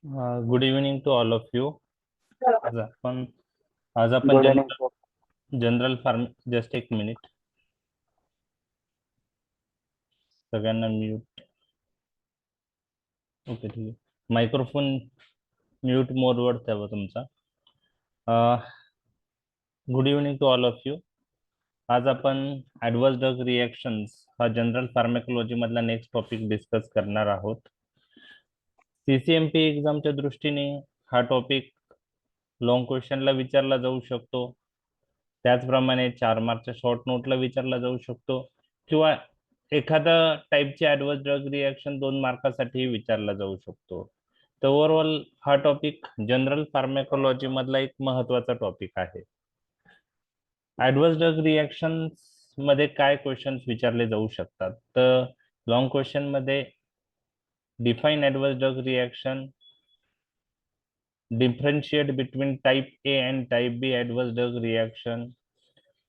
Good evening to all of you. आज आपण आज आपण good evening sir. General pharm just एक मिनिट. सगळ्यांना म्यूट. ओके, ठीक आहे. मायक्रोफोन म्यूट मोडवर ठेवा तुमचा. Good evening to all of you. आज आपण ॲडव्हर्स ड्रग रिॲक्शन्स हा जनरल फार्मॅकोलॉजी मधला नेक्स्ट टॉपिक डिस्कस करणार आहोत. CCMP एक्झामच्या दृष्टीने हा टॉपिक लॉंग क्वेश्चनला विचारला जाऊ शकतो, त्याचप्रमाणे 4 मार्कच्या शॉर्ट नोटला विचारला जाऊ शकतो, किंवा एखादा टाईपची ॲडव्हर्स ड्रग रिॲक्शन 2 मार्कासाठी विचारला जाऊ शकतो. तर ओव्हरऑल हा टॉपिक जनरल फार्मॅकोलॉजी मधला एक महत्वाचा टॉपिक आहे. ॲडव्हर्स ड्रग रिॲक्शन मध्ये काय क्वेश्चन्स विचारले जाऊ शकतात, तर लॉंग क्वेश्चन मध्ये define adverse drug reaction, differentiate between type A and type B adverse drug reaction,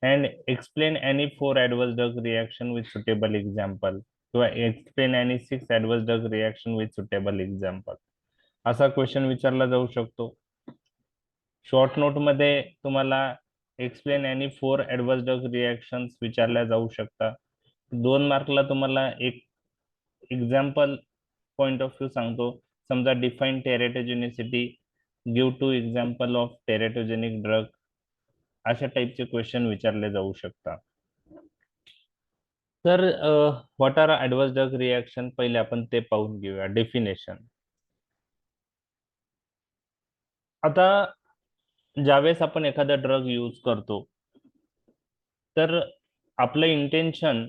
and explain any 4 adverse drug reaction with suitable example, किंवा explain any 6 adverse drug reaction with suitable example, असा question विचारला जाऊ शकतो. Short note मध्ये तुम्हाला explain any 4 adverse drug reactions विचारल्या जाऊ शकता. 2 मार्कला तुम्हाला एक एक्झाम्पल पॉइंट ऑफ व्ह्यू सांगतो. समजा define teratogenicity, give 2 example of teratogenic drug, अशा टाईपचे क्वेश्चन विचारले जाऊ शकतात. तर what are adverse drug reaction, पहिले आपण ते पाहून घेऊया. डेफिनेशन. आता ज्यावेळेस आपण एखादा ड्रग यूज करतो, तर आपलं इंटेन्शन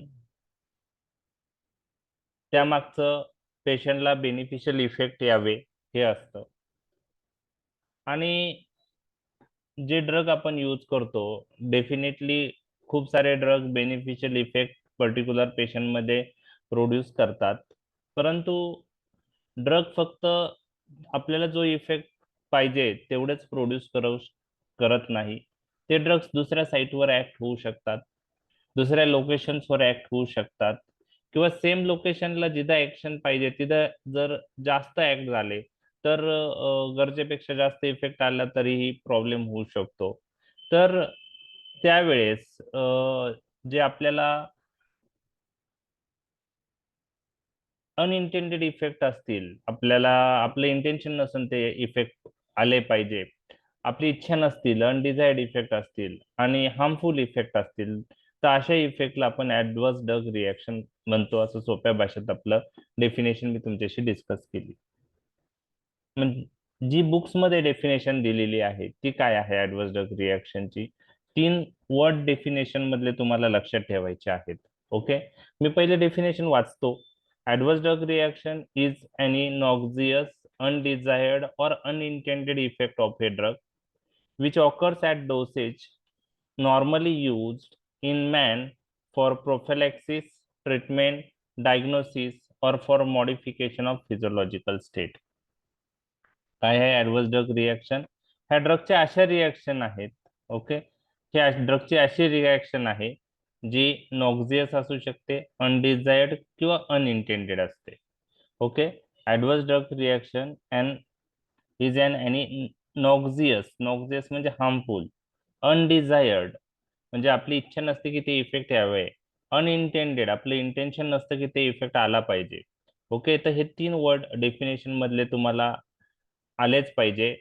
त्यामागचं पेशंटला बेनिफिशियल इफेक्ट यावे हे असतं. आणि जे ड्रग आपण यूज करतो, डेफिनेटली खूप सारे ड्रग बेनिफिशियल इफेक्ट पर्टिक्युलर पेशंटमध्ये प्रोड्यूस करतात, परंतु ड्रग फक्त आपल्याला जो इफेक्ट पाहिजे तेवढेच प्रोड्यूस करत नाही. ते ड्रग्स दुसऱ्या साईटवर ऍक्ट होऊ शकतात, दुसऱ्या लोकेशन्सवर ऍक्ट होऊ शकतात, किंवा सेम लोकेशनला जिथं ऍक्शन पाहिजे तिथं जर जास्त ऍक्ट झाले तर गरजेपेक्षा जास्त इफेक्ट आला तरीही प्रॉब्लेम होऊ शकतो. तर त्यावेळेस जे आपल्याला अनइंटेंडेड इफेक्ट असतील, आपल्याला आपलं इंटेन्शन नसून ते इफेक्ट आले पाहिजे, आपली इच्छा नसतील, अनडिझायर्ड इफेक्ट असतील आणि हार्मफुल इफेक्ट असतील, तर अशा इफेक्टला आपण ऍडव्हर्स ड्रग रिॲक्शन म्हणतो. असं सोप्या भाषेत आपलं डेफिनेशन मी तुमच्याशी डिस्कस केली. म्हणजे जी बुक्स मध्ये डेफिनेशन दिलेली आहे ती काय आहे ऍडव्हर्स ड्रग रिॲक्शनची, 3 वर्ड डेफिनेशन मधले तुम्हाला लक्षात ठेवायचे आहेत. ओके, मी पहिले डेफिनेशन वाचतो. Adverse drug reaction is any noxious, undesired or unintended effect of a drug which occurs at dosage normally used in man for prophylaxis, treatment, diagnosis, or for modification of physiological state. काय आहे adverse drug reaction? ह्या ड्रगच्या अशा reaction आहेत. Okay, ह्या ड्रगची अशी reaction आहे जी नॉक्झियस असू शकते, अनडिझायर्ड किंवा अनइंटेंडेड असते. Okay, adverse drug reaction and is an any noxious, noxious म्हणजे हार्मफुल, अनडिझायर्ड म्हणजे आपली इच्छा नसते की ते इफेक्ट यावे, अनइंटेंडेड आपलं इंटेन्शन नसतं की ते इफेक्ट आला पाहिजे. ओके, तर हे 3 वर्ड डेफिनेशन मधले तुम्हाला आलेच पाहिजे.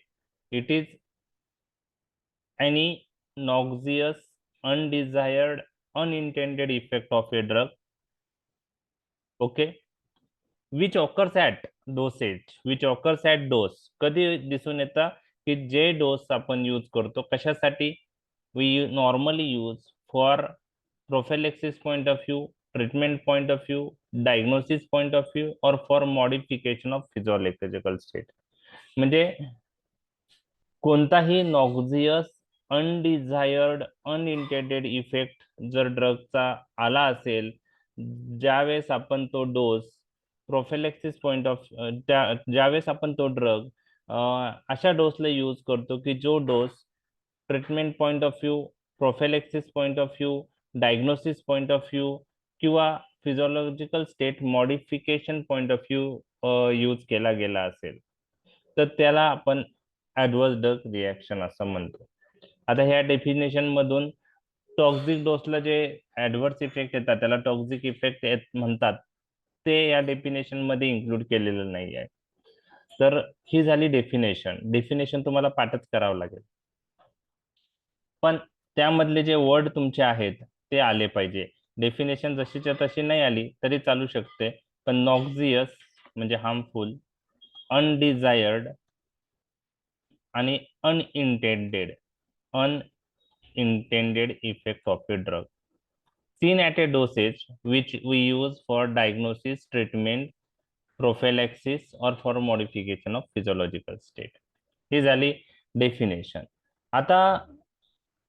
It is any noxious, undesired, unintended effect of a drug. Okay, which occurs at dosage, which occurs at dose. कधी दिसून येतं की जे डोस आपण यूज करतो कशासाठी, we normally use for prophylaxis point of view, treatment point of view, diagnosis point of view, और for modification of physiological state. म्हणजे कोणताही नॉक्झियस, अनडिझायर्ड, अनइंटेंडेड इफेक्ट जर ड्रगचा आला असेल, ज्यावेळेस आपण तो डोस प्रोफिलॅक्सिस पॉइंट ऑफ ज्यावेळेस आपण तो ड्रग अशा डोसला यूज करतो की जो dose treatment point of view, prophylaxis point of view, diagnosis point of view किंवा physiological state modification point of view use केला गेला असेल. तर त्याला आपण ऍडव्हर्स ड्रग रिॲक्शन असं म्हणतो. आता ह्या डेफिनेशन मधून टॉक्सिक डोसला जे ऍडव्हर्स इफेक्ट येतात त्याला टॉक्सिक इफेक्ट म्हणतात, ते या डेफिनेशन मध्ये इन्क्लूड केलेलं नाही आहे. तर ही झाली डेफिनेशन. डेफिनेशन तुम्हाला पाठच करावं लागेल, पण त्यामधले जे वर्ड तुमचे आहेत ते आले पाहिजे. डेफिनेशन जशीच्या तशी नाही आली तरी चालू शकते, पण नॉक्झियस म्हणजे हार्मफुल, अनडिझायर्ड आणि unintended effect of a drug seen at a dosage which we use for diagnosis, treatment, prophylaxis or for modification of physiological state. ही झाली डेफिनेशन. आता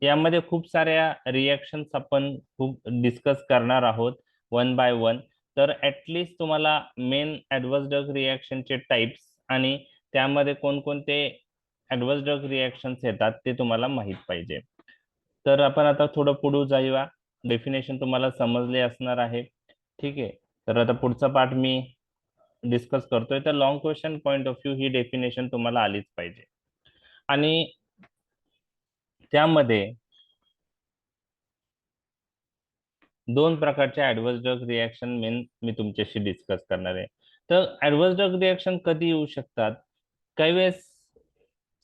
यामध्ये खूप साऱ्या रिएक्शन्स आपण खूप डिस्कस करणार आहोत वन बाय वन. तर ऍटलिस्ट तुम्हाला मेन ऍडव्हर्स ड्रग रिएक्शनचे टाइप्स आणि त्यामध्ये कोणकोणते ऍडव्हर्स ड्रग रिएक्शन्स येतात ते तुम्हाला माहित पाहिजे. तर आपण आता थोडं पुढे जाऊया. डेफिनेशन तुम्हाला समजले असणार आहे. ठीक आहे. तर आता पुढचा पार्ट मी डिस्कस करतोय. तर long question point of view he definition तुम्हाला आलीच पाहिजे. आणि त्यामध्ये दोन प्रकारचे ऍडव्हर्स ड्रग रिएक्शन मेन मी तुमच्याशी डिस्कस करणार आहे. तर ऍडव्हर्स ड्रग रिएक्शन कधी येऊ शकतात? काही वेळेस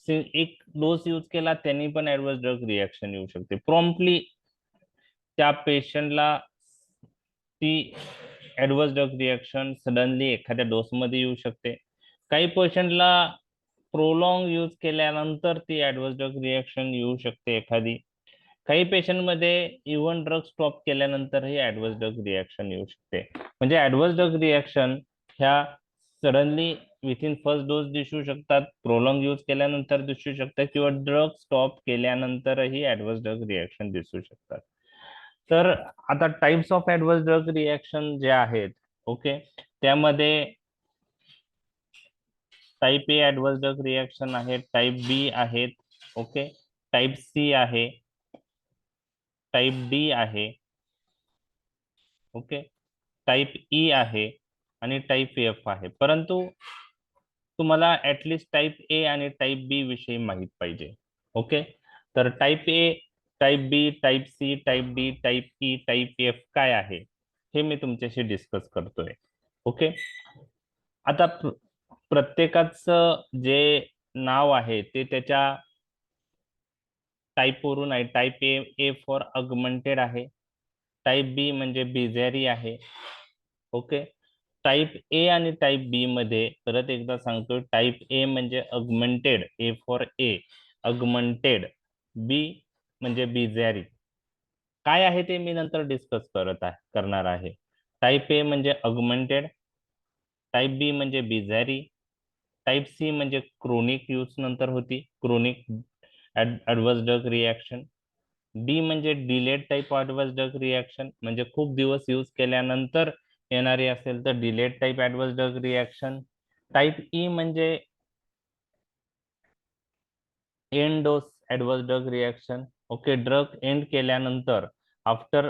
एक डोस यूज केला त्यांनी पण ऍडव्हर्स ड्रग रिएक्शन येऊ शकते. प्रॉम्प्टली त्या पेशंटला ती ऍडव्हर्स ड्रग रिएक्शन सडनली एखाद्या डोस मध्ये येऊ शकते. काही पेशंटला प्रोलॉंग यूज केल्यानंतर ती ऍडव्हर्स ड्रग रिएक्शन येऊ शकते एखादी. काही पेशंट मध्ये इव्हन ड्रग स्टॉप केल्यानंतरही ऍडव्हर्स ड्रग रिएक्शन येऊ शकते. म्हणजे ऍडव्हर्स ड्रग रिएक्शन ह्या सडनली विथिन फर्स्ट डोस दिसू शकतात, प्रोलॉंग यूज केल्यानंतर दिसू शकतात, किंवा ड्रग स्टॉप केल्यानंतरही ऍडव्हर्स ड्रग रिएक्शन दिसू शकतात. तर आता types of adverse drug reaction जे आहेत, ओके, त्यामध्ये type A adverse drug reaction आहे, टाइप बी आहेत, ओके, टाइप सी आहे, टाइप डी आहे, ओके, टाइप ई आहे आणि टाइप एफ आहे. परंतु तुम्हाला ऍटलिस्ट टाइप ए आणि टाइप बी विषयी माहित पाहिजे. ओके. तर type A, type B, type C, type D, type E, type F काय आहे हे मी तुमच्याशी डिस्कस करतोय. ओके. आता प्रत्येकाचं जे नाव आहे ते त्याच्या टाईप वरून आहे. Type A, A for augmented आहे. टाईप बी म्हणजे बिझॅरी आहे. ओके. टाईप ए आणि टाईप बी मध्ये परत एकदा सांगतो, टाईप ए म्हणजे augmented, A for A, augmented, B म्हणजे बिझॅरी. काय आहे ते मी नंतर डिस्कस करणार आहे. टाईप ए म्हणजे अगमेंटेड, टाईप बी म्हणजे बिझॅरी, टाईप सी म्हणजे क्रोनिक यूज नंतर होती, chronic adverse drug reaction. D म्हणजे delayed type adverse drug reaction, म्हणजे खूप दिवस यूज केल्यानंतर येणारी असेल तर delayed type adverse drug reaction. Type E म्हणजे end dose adverse drug reaction. Okay. Drug end केल्यानंतर after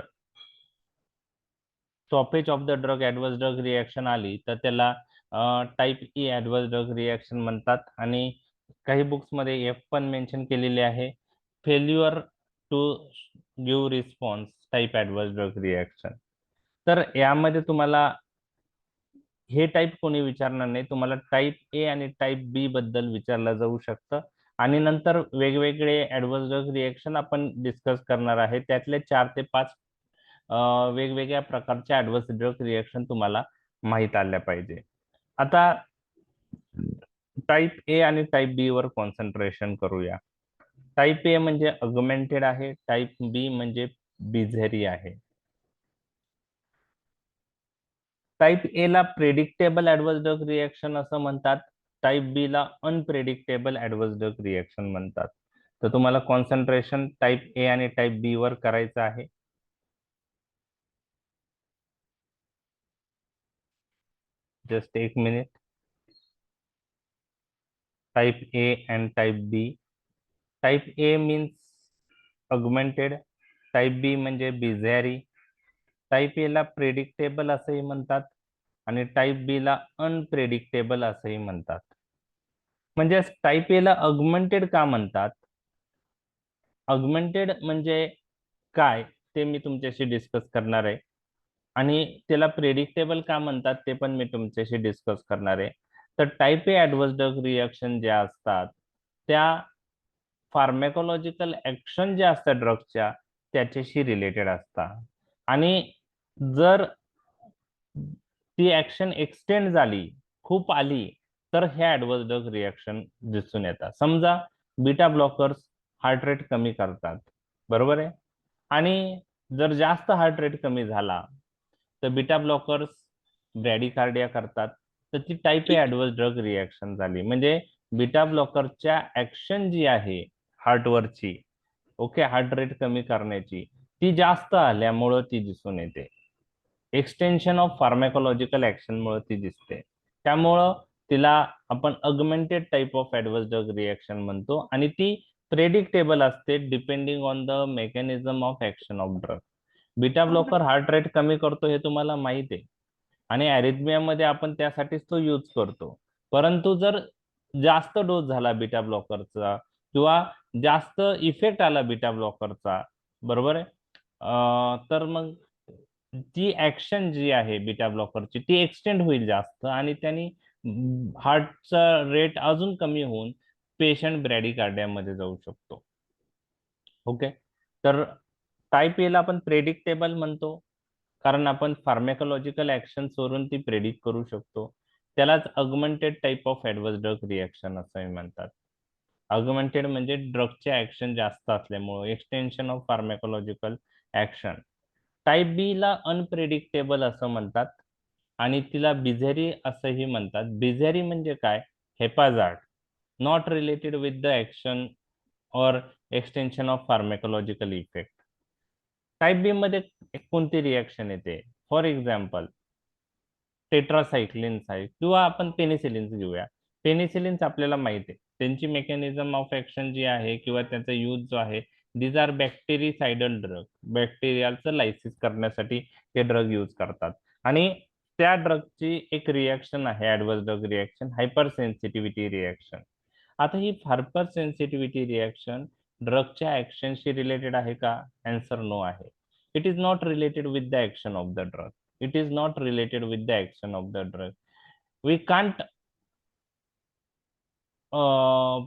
stoppage of the drug adverse drug reaction आली तर त्याला type E adverse drug reaction म्हणतात. आणि काही बुक्स मध्ये एफ पण मेन्शन केलेले आहे, failure to give response type adverse drug reaction. तर यामध्ये तुम्हाला हे टाईप कोणी विचारणार नाही, तुम्हाला टाईप ए आणि टाईप बी बद्दल विचारलं जाऊ शकतं. आणि नंतर वेगवेगळे ऍडव्हर्स ड्रग रिएक्शन आपण डिस्कस करणार आहे. त्यातले 4 ते 5 वेगवेगळ्या प्रकारच्या ऍडव्हर्स ड्रग रिएक्शन तुम्हाला माहित आल्या पाहिजे. आता टाईप ए आणि टाईप बी वर कॉन्सन्ट्रेशन करूया. टाईप ए म्हणजे अगमेंटेड आहे, टाईप बी म्हणजे बिझेरी आहे. टाईप ए ला प्रेडिक्टेबल ऍडव्हर्स ड्रग रिएक्शन असं म्हणतात, टाईप बी ला अनप्रेडिक्टेबल ऍडव्हर्स ड्रग रिएक्शन म्हणतात. तर तुम्हाला कॉन्सन्ट्रेशन टाईप ए आणि टाईप बी वर करायचं आहे. जस्ट एक minute. Type A and type B. Type A means augmented, type B म्हणजे बिझॅरी. टाइप ए ला प्रेडिक्टेबल असंही म्हणतात आणि टाइप बी ला अनप्रेडिक्टेबल असंही म्हणतात. म्हणजे टाईप ए ला अगमेंटेड का म्हणतात? अगमेंटेड म्हणजे काय ते मी तुमच्याशी डिस्कस करणार आहे, आणि त्याला प्रेडिक्टेबल का म्हणतात ते पण मी तुमच्याशी डिस्कस करणार आहे. तर type A adverse drug reaction ज्या असतात त्या फार्मॅकोलॉजिकल ऍक्शन ज्या असतात ड्रगच्या त्याच्याशी रिलेटेड असतात, आणि जर ती ऍक्शन एक्सटेंड झाली, खूप आली, तर हे ऍडव्हर्स ड्रग रिएक्शन दिसून येतात. समजा बीटा ब्लॉकर्स हार्ट रेट कमी करतात, बरोबर आहे, आणि जर जास्त हार्ट रेट कमी झाला तर बीटा ब्लॉकर्स ब्रॅडिकार्डिया करतात, तर ती type A adverse drug reaction झाली. म्हणजे बीटा ब्लॉकरच्या ऍक्शन जी आहे हार्टवरची, ओके, हार्ट रेट कमी करण्याची, ती जास्त आल्यामुळं ती दिसून येते. एक्सटेन्शन ऑफ फार्मॅकोलॉजिकल ऍक्शन मुळे ती दिसते. त्यामुळं तिला आपण augmented type of adverse drug reaction म्हणतो, आणि ती प्रेडिक्टेबल असते depending on the mechanism of action of drug. Beta blocker heart rate कमी करतो हे तुम्हाला माहित आहे, आणि मध्ये आपण त्यासाठीच तो यूज करतो. परंतु जर जास्त डोस झाला बीटा ब्लॉकरचा, किंवा जास्त इफेक्ट आला बीटा ब्लॉकरचा, बरोबर आहे, तर मग ती ऍक्शन जी आहे बीटा ब्लॉकरची ती एक्सटेंड होईल जास्त, आणि त्यांनी हार्टचा रेट अजून कमी होऊन पेशंट ब्रॅडिकार्डियामध्ये जाऊ शकतो. ओके, तर टाईप ए ला आपण प्रेडिक्टेबल म्हणतो, कारण आपण फार्मॅकोलॉजिकल ऍक्शन वरून ती प्रेडिक्ट करू शकतो. त्यालाच augmented type of adverse drug reaction असं म्हणतात. अगमेंटेड म्हणजे ड्रगचे ऍक्शन जास्त असल्यामुळे extension of pharmacological action. Type बी ला अनप्रेडिक्टेबल असं म्हणतात, आणि तिला बिझेरी असंही म्हणतात. बिझेरी म्हणजे काय? Haphazard, not related with the action और extension of pharmacological effect. Type B मध्ये कोणती रिएक्शन येते? फॉर एक्झाम्पल टेट्रासायक्लिन्स आहे, किंवा आपण पेनिसिलिन्स घेऊया. पेनिसिलिन्स आपल्याला माहिती आहे त्यांची मेकॅनिझम ऑफ ऍक्शन जी आहे, किंवा त्यांचा यूज जो आहे, दीज आर बॅक्टेरिसाइडल ड्रग. बॅक्टेरियाचं लायसिस करण्यासाठी हे ड्रग यूज करतात, आणि त्या ड्रगची एक रिएक्शन आहे adverse drug reaction, hyper sensitivity reaction. आता ही हायपर सेन्सिटिव्हिटी रिएक्शन ड्रगच्या ऍक्शनशी रिलेटेड आहे का? आन्सर नो आहे. It is not related with the action of the drug. It is not related with the action of the drug. We can't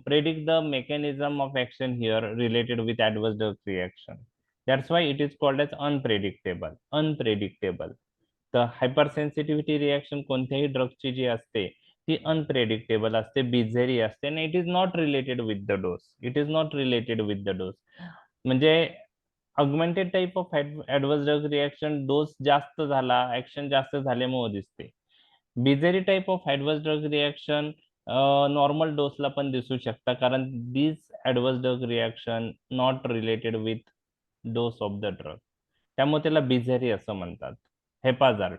predict the mechanism of action here related with adverse drug reaction. That's why it is called as unpredictable. Unpredictable. The hypersensitivity reaction कोणत्याही ड्रगची जी असते ती unpredictable असते, bizarre असते, आणि it is not related with the dose. It is not related with the dose. म्हणजे augmented type of adverse drug reaction dose जास्त झाला, action जास्त झाल्यामुळे दिसते. Bizarre type of adverse drug reaction normal डोसला पण दिसू शकता, कारण this adverse drug reaction not related with dose of the drug, त्यामुळे त्याला बिझेरी असं म्हणतात, हेपाझार्ड.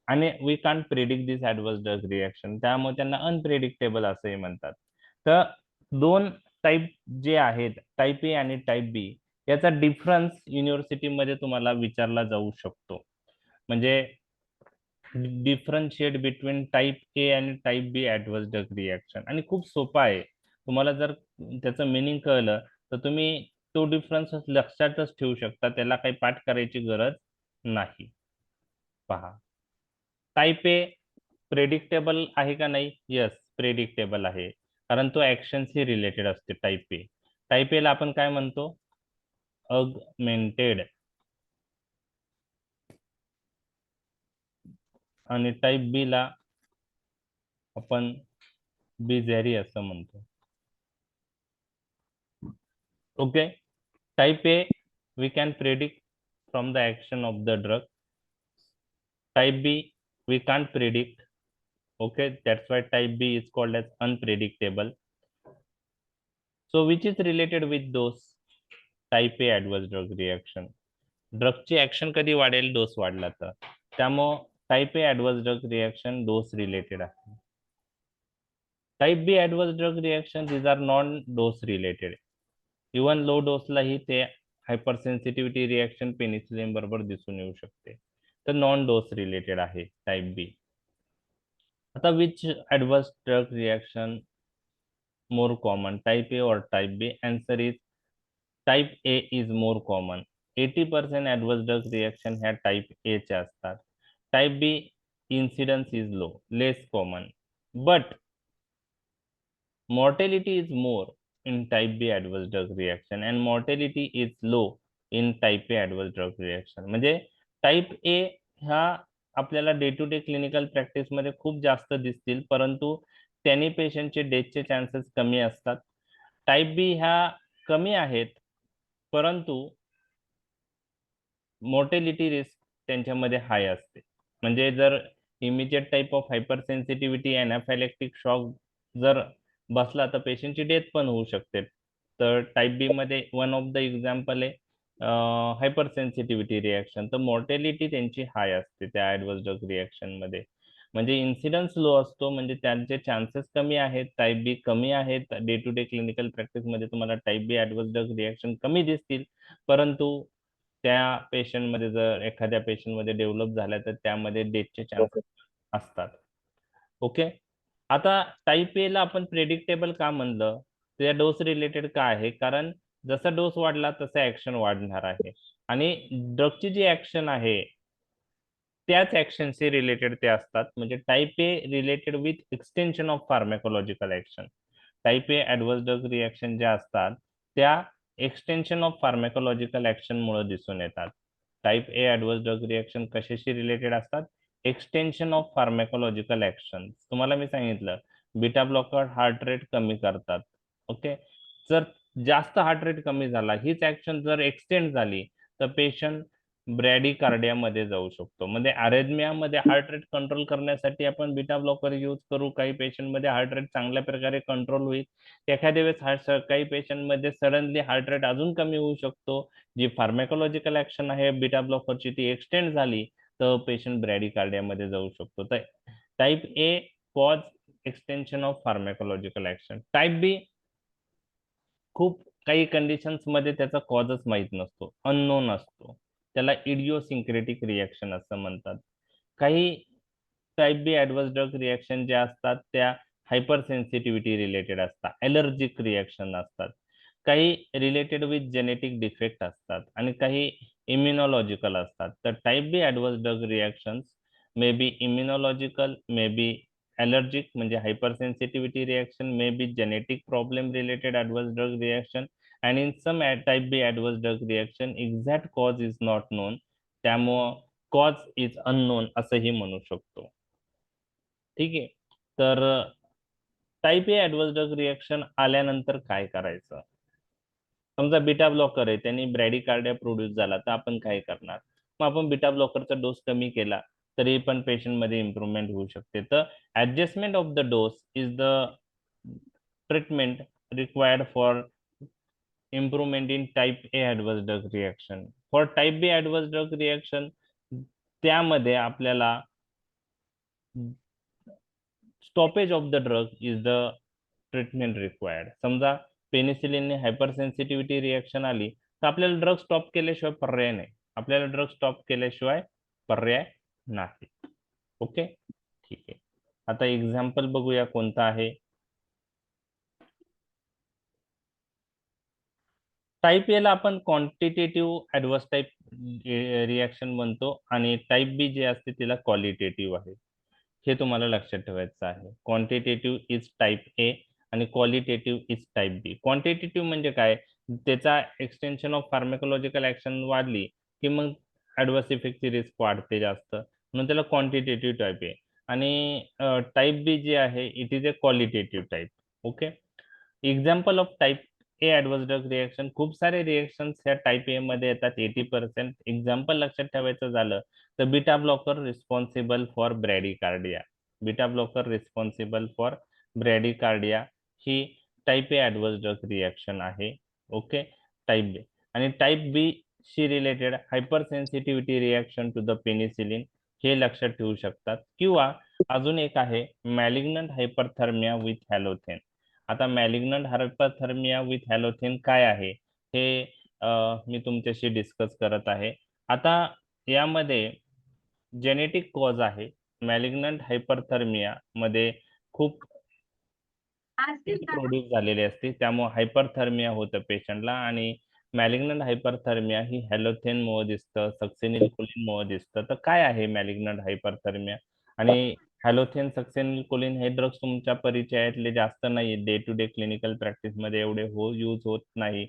आणि we can't predict this adverse drug reaction, त्यामुळे त्यांना अनप्रिडिक्टेबल असंही म्हणतात. तर दोन टाईप जे आहेत, टाईप ए आणि टाईप बी, याचा डिफरन्स युनिव्हर्सिटीमध्ये तुम्हाला विचारला जाऊ शकतो. म्हणजे डिफरन्शिएट बिटवीन टाईप ए आणि type B adverse drug reaction, आणि खूप सोपा आहे. तुम्हाला जर त्याचं मिनिंग कळलं तर तुम्ही तो डिफरन्स लक्षातच ठेवू शकता, त्याला काही पाठ करायची गरज नाही. पहा, टाईप ए प्रेडिक्टेबल आहे का नाही? यस, प्रेडिक्टेबल आहे, कारण तो ऍक्शनशी रिलेटेड असते. टाईप ए, टाईप ए ला आपण काय म्हणतो? अगमेंटेड. आणि टाईप बी ला आपण बिझेरी असं म्हणतो. Okay, type A we can predict from the action of the drug. Type B we can't predict. Okay, that's why type B is called as unpredictable. So which is related with those? Type A adverse drug reaction. ड्रगची action कधी वाढेल? Dose वाढला तर. त्यामुळे type A adverse drug reaction dose related आहे. Type B adverse drug reaction these are non dose related. Even low डोसलाही ते hypersensitivity reaction penicillin बरोबर दिसून येऊ शकते. तर नॉन डोस रिलेटेड आहे टाईप बी. आता which adverse drug reaction more common, type A or type B? Answer is type A is more common. 80% adverse drug reaction ह्या type A च्या असतात. Type B incidence is low, less common, but mortality is more in type B adverse drug reaction and mortality is low in type A adverse drug reaction. म्हणजे type A ह्या आपल्याला day to day clinical practice मध्ये खूप जास्त दिसतील, परंतु त्यांनी पेशंटचे डेथचे chances कमी असतात. टाईप बी ह्या कमी आहेत, परंतु मोर्टेलिटी रिस्क त्यांच्यामध्ये हाय असते. म्हणजे जर immediate type of hypersensitivity anaphylactic shock जर बसला तर पेशंटची डेथ पण होऊ शकते. तर टाईप बी मध्ये वन ऑफ द एक्झाम्पल आहे हायपर सेन्सिटिव्हिटी रिॲक्शन. तर मॉर्टेलिटी त्यांची हाय असते त्या ऍडवर्स ड्रग रिॲक्शन मध्ये. म्हणजे इन्सिडन्स लो असतो, म्हणजे त्यांचे चान्सेस कमी आहेत. टाईप बी कमी आहेत. Day to day clinical practice मध्ये तुम्हाला type B adverse drug reaction कमी दिसतील, परंतु त्या पेशंटमध्ये जर एखाद्या पेशंटमध्ये डेव्हलप झाल्या तर त्यामध्ये डेथचे चान्सेस असतात. ओके. आता टाईप ए ला आपण प्रेडिक्टेबल का म्हणलं? त्या डोस रिलेटेड का आहे? कारण जसा डोस वाढला तसं ऍक्शन वाढणार आहे आणि ड्रगची जी ऍक्शन आहे त्याच ऍक्शनशी रिलेटेड ते असतात. म्हणजे type A related with extension of pharmacological action. Type A adverse drug reaction ज्या असतात त्या एक्सटेन्शन ऑफ फार्मॅकोलॉजिकल ऍक्शन मुळे दिसून येतात. Type A adverse drug reaction कशाशी रिलेटेड असतात? Extension of pharmacological action. तुम्हाला मी सांगितलं बीटा ब्लॉकर हार्ट रेट कमी करतात. ओके. जर जास्त हार्ट रेट कमी झाला, हीच ऍक्शन जर एक्सटेंड झाली तर पेशंट ब्रॅडिकार्डियामध्ये जाऊ शकतो. म्हणजे अरेथमियामध्ये हार्ट रेट कंट्रोल करण्यासाठी आपण बीटा ब्लॉकर यूज करू. काही पेशंटमध्ये हार्ट रेट चांगल्या प्रकारे कंट्रोल होईल. एखाद्या वेळेस काही पेशंटमध्ये सडनली हार्ट रेट अजून कमी होऊ शकतो. जी फार्मॅकोलॉजिकल ऍक्शन आहे बीटा ब्लॉकरची ती एक्सटेंड झाली तर पेशंट ब्रॅडिकार्डियामध्ये जाऊ शकतो. तर type A cause extension of pharmacological action. Type B खूप काही कंडिशन्स मध्ये त्याचा कॉजच माहित नसतो, अननोन असतो. त्याला इडिओसिंक्रेटिक रिॲक्शन असं म्हणतात. काही type B adverse drug reaction ज्या असतात त्या हायपर सेन्सिटिव्हिटी रिलेटेड असतात, एलर्जिक रिॲक्शन असतात. काही रिलेटेड विथ जेनेटिक डिफेक्ट असतात आणि काही इम्युनॉलॉजिकल असतात. तर type B adverse drug reaction may be immunological, may be allergic म्हणजे hypersensitivity reaction, may be genetic problem related adverse drug reaction, and in some type B adverse drug reaction exact cause is not known. त्यामुळं cause is unknown असंही म्हणू शकतो. ठीक आहे. तर type A adverse drug reaction आल्यानंतर काय करायचं? समजा बीटा ब्लॉकर आहे, त्यांनी ब्रॅडिकार्डिया प्रोड्यूस झाला तर आपण काय करणार? मग आपण बीटा ब्लॉकरचा डोस कमी केला तरी पण पेशंट मध्ये इम्प्रुव्हमेंट होऊ शकते. तर adjustment of the dose is the treatment required for improvement in type A adverse drug reaction. For type B adverse drug reaction त्यामध्ये आपल्याला stoppage of the drug is the treatment required. समजा पेनिसिलिनने hyper sensitivity reaction आली तर आपल्याला drug stop केल्याशिवाय पर्याय नाही. आपल्याला ड्रग स्टॉप केल्याशिवाय पर्याय नाही. ओके. ठीक आहे. आता एक्झाम्पल बघूया कोणता आहे. टाईप ए ला आपण क्वांटिटेटिव्ह ऍडवर्स टाईप रिॲक्शन म्हणतो आणि टाईप बी जे असते तिला क्वालिटेटिव्ह आहे. हे तुम्हाला लक्षात ठेवायचं आहे. क्वांटिटेटिव्ह इज टाईप ए आणि qualitative is type B. Quantitative म्हणजे काय? त्याचा एक्सटेन्शन ऑफ फार्मॅकोलॉजिकल ऍक्शन वाढली की मग ऍडवर्स इफेक्टची रिस्क वाढते जास्त, म्हणून त्याला क्वांटिटेटिव्ह टाईप आहे. आणि टाईप बी जे आहे it is a qualitative type. Okay. Example of type A adverse drug reaction. खूप सारे रिएक्शन्स ह्या टाईप ए मध्ये येतात. 80%. एक्झाम्पल लक्षात ठेवायचं झालं तर beta blocker responsible for bradycardia. Beta blocker responsible for bradycardia ही type A adverse drug reaction आहे. ओके. टाईप बी आणि टाईप बी शी related hypersensitivity reaction to the penicillin हे लक्षात ठेवू शकतात. किंवा अजून एक आहे मॅलिग्नंट हायपरथर्मिया विथ हॅलोथेन. आता मॅलिग्नंट हायपरथर्मिया विथ हॅलोथेन काय आहे हे मी तुमच्याशी डिस्कस करत आहे. आता यामध्ये जेनेटिक कॉज आहे. मॅलिग्नंट हायपरथर्मिया मध्ये खूप प्रोड्यूस झालेली असते, त्यामुळे हायपरथर्मिया होतं पेशंटला. आणि मॅलिग्नंट हायपरथर्मिया ही हॅलोथेनमुळे दिसतं, सक्सिनिलकोलिनमुळे दिसतं. तर काय आहे मॅलिग्नंट हायपरथर्मिया? आणि हॅलोथेन, सक्सिनिलकोलिन हे ड्रग्स तुमच्या परिचयातले जास्त नाही, day to day clinical practice मध्ये एवढे यूज होत नाही.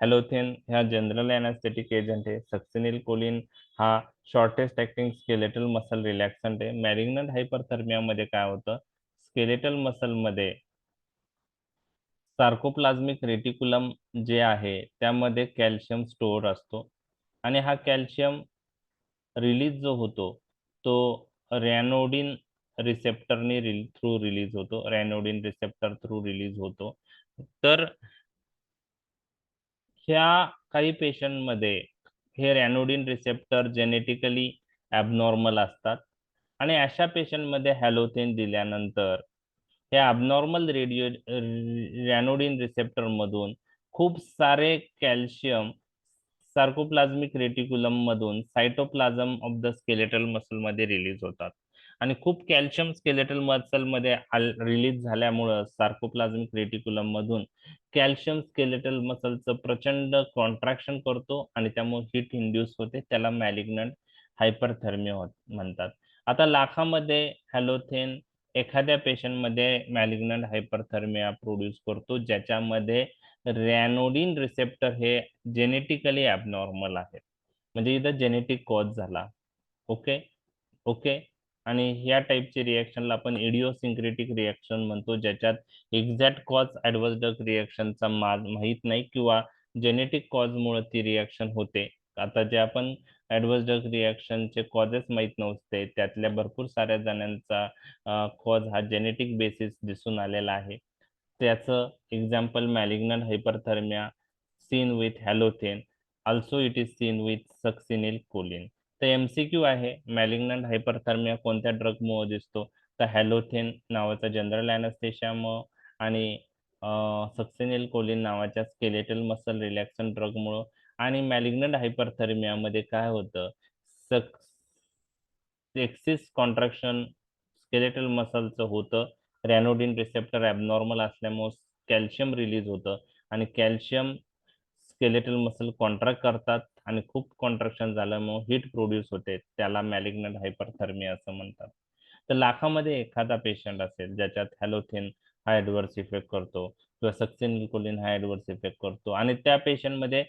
हॅलोथेन ह्या जनरल अॅनास्थेटिक एजंट आहे. सक्सिनिलकोलिन हा शॉर्टेस्ट ऍक्टिंग स्केलेटल मसल रिलॅक्संट आहे. मॅलिग्नंट हायपरथर्मिया मध्ये काय होतं, स्केलेटल मसल मध्ये सार्कोप्लाझ्मिक रेटिकुलम जे आहे त्यामध्ये कॅल्शियम स्टोअर असतो, आणि हा कॅल्शियम रिलीज जो होतो तो रॅनोडिन रिसेप्टरने थ्रू रिलीज होतो, रॅनोडिन रिसेप्टर थ्रू रिलीज होतो. तर ह्या काही पेशंटमध्ये हे रॅनोडिन रिसेप्टर जेनेटिकली ॲबनॉर्मल असतात, आणि अशा पेशंटमध्ये हॅलोथेन दिल्यानंतर हे ॲबनॉर्मल रॅनोडिन रिसेप्टर मधून खूप सारे कॅल्शियम सार्कोप्लाझ्मिक रेटिक्युलम मधून cytoplasm of the skeletal muscle मध्ये रिलीज होतात. आणि खूप कॅल्शियम स्केलेटल मसल मध्ये रिलीज झाल्यामुळं सार्कोप्लाझ्मिक रेटिक्युलम मधून कॅल्शियम स्केलेटल मसलचं प्रचंड कॉन्ट्रॅक्शन करतो, आणि त्यामुळे हिट इंड्यूस होते, त्याला मॅलिग्नंट हायपरथर्मिया म्हणतात. आता लाखामध्ये हॅलोथेन एखाद्या पेशंटमध्ये मॅलिग्नंट हायपरथर्मिया प्रोड्यूस करतो, ज्याच्यामध्ये रॅनोडिन रिसेप्टर हे जेनेटिकली ॲबनॉर्मल आहे, म्हणजे इथं जेनेटिक कॉज झाला. Okay okay. आणि ह्या टाईपचे रिएक्शनला आपण इडिओसिंक्रेटिक रिएक्शन म्हणतो, ज्याच्यात एक्झॅक्ट कॉज ॲडव्हर्स ड्रग रिएक्शनचा माहीत नाही, किंवा जेनेटिक कॉजमुळे ती रिएक्शन होते. आता जे आपण ॲडव्हर्स ड्रग रिएक्शनचे कॉजेस माहीत नव्हते, त्यातल्या भरपूर साऱ्या जणांचा कॉज हा जेनेटिक बेसिस दिसून आलेला आहे. त्याचं example malignant hyperthermia seen with halothane, also it is seen with succinyl choline. तर एमसीक्यू आहे, मॅलिग्नंट हायपरथर्मिया कोणत्या ड्रगमुळे दिसतो? तर हॅलोथेन नावाचा जनरल अॅनेस्थेशियामुळं, आणि सक्सिनिल कोलिन नावाच्या स्केलेटल मसल रिलॅक्सन ड्रगमुळं. आणि मॅलिग्नंट हायपरथर्मियामध्ये काय होतं, एक्सिस कॉन्ट्रॅक्शन स्केलेटल मसलचं होतं, रॅनोडिन रिसेप्टर ॲबनॉर्मल असल्यामुळे कॅल्शियम रिलीज होतं, आणि कॅल्शियम स्केलेटल मसल कॉन्ट्रॅक्ट करतात, आणि खूप कॉन्ट्रॅक्शन झाल्यामुळे हीट प्रोड्यूस होते, त्याला मॅलिग्नंट हायपरथर्मिया असं म्हणतात. तर लाखामध्ये एखादा पेशंट असेल ज्याच्यात हॅलोथेन हा ॲडव्हर्स इफेक्ट करतो, किंवा सक्सिनिलकोलिन हा ॲडव्हर्स इफेक्ट करतो, आणि त्या पेशंटमध्ये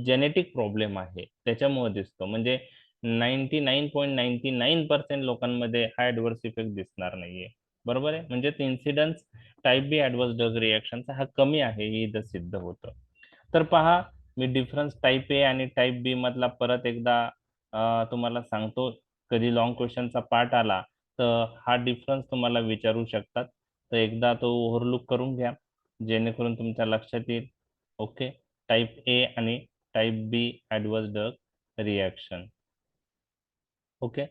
जेनेटिक प्रॉब्लेम आहे त्याच्यामुळे दिसतो, म्हणजे 99.99% लोकांमध्ये हा ॲडव्हर्स इफेक्ट दिसणार नाहीये. बरोबर आहे, म्हणजे incidence type B adverse drug रिएक्शनचा हा कमी आहे, हे इथं सिद्ध होतं. तर पहा, मी डिफरन्स टाईप ए आणि टाईप बी मधला परत एकदा तुम्हाला सांगतो. कधी लॉंग क्वेश्चनचा पार्ट आला तर हा डिफरन्स तुम्हाला विचारू शकतात, तर एकदा तो ओव्हरलुक करून घ्या, जेणेकरून तुमच्या लक्षात येईल. ओके. टाईप ए आणि type B adverse drug reaction. Okay.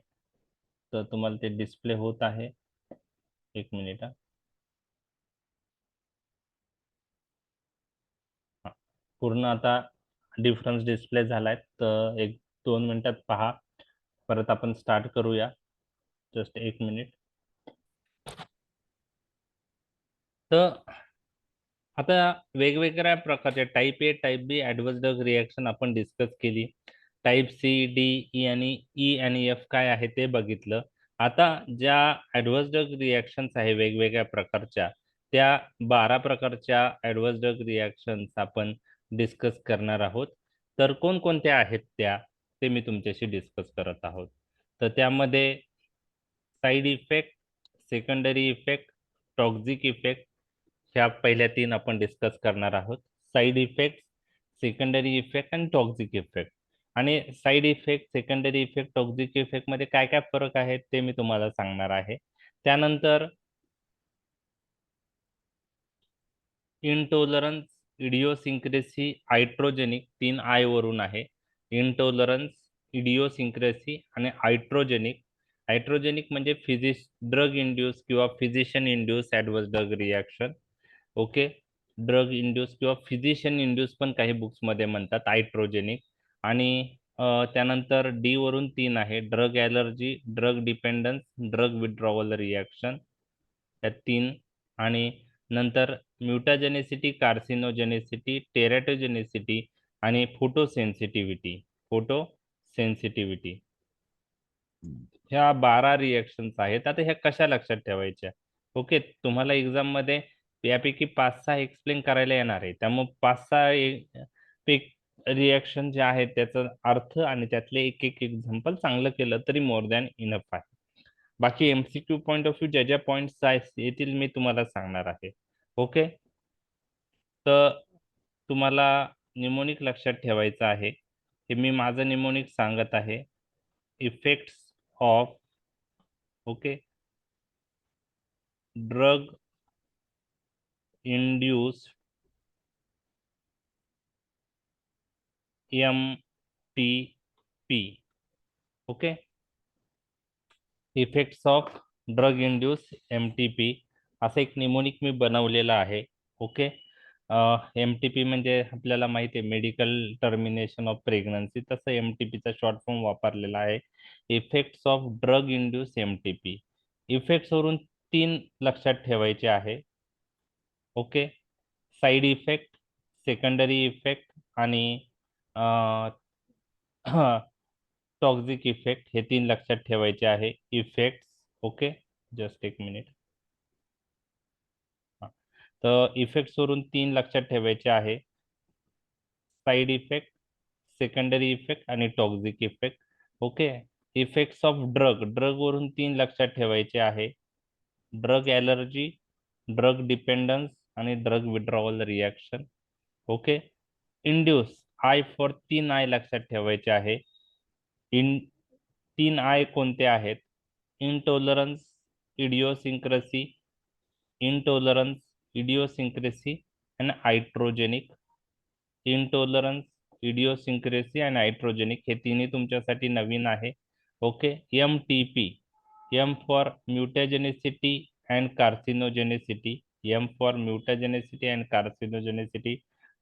तर तुम्हाला ते डिस्प्ले होत आहे, एक मिनिट. हा, पूर्ण आता डिफरन्स डिस्प्ले झालाय, तर एक 2 मिनिटात पहा, परत आपण स्टार्ट करूया. जस्ट एक मिनिट. तर आता वेगवेगळ्या प्रकारचे type A type B adverse drug reaction आपण डिस्कस केली. टाईप सी, डी, ई आणि एफ काय आहे ते बघितलं. आता ज्या ॲडव्हर्स ड्रग रिॲक्शन्स आहे वेगवेगळ्या प्रकारच्या, त्या 12 प्रकारच्या ॲडव्हर्स ड्रग रिॲक्शन्स आपण डिस्कस करणार आहोत. तर कोणकोणत्या आहेत त्या, ते मी तुमच्याशी डिस्कस करत आहोत. तर त्यामध्ये side effect, secondary effect, toxic effect, ह्या पहिल्या 3 आपण डिस्कस करणार आहोत. साईड इफेक्ट, सेकंडरी इफेक्ट आणि टॉक्झिक इफेक्ट. आणि side effect, secondary effect, toxic effect मध्ये काय काय फरक आहेत ते मी तुम्हाला सांगणार आहे. त्यानंतर इंटॉलरन्स, इडिओसिंक्रेसी, आयट्रोजेनिक, 3 आय वरून आहे. इंटॉलरन्स, इडिओसिंक्रेसी आणि आयट्रोजेनिक. हायड्रोजेनिक म्हणजे ड्रग इंड्यूस किंवा physician induce adverse drug reaction. Okay. Drug induce किंवा फिजिशियन इंड्यूस पण काही बुक्स मध्ये म्हणतात हायड्रोजेनिक. आणि त्यानंतर डी वरून 3 आहे, drug allergy, drug dependence, drug withdrawal reaction, या 3. आणि नंतर म्युटाजेनिसिटी, कार्सिनोजेनिसिटी, टेरॅटोजेनिसिटी आणि फोटोसेन्सिटिव्हिटी ह्या 12 रिएक्शन्स आहेत. आता ह्या कशा लक्षात ठेवायच्या? ओके, तुम्हाला एक्झाम मध्ये यापैकी 5-6 एक्सप्लेन करायला येणार आहे. त्यामुळे 5-6 रिएक्शन जे आहेत त्याचा अर्थ आणि त्यातले एक एक एक्झाम्पल चांगलं केलं तरी मोर दॅन इनफ आहे. बाकी एमसीक्यू पॉइंट ऑफ व्ह्यू ज्या ज्या पॉइंट्स येतील मी तुम्हाला सांगणार आहे. ओके, तर तुम्हाला निमोनिक लक्षात ठेवायचं आहे. हे मी माझं निमोनिक सांगत आहे. Effects of okay drug induced MTP. Okay, effects of drug induce MTP असं एक निमोनिक मी बनवलेला आहे. ओके, MTP म्हणजे आपल्याला माहिती आहे मेडिकल टर्मिनेशन ऑफ प्रेग्नन्सी, तसं MTPचा शॉर्ट फॉर्म वापरलेला आहे. Effects of drug induce MTP. Effects वरून 3 लक्षात ठेवायचे आहे. Okay, side effect, secondary effect आणि टॉक्सिक इफेक्ट हे 3 लक्षात ठेवायचे आहे. इफेक्ट्स ओके, जस्ट एक मिनिट. तर इफेक्ट्स वरून 3 लक्षात ठेवायचे आहे. साइड इफेक्ट, सेकंडरी इफेक्ट आणि toxic effect. Okay, effects of drug वरून 3 लक्षात ठेवायचे आहे. ड्रग ॲलर्जी, ड्रग डिपेंडन्स आणि drug withdrawal reaction. Okay, induce I for 3 I लक्षात ठेवायचे आहे. 3 आय कोणते आहेत? इंटॉलरन्स, इडिओसिंक्रेसी, इंटॉलरन्स, इडिओसिंक्रेसी आणि हायड्रोजेनिक. इंटॉलरन्स, इडिओसिंक्रेसी आणि हायड्रोजेनिक हे तिन्ही तुमच्यासाठी नवीन आहे. Okay, MTP, M for mutagenicity and carcinogenicity, M for mutagenicity and carcinogenicity,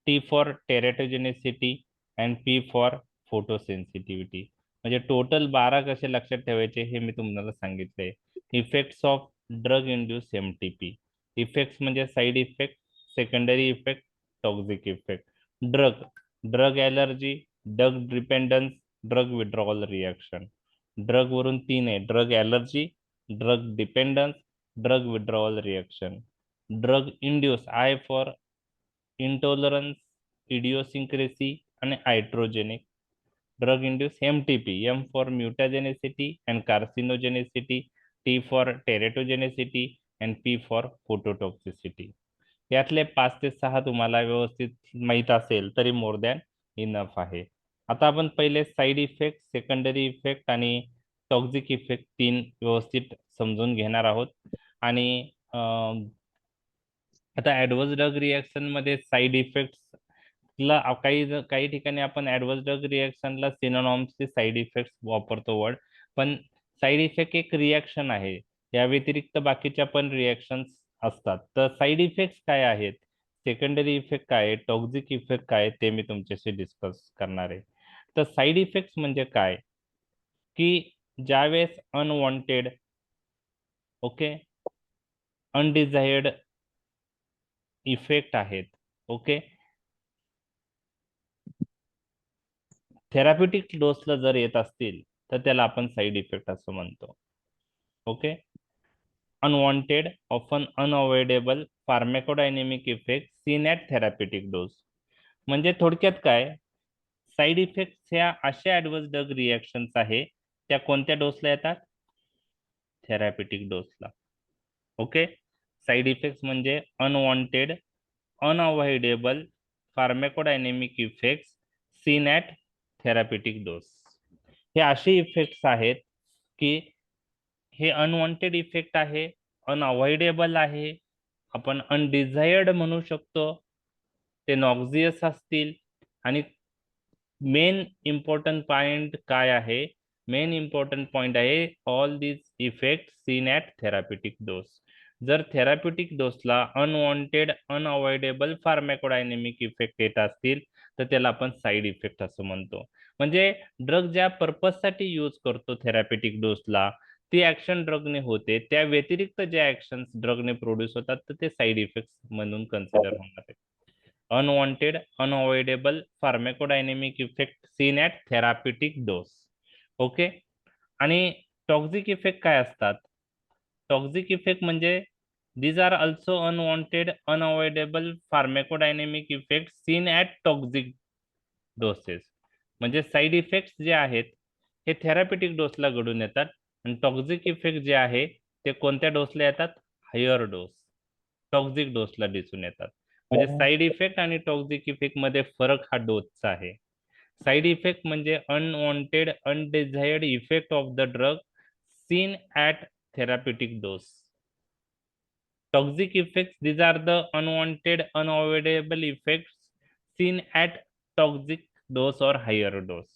T for teratogenicity and P for photosensitivity. म्हणजे टोटल 12 कसे लक्षात ठेवायचे हे मी तुम्हाला सांगितले. Effects of drug induce MTP. Effects म्हणजे side effect, secondary effect, toxic effect. Drug allergy, drug dependence, drug withdrawal reaction. Drug वरून 3 आहे. Drug allergy, drug dependence, drug withdrawal reaction. Drug induced I for intolerance, idiosyncrasy आणि iatrogenic. Drug induce MTP, M for mutagenicity and carcinogenicity, T for teratogenicity and P for phototoxicity. यातले 5 ते 6 तुम्हाला व्यवस्थित माहित असेल तरी मोर दॅन इनफ आहे. आता आपण पहिले साइड इफेक्ट, सेकंडरी इफेक्ट आणि टॉक्सिक इफेक्ट 3 व्यवस्थित समजून घेणार आहोत. आणि आता ऍडव्हर्स ड्रग रिएक्शन मध्ये साइड इफेक्ट्सला काही ठिकाणी आपण ऍडव्हर्स ड्रग रिएक्शनला सिनोनॉम्सचे साइड इफेक्ट्स वापरतो वर्ड, पण साइड इफेक्ट एक रिएक्शन आहे. या व्यतिरिक्त बाकीच्या पण रिएक्शन्स असतात. तर साइड इफेक्ट्स काय आहेत, सेकंडरी इफेक्ट काय आहे, टॉक्सिक इफेक्ट काय आहे, ते मी तुमच्याशी डिस्कस करणार आहे. तर साइड इफेक्ट्स म्हणजे काय की ज्यावेळेस अनवॉन्टेड ओके अनडिझायर्ड इफेक्ट आहेत ओके थेराप्युटिक डोसला जर येत असतील तर त्याला आपण साइड इफेक्ट असं म्हणतो. ओके, unwanted often unavoidable pharmacodynamic effect seen at therapeutic dose. म्हणजे थोडक्यात काय, साइड इफेक्ट ह्या अशा ऍडव्हर्स ड्रग रिएक्शन्स आहे त्या कोणत्या डोसला येतात, थेराप्युटिक डोसला. ओके, साइड इफेक्ट्स म्हणजे unwanted unavoidable pharmacodynamic effects seen at therapeutic dose. हे असे इफेक्ट्स आहेत की हे अनवॉन्टेड इफेक्ट आहे, अनअवॉइडेबल आहे, आपण अनडिझायर्ड म्हणू शकतो, ते नॉक्झियस असतील. आणि मेन इम्पॉर्टंट पॉइंट काय आहे, मेन इम्पॉर्टंट पॉइंट आहे all this effect seen at therapeutic dose. जर थेराप्युटिक डोसला अनवॉन्टेड अनअवॉइडेबल फार्मॅकोडायनेमिक इफेक्ट येत असतील तर त्याला आपण साइड इफेक्ट असं म्हणतो. म्हणजे ड्रग ज्या पर्पजसाठी यूज करतो थेराप्युटिक डोसला ती ऍक्शन ड्रगने होते, त्या व्यतिरिक्त ज्या ऍक्शन ड्रगने प्रोड्यूस होतात तर ते साईड इफेक्ट्स म्हणून कन्सिडर होणार आहे. Unwanted unavoidable pharmacodynamic effect seen at therapeutic dose. Okay. आणि टॉक्सिक इफेक्ट काय असतात? टॉक्सिक इफेक्ट म्हणजे these are also unwanted unavoidable pharmacodynamic effects seen at toxic doses. म्हणजे साईड इफेक्ट्स जे आहेत हे थेरापिटिक डोसला घडून येतात आणि टॉक्सिक इफेक्ट जे आहे ते कोणत्या डोसला येतात? हायर डोस, टॉक्सिक डोसला दिसून येतात. म्हणजे साईड इफेक्ट आणि टॉक्सिक इफेक्ट मध्ये फरक हा डोसचा आहे. साइड इफेक्ट म्हणजे unwanted undesired effect of the drug seen at therapeutic dose. Toxic effects, these are the unwanted, unavoidable effects seen at toxic dose or higher dose.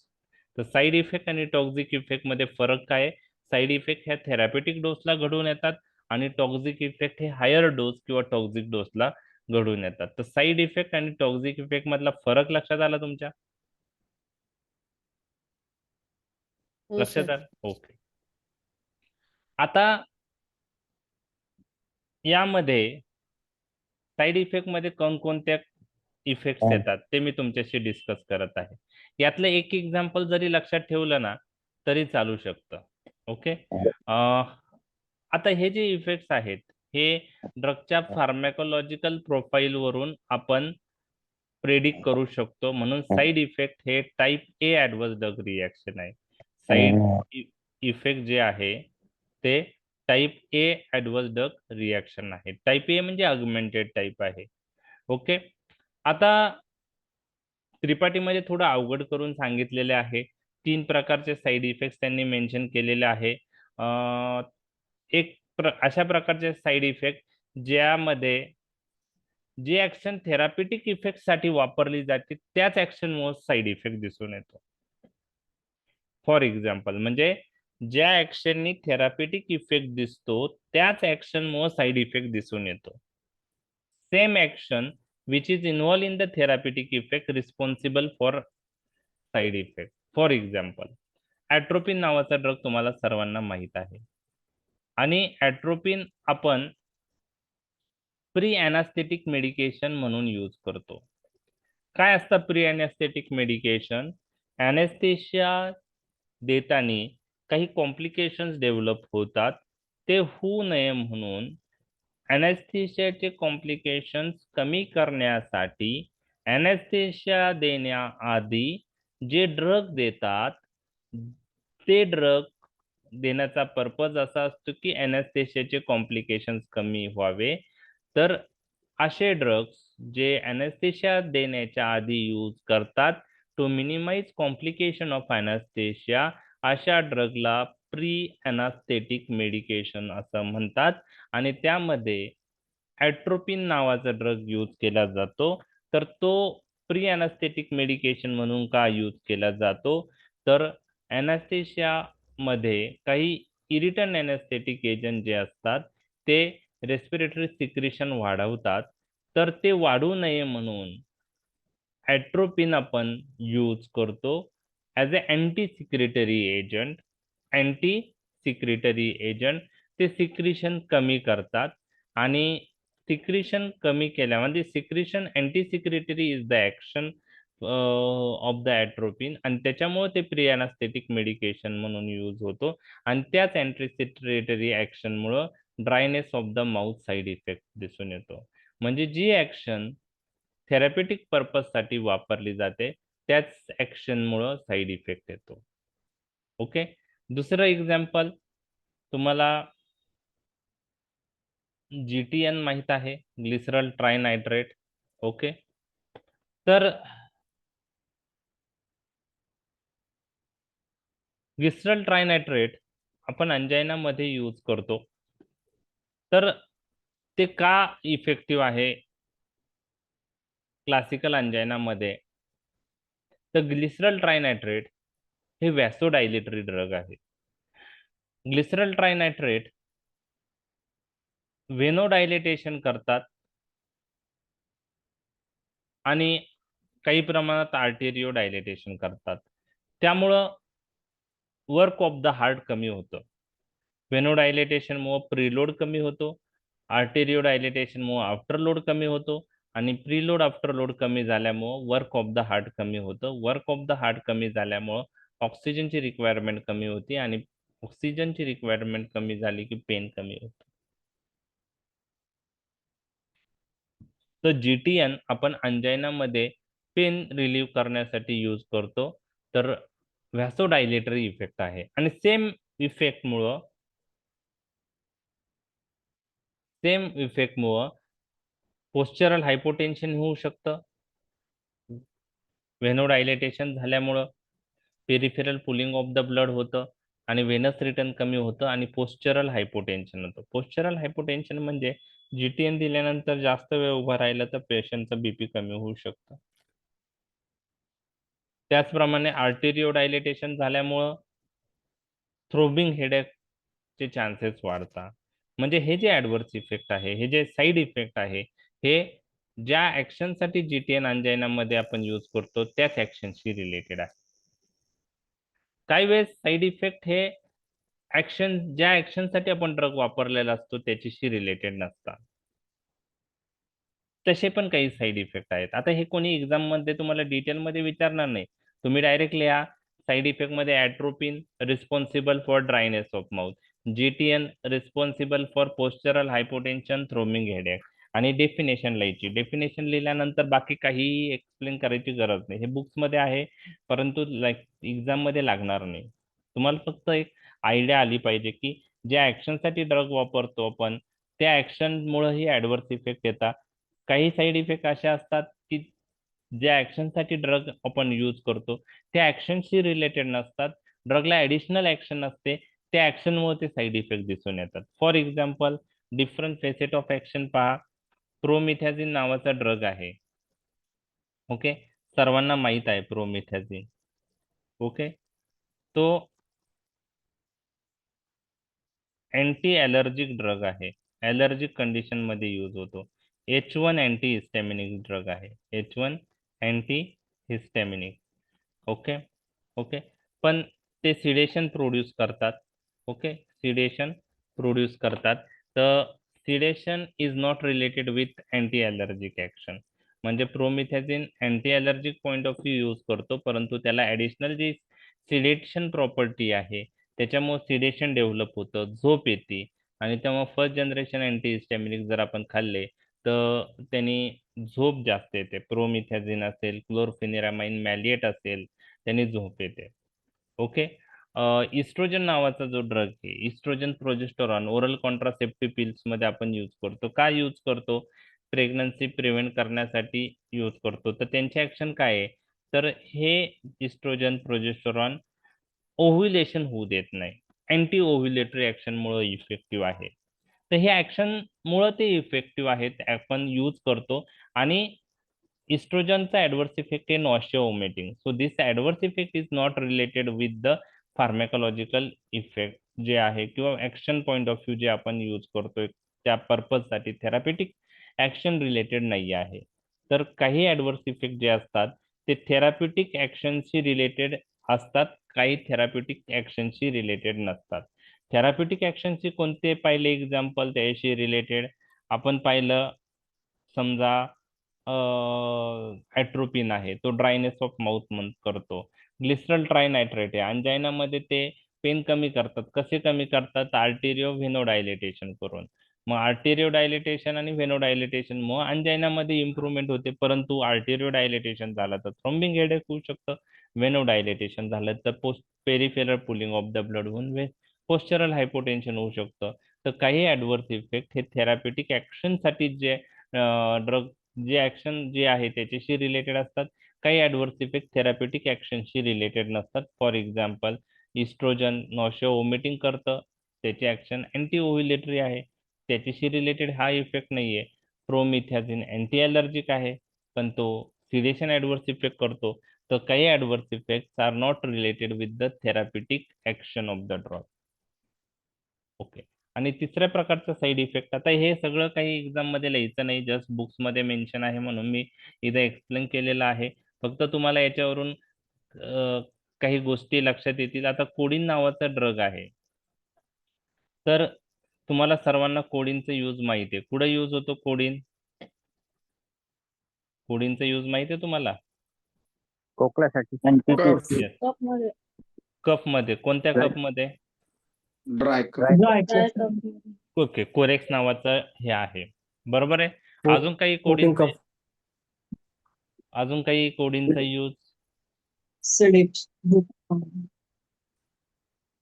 तर side effect आणि toxic effect मध्ये फरक काय आहे? Side effect ह्या therapeutic डोसला घडून येतात आणि टॉक्सिक इफेक्ट हे हायर डोस किंवा टॉक्सिक डोसला घडून येतात. तर साईड इफेक्ट आणि टॉक्सिक इफेक्ट मधला फरक लक्षात आला तुमच्या? हो लक्षात सर. आलं? ओके. आता यामध्ये साईड इफेक्ट मध्ये कोणकोणत्या इफेक्ट्स येतात ते मी तुमच्याशी डिस्कस करत आहे. यातलं एक एक्झाम्पल जरी लक्षात ठेवलं ना तरी चालू शकतं. ओके. आता हे जे इफेक्ट्स आहेत हे ड्रगच्या फार्मॅकोलॉजिकल प्रोफाईल वरून आपण प्रेडिक्ट करू शकतो. म्हणून साईड इफेक्ट हे type A adverse drug reaction आहे. साईड इफेक्ट जे आहे ते type A adverse drug reaction आहे. टाईप ए म्हणजे अगमेंटेड टाईप आहे. ओके. आता त्रिपाठीमध्ये थोडं अवघड करून सांगितलेले आहे. 3 प्रकारचे साईड इफेक्ट्स त्यांनी मेन्शन केलेले आहे. अशा प्रकारचे साईड इफेक्ट ज्यामध्ये जी ऍक्शन थेरापिटिक इफेक्ट साठी वापरली जाते त्याच ऍक्शनमुळे साईड इफेक्ट दिसून येतो. फॉर एक्झाम्पल म्हणजे ज्या ऍक्शननी थेरापिटिक इफेक्ट दिसतो त्याच ऍक्शनमुळे साईड इफेक्ट दिसून येतो. Same action which is involve in the therapeutic effect responsible for side effect. For example atropine नावाचा ड्रग तुम्हाला सर्वांना माहित आहे आणि ॲट्रोपिन आपण प्री अॅनास्थेटिक मेडिकेशन म्हणून यूज करतो. काय असतं प्री अॅनास्थेटिक मेडिकेशन? अॅनेस्थेशिया देताना काही कॉम्प्लिकेशन्स डेव्हलप होतात, ते होऊ नये म्हणून अॅनेस्थेशियाचे कॉम्प्लिकेशन्स कमी करण्यासाठी अॅनेस्थेशिया देण्याआधी जे ड्रग देतात ते ड्रग देण्याचा पर्पज असा असतो की अॅनेस्थेशियाचे कॉम्प्लिकेशन्स कमी व्हावे. तर असे ड्रग्स जे अॅनेस्थेशिया देण्याच्या आधी यूज करतात to minimize complication of anaesthesia अशा ड्रगला प्री अॅनास्थेटिक मेडिकेशन असं म्हणतात. आणि त्यामध्ये ॲट्रोपिन नावाचा ड्रग यूज केला जातो. तर तो प्री अॅनास्थेटिक मेडिकेशन म्हणून का यूज केला जातो? तर अॅनास्थेशिया मध्ये काही इरिटंट अॅनेस्थेटिक एजंट जे असतात ते रेस्पिरेटरी सिक्रेशन वाढवतात. तर ते वाढू नये म्हणून ॲट्रोपिन आपण यूज करतो as a anti secretory agent. Anti secretory agent ते सिक्रेशन कमी करतात आणि सिक्रेशन कमी केल्या म्हणजे secretion anti secretory is the action of the atropine आणि त्याच्यामुळे ते प्री अॅनास्थेटिक मेडिकेशन म्हणून यूज होतो आणि त्याच अँटी सिक्रेटरी ॲक्शनमुळं dryness of the mouth side effect दिसून येतो. म्हणजे जी ॲक्शन थेरापेटिक पर्पज साठी वापरली जाते त्याच ऍक्शनमुळे साईड इफेक्ट येतो. ओके. दुसरं एक्झाम्पल तुम्हाला GTN माहित आहे, ग्लिसरॉल ट्रायनायट्रेट. ओके. तर ग्लिसरॉल ट्रायनायट्रेट आपण अंजायना मध्ये यूज करतो. तर ते का इफेक्टिव्ह आहे क्लासिकल अंजायना मध्ये? तर ग्लिसरॉल ट्रायनायट्रेट हे वॅसोडायलेटरी ड्रग आहे. ग्लिसरॉल ट्रायनायट्रेट व्हेनोडायलेटेशन करतात आणि काही प्रमाणात आर्टेरियो डायलेटेशन करतात. त्यामुळं वर्क ऑफ द हार्ट कमी होतं. व्हेनोडायलेटेशनमुळे प्रीलोड कमी होतो, आर्टेरिओडायलेटेशनमुळे आफ्टर लोड कमी होतो आणि प्रीलोड आफ्टर लोड कमी झाल्यामुळं वर्क ऑफ द हार्ट कमी होतं. वर्क ऑफ द हार्ट कमी झाल्यामुळं ऑक्सिजनची रिक्वायरमेंट कमी होती आणि ऑक्सिजनची रिक्वायरमेंट कमी झाली की पेन कमी होतं. तर GTN आपण अंजायनामध्ये पेन रिलीव्ह करण्यासाठी यूज करतो. तर व्हॅसोडायलेटरी इफेक्ट आहे आणि सेम इफेक्टमुळं पोस्चरल हायपोटेन्शन होऊ शकतं. व्हेनोडायलेटेशन झाल्यामुळं peripheral pulling of the blood होतं आणि व्हेनस रिटर्न कमी होतं आणि पोस्चरल हायपोटेन्शन होतं. पोस्चरल हायपोटेन्शन म्हणजे GTN दिल्यानंतर जास्त वेळ उभा राहिला तर पेशंटचं BP कमी होऊ शकतं. त्याचप्रमाणे आर्टेरिओडायलेटेशन झाल्यामुळं थ्रोबिंग हेडेकचे चान्सेस वाढतात. म्हणजे हे जे ऍडव्हर्स इफेक्ट आहे, हे जे साईड इफेक्ट आहे, हे ज्या ऍक्शनसाठी GTN अंजायनामध्ये आपण यूज करतो त्याच ऍक्शनशी रिलेटेड आहे. काही वेळेस साईड इफेक्ट हे ज्या ऍक्शनसाठी आपण ड्रग वापरलेला असतो त्याच्याशी रिलेटेड नसतात. तसे पण काही साईड इफेक्ट आहेत. आता हे कोणी एक्झाम मध्ये तुम्हाला डिटेलमध्ये विचारणार नाही. तुम्ही डायरेक्ट लिहा साईड इफेक्ट मध्ये atropine responsible for dryness of mouth, GTN responsible for postural hypotension, throbbing headache आणि डेफिनेशन लिहायची. डेफिनेशन लिहिल्यानंतर बाकी काहीही एक्सप्लेन करायची गरज नाही. हे बुक्स मध्ये आहे परंतु एक्झाम मध्ये लागणार नाही. तुम्हाला फक्त एक आयडिया आली पाहिजे की ज्या ऍक्शनसाठी ड्रग वापरतो आपण त्या ऍक्शनमुळेही ऍडव्हर्स इफेक्ट येतात. काही साईड इफेक्ट अशा असतात की ज्या ऍक्शनसाठी ड्रग आपण यूज करतो त्या ऍक्शनशी रिलेटेड नसतात. ड्रगला ऍडिशनल ऍक्शन असते, त्या ऍक्शनमुळे ते साईड इफेक्ट दिसून येतात. For example different facet of action पहा. प्रोमिथॅझिन नावाचा ड्रग आहे. ओके, सर्वांना माहित आहे प्रोमिथॅझिन. ओके, तो अँटी ॲलर्जिक ड्रग आहे. ॲलर्जिक कंडिशन मध्ये यूज होतो. H1 अँटी हिस्टॅमिनिक ड्रग आहे. H1 anti हिस्टॅमिनिक. ओके ओके, पण ते सिडेशन प्रोड्यूस करतात. ओके, सिडेशन प्रोड्यूस करतात. तर sedation is not related with anti allergic action. म्हणजे promethazine anti allergic point of view use करतो परंतु त्याला ॲडिशनल जी सिडेशन प्रॉपर्टी आहे त्याच्यामुळे सिडेशन डेव्हलप होतं, झोप येते आणि तेव्हा फर्स्ट जनरेशन अँटी हिस्टॅमिनिक जर आपण खाल्ले तर त्यांनी झोप जास्त येते. प्रोमिथॅझिन असेल, क्लोरफेनिरामाइन मॅलिएट असेल, त्यांनी झोप येते. ओके, इस्ट्रोजन नावाचा जो ड्रग आहे, oestrogen progesterone oral contraceptive pills मध्ये आपण यूज करतो. काय यूज करतो? प्रेग्नन्सी प्रिव्हेंट करण्यासाठी यूज करतो. तर त्यांचे ऍक्शन काय आहे? तर हे इस्ट्रोजन प्रोजेस्टेरॉन ओव्ह्युलेशन होऊ देत नाही. अँटी ओव्ह्युलेटरी ऍक्शन मुळे इफेक्टिव्ह आहे. तर हे ऍक्शन मुळे ते इफेक्टिव्ह आहेत, आपण यूज करतो. आणि इस्ट्रोजनचा ऍडव्हर्स इफेक्ट आहे nausea vomiting. So this adverse effect is not related with the pharmacological effect जे आहे किंवा ऍक्शन पॉईंट ऑफ व्ह्यू जे आपण यूज करतोय त्या पर्पजसाठी थेरापेटिक ऍक्शन रिलेटेड नाही आहे. तर काही ऍडव्हर्स इफेक्ट जे असतात ते थेराप्युटिक ऍक्शनशी रिलेटेड असतात, काही थेराप्युटिक ऍक्शनशी रिलेटेड नसतात. थेराप्युटिक ऍक्शनशी कोणते पाहिले एक्झाम्पल त्याशी रिलेटेड आपण पाहिलं, समजा ॲट्रोपिन आहे, तो ड्रायनेस ऑफ माउथ करतो. ग्लिसरल ट्रायनायट्रेट आहे, अंजायनामध्ये ते पेन कमी करतात. कसे कमी करतात? आर्टेरिओ व्हेनोडायलेटेशन करून. मग आर्टेरिओ डायलेटेशन आणि व्हेनोडायलेटेशन मग अंजायनामध्ये इम्प्रूव्हमेंट होते. परंतु आर्टेरिओ डायलेटेशन झालं तर थ्रोम्बिंग हेडेक होऊ शकतं. व्हेनोडायलेटेशन झालं तर peripheral pulling of the blood होऊन पोस्चरल हायपोटेन्शन होऊ शकतं. तर काही ऍडव्हर्स इफेक्ट हे थेरापेटिक ऍक्शनसाठी जे ड्रग जे ऍक्शन जे आहे त्याच्याशी रिलेटेड असतात. काही ऍडव्हर्स इफेक्ट थेरापेटिक ऍक्शनशी रिलेटेड नसतात. For example oestrogen nausea vomiting करतं, त्याची ऍक्शन अँटी ओव्ह्युलेटरी आहे, त्याच्याशी रिलेटेड हा इफेक्ट नाहीये. प्रोमिथॅझिन अँटी ॲलर्जिक आहे पण तो सिडेशन ऍडव्हर्स इफेक्ट करतो. तर काही adverse effect are not related with the therapeutic action of the drug. Okay, आणि तिसऱ्या प्रकारचा साईड इफेक्ट, आता हे सगळं काही एक्झाम मध्ये लिहायचं नाही, जस्ट बुक्स मध्ये मेन्शन आहे म्हणून मी इथे एक्सप्लेन केलेलं आहे. फक्त तुम्हाला याच्यावरून काही गोष्टी लक्षात येतील. आता कोडिन नावाचा ड्रग आहे. तर तुम्हाला सर्वांना कोडिनचा यूज माहिती आहे. कुठे यूज होतो कोडिन? कोडिनचा यूज माहिती आहे तुम्हाला? खोकल्यासाठी कफ Yes. कप मध्ये कप मध्ये. कोणत्या कप मध्ये? Dry cup dry cup okay, Corex नावाचं हे आहे. बरोबर आहे. अजून काही कोडिनचा यूज? सिडिक्स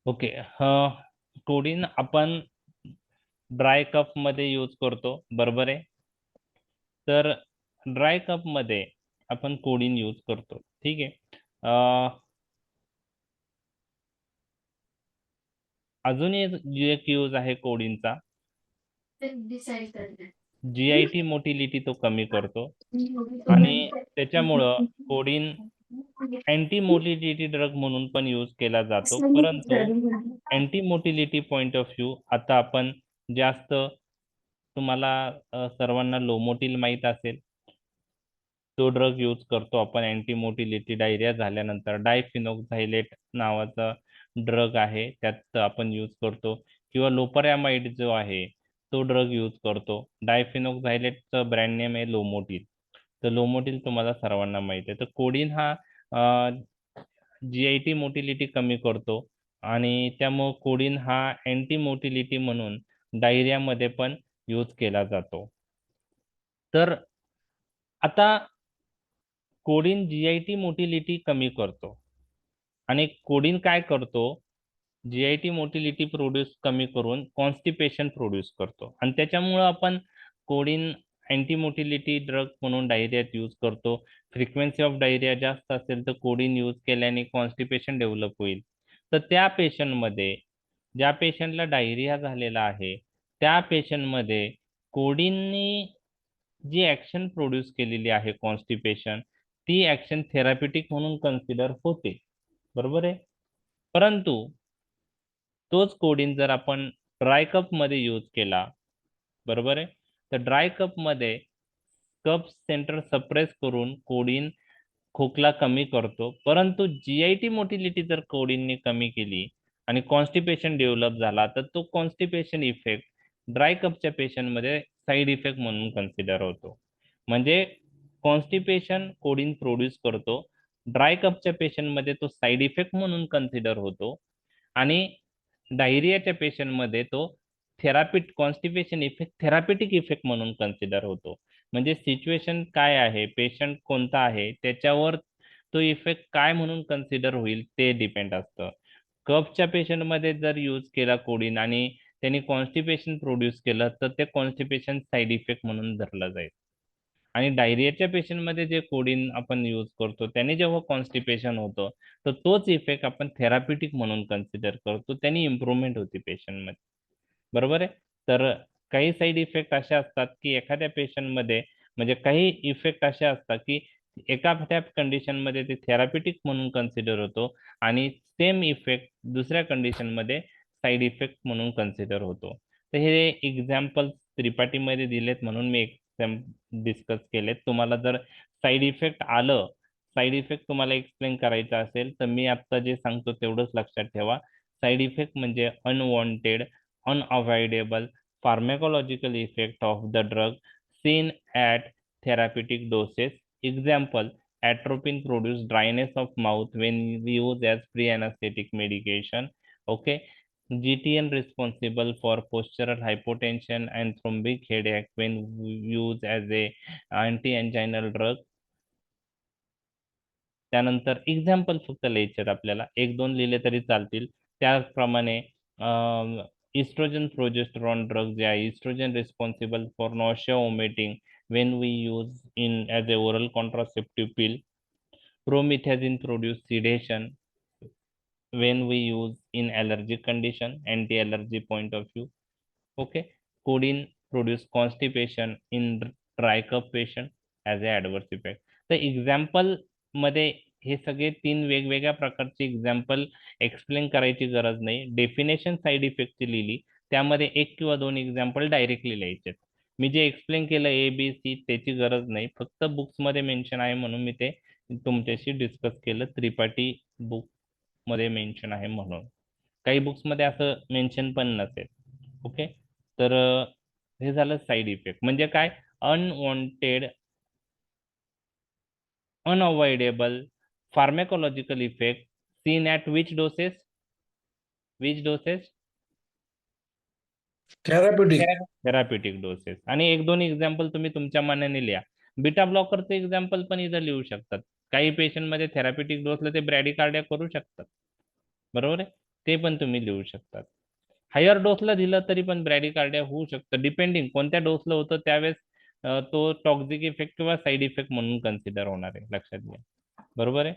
ओके, कोडिन आपण ड्राय कप मध्ये यूज करतो. बरोबर आहे. तर ड्राय कप मध्ये आपण कोडिन यूज करतो. ठीक आहे. अजून एक यूज आहे कोडिनचा, GIT मोटिलिटी तो कमी करतो आणि त्याच्यामुळं कोडिन अँटी मोटिलिटी ड्रग म्हणून पण यूज केला जातो. परंतु anti motility point of view आता आपण जास्त, तुम्हाला सर्वांना लोमोटिल माहित असेल, तो ड्रग यूज करतो आपण अँटी मोटिलिटी. डायरिया झाल्यानंतर डायफिनोक्झाइलेट नावाचा ड्रग आहे, त्यात आपण यूज करतो. किंवा लोपरॅमाइड जो आहे तो ड्रग यूज करतो. डायफिनोक्झाइलेटचं ब्रँड नेम आहे लोमोटिल. तर लोमोटिल तुम्हाला सर्वांना माहिती आहे. तर कोडिन हा GIT मोटिलिटी कमी करतो आणि त्यामुळे कोडिन हा अँटी मोटिलिटी म्हणून डायरियामध्ये पण यूज केला जातो. तर आता कोडिन GIT मोटिलिटी कमी करतो आणि कोडिन काय करतो? GIT मोटिलिटी प्रोड्यूस कमी करून कॉन्स्टिपेशन प्रोड्यूस करतो आणि त्याच्यामुळं आपण कोडिन अँटी मोटिलिटी ड्रग म्हणून डायरियात यूज करतो. फ्रिक्वेन्सी ऑफ डायरिया जास्त असेल तर कोडिन यूज केल्याने कॉन्स्टिपेशन डेव्हलप होईल. तर त्या पेशंटमध्ये, ज्या पेशंटला डायरिया झालेला आहे, त्या पेशंटमध्ये कोडिननी जी ऍक्शन प्रोड्यूस केलेली आहे कॉन्स्टिपेशन, ती ऍक्शन थेरापिटिक म्हणून कन्सिडर होते. बरोबर आहे. परंतु तोच कोडिन जर आपण ड्राय कप मध्ये यूज केला, बरोबर आहे, तर ड्राय कप मध्ये कप सेंटर सप्रेस करून कोडिन खोकला कमी करतो. परंतु GIT मोटिलिटी जर कोडिनने कमी केली आणि कॉन्स्टिपेशन डेव्हलप झाला, तर तो कॉन्स्टिपेशन इफेक्ट ड्राय कपच्या पेशंटमध्ये साईड इफेक्ट म्हणून कन्सिडर होतो. म्हणजे कॉन्स्टिपेशन कोडिन प्रोड्यूस करतो, ड्राय कपच्या पेशंटमध्ये तो साईड इफेक्ट म्हणून कन्सिडर होतो आणि डायरियाच्या पेशंटमध्ये तो कॉन्स्टिपेशन इफेक्ट थेरापिटिक इफेक्ट म्हणून कन्सिडर होतो. म्हणजे सिच्युएशन काय आहे, पेशंट कोणता आहे, त्याच्यावर तो इफेक्ट काय म्हणून कन्सिडर होईल ते डिपेंड असतं. कफच्या पेशंटमध्ये जर यूज केला कोडिन आणि त्यांनी कॉन्स्टिपेशन प्रोड्यूस केलं, तर ते कॉन्स्टिपेशन साईड इफेक्ट म्हणून धरलं जाईल. आणि डायरियाच्या पेशंटमध्ये जे कोडिन आपण यूज करतो त्याने जेव्हा कॉन्स्टिपेशन होतं, तर तोच इफेक्ट आपण थेरापिटिक म्हणून कन्सिडर करतो. त्यांनी इम्प्रूव्हमेंट होती पेशंटमध्ये. बरोबर आहे. तर काही साईड इफेक्ट असे असतात की एखाद्या पेशंटमध्ये, म्हणजे काही इफेक्ट असे असतात की एखाद्या कंडिशनमध्ये ते थेरापिटिक म्हणून कन्सिडर होतो आणि सेम इफेक्ट दुसऱ्या कंडिशनमध्ये साईड इफेक्ट म्हणून कन्सिडर होतो. तर हे एक्झाम्पल त्रिपाठीमध्ये दिलेत म्हणून मी डिस्कस केलेत. तुम्हाला जर साईड इफेक्ट आलं, साईड इफेक्ट तुम्हाला एक्सप्लेन करायचं असेल, तर मी आता जे सांगतो तेवढंच लक्षात ठेवा. साईड इफेक्ट म्हणजे unwanted, unavoidable pharmacological effect of the drug seen at therapeutic doses. Example, atropine produce dryness of mouth when used as pre-anesthetic medication. Okay. GTN responsible for postural hypotension and thrombic headache when used as a anti-anginal drug. त्यानंतर example फक्त लिहायचे आपल्याला, एक दोन लिहिले तरी चालतील. त्याप्रमाणे इस्ट्रोजन प्रोजेस्टेरॉन ड्रग जे आहे, oestrogen responsible for nausea vomiting when we use in as a oral contraceptive pill. Promethazine produce sedation when we use in allergic condition, anti-allergy point of view. Okay. Codeine produce constipation in dry cough patient as a adverse effect. तर example मध्ये हे सगळे तीन वेगवेगळ्या प्रकारचे example explain करायची गरज नाही. डेफिनेशन साईड इफेक्टची लिहिली, त्यामध्ये एक किंवा दोन एक्झाम्पल डायरेक्टली लिहायचे. मी जे एक्सप्लेन केलं ABC त्याची गरज नाही, फक्त बुक्स मध्ये मेन्शन आहे म्हणून मी ते तुमच्याशी डिस्कस केलं. त्रिपाठी बुक मध्ये मेन्शन आहे म्हणून. काही बुक्स मध्ये असं मेन्शन पण नसेल. ओके, तर हे झालं साईड इफेक्ट. म्हणजे काय? Unwanted, unavoidable pharmacological effect seen at which doses? Which doses? Therapeutic doses. आणि एक दोन एक्झाम्पल तुम्ही तुमच्या मनाने लिहा. बीटा ब्लॉकरचे एक्झाम्पल पण इथं लिहू शकतात. काही पेशंट मध्ये थेराप्युटिक डोसला ते ब्रॅडिकार्डिया करू शकतात, बरोबर आहे, ते पण तुम्ही लिहू शकतात. हायर डोसला दिलं तरी पण ब्रॅडिकार्डिया होऊ शकतं, डिपेंडिंग कोणत्या डोसला होतं त्यावेळेस तो टॉक्सिक इफेक्ट किंवा साईड इफेक्ट म्हणून कन्सिडर होणार आहे, लक्षात घ्या, बरोबर आहे.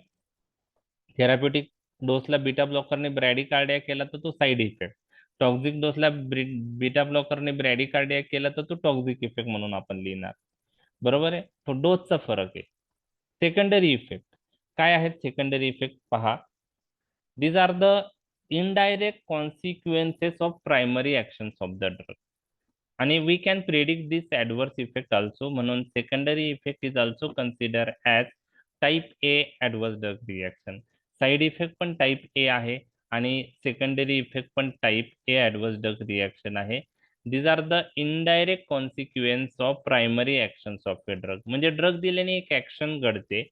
थेराप्युटिक डोसला बीटा ब्लॉकरने ब्रॅडिकार्डिया केला तर तो साईड इफेक्ट, टॉक्सिक डोसला बीटा ब्लॉकरने ब्रॅडिकार्डिया केला तर तो टॉक्सिक इफेक्ट म्हणून आपण लिहिणार, बरोबर आहे. तो डोसचा फरक आहे. सेकंडरी इफेक्ट काय आहेत? सेकंडरी इफेक्ट पहा. These are the indirect consequences of primary actions of the drug, आणि we can predict this adverse effect also. म्हणून secondary effect is also consider as type A adverse drug reaction. Side effect पण type A आहे आणि secondary effect पण type A adverse drug reaction आहे. These are the indirect consequence of primary actions of a drug. म्हणजे drug दिल्याने एक action घडते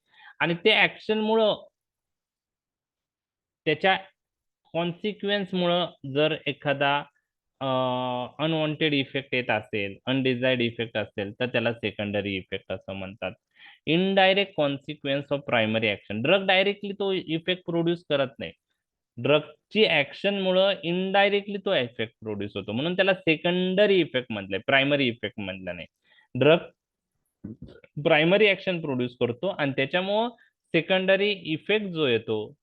आणि त्या ऍक्शन मुळे, त्याच्या कॉन्सिक्वेन्स मुळे जर एखादा अनवॉन्टेड इफेक्ट येत असेल, अनडिझायर्ड इफेक्ट असेल, तर त्याला सेकंडरी इफेक्ट असं म्हणतात. Indirect consequence of primary action. Drug directly तो इफेक्ट प्रोड्यूस करत नाही, ड्रगची ऍक्शन मुळे इनडायरेक्टली तो इफेक्ट प्रोड्यूस होतो, म्हणून त्याला सेकंडरी इफेक्ट म्हटलंय, प्रायमरी इफेक्ट म्हटलं नाही. ड्रग प्रायमरी ऍक्शन प्रोड्यूस करतो आणि त्याच्यामुळं सेकंडरी इफेक्ट जो येतो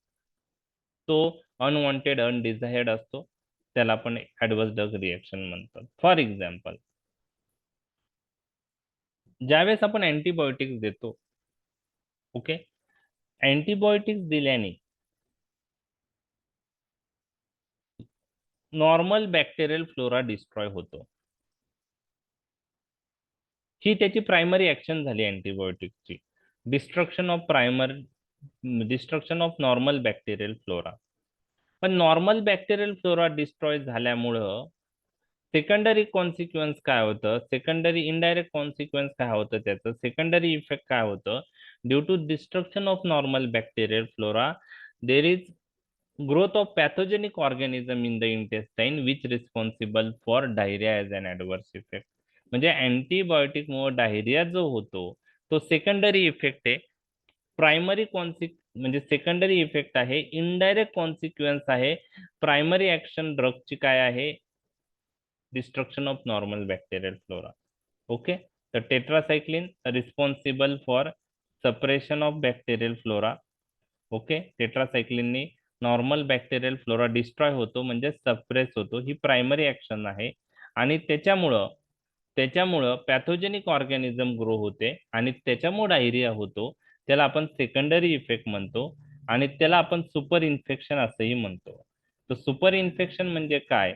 तो अनवॉन्टेड, अनडिझायर्ड असतो, त्याला आपण ऍडव्हर्स ड्रग रिएक्शन म्हणतात. फॉर एक्झाम्पल, ज्यावेळेस आपण अँटीबायोटिक्स देतो, ओके, अँटीबायोटिक्स दिल्याने नॉर्मल बॅक्टेरियल फ्लोरा डिस्ट्रॉय होतो, ही त्याची प्रायमरी ऍक्शन झाली अँटीबायोटिक्सची, destruction of normal bacterial flora. पण नॉर्मल बॅक्टेरियल फ्लोरा डिस्ट्रॉय झाल्यामुळं सेकंडरी कॉन्सिक्वेन्स काय होतं, सेकंडरी इनडायरेक्ट कॉन्सिक्वेन्स काय होतं, त्याचं सेकंडरी इफेक्ट काय होतं? Due to destruction of normal bacterial flora there is growth of pathogenic organism in the intestine which responsible for diarrhea as an adverse effect. म्हणजे antibiotic मुळे diarrhoea जो होतो तो सेकंडरी इफेक्ट आहे, प्रायमरी म्हणजे secondary effect आहे, indirect consequence आहे. Primary action ड्रगची काय आहे? Destruction of normal bacterial flora. Okay, तर tetracycline responsible for suppression of bacterial flora. Okay, टेट्रासायक्लिननी नॉर्मल बॅक्टेरियल फ्लोरा डिस्ट्रॉय होतो, म्हणजे सप्रेस होतो, ही प्रायमरी ऍक्शन आहे. आणि त्याच्यामुळं पॅथोजेनिक ऑर्गॅनिझम ग्रो होते आणि त्याच्यामुळे डायरिया होतो, त्याला आपण सेकंडरी इफेक्ट म्हणतो आणि त्याला आपण सुपर इन्फेक्शन असंही म्हणतो. तर सुपर इन्फेक्शन म्हणजे काय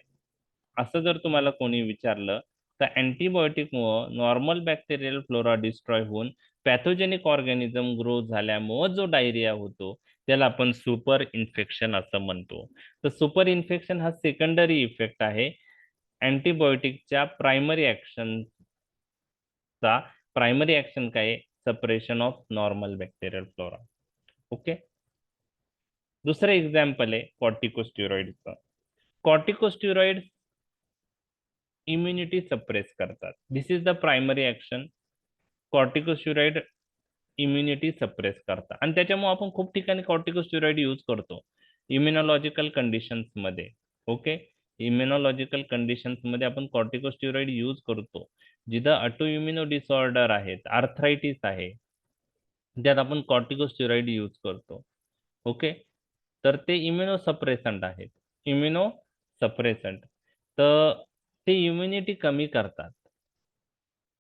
असं जर तुम्हाला कोणी विचारलं तर अँटीबायोटिकमुळं नॉर्मल बॅक्टेरियल फ्लोरा डिस्ट्रॉय होऊन पॅथोजेनिक ऑर्गॅनिझम ग्रो झाल्यामुळे जो डायरिया होतो त्याला आपण सुपर इन्फेक्शन असं म्हणतो. तर सुपर इन्फेक्शन हा सेकंडरी इफेक्ट आहे अँटीबायोटिकच्या प्रायमरी ऍक्शनचा. प्रायमरी ऍक्शन काय? Suppression of normal bacterial flora. Okay, दुसरं एक्झाम्पल आहे कॉर्टिकोस्टेरॉइडचं. कॉर्टिकोस्टेरॉइड इम्युनिटी सप्रेस करतात. This is the primary action. Corticosteroid immunity suppress करतात आणि त्याच्यामुळे आपण खूप ठिकाणी कॉर्टिकोस्टेरॉइड यूज करतो इम्युनॉलॉजिकल कंडिशन्स मध्ये. ओके, इम्युनॉलॉजिकल कंडिशन्स मध्ये आपण कॉर्टिकोस्टेरॉइड यूज करतो. जिथं ऑटो इम्युनो डिसऑर्डर आहेत, आर्थरायटिस आहे, त्यात आपण कॉर्टिकोस्टेरॉइड यूज करतो. ओके, तर ते इम्युनोसप्रेसंट आहेत, इम्युनोसप्रेसंट, तर ते इम्युनिटी कमी करतात.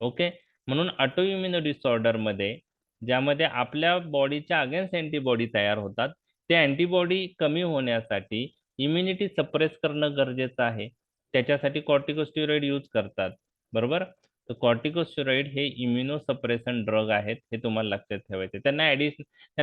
ओके, म्हणून ऑटो इम्युनो डिसऑर्डर मध्ये ज्यामध्ये आपल्या बॉडीच्या अगेन्स्ट अँटीबॉडी तयार होतात, ते अँटीबॉडी कमी होण्यासाठी इम्युनिटी सप्रेस करणं गरजेचं आहे, त्याच्यासाठी कॉर्टिकोस्टेरॉइड यूज करतात, बरोबर. तर कॉर्टिकोस्टेरॉइड हे इम्युनोसप्रेसन ड्रग आहेत, हे तुम्हाला लक्षात ठेवायचे. त्यांना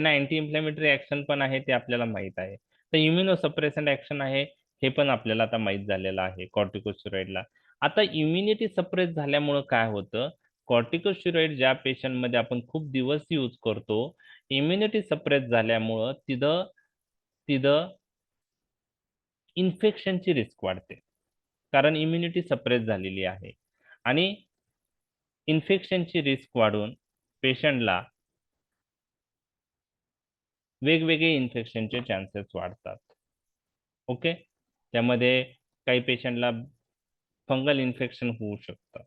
अँटी इन्फ्लेमेटरी ऍक्शन पण आहे, ते आपल्याला माहित आहे. तर इम्युनोसप्रेसन ऍक्शन आहे हे पण आपल्याला आता माहित झालेलं आहे कॉर्टिकोस्टेरॉइडला. आता इम्युनिटी सप्रेस झाल्यामुळं काय होतं, कॉर्टिकोस्टेरॉइड ज्या पेशंटमध्ये आपण खूप दिवस यूज करतो, इम्युनिटी सप्रेस झाल्यामुळं तिथं तिथं इन्फेक्शनची रिस्क वाढते, कारण इम्युनिटी सप्रेस झालेली आहे आणि इन्फेक्शनची रिस्क वाढून पेशंटला वेगवेगळे इन्फेक्शनचे चान्सेस वाढतात. ओके, त्यामध्ये काही पेशंटला फंगल इन्फेक्शन होऊ शकतं.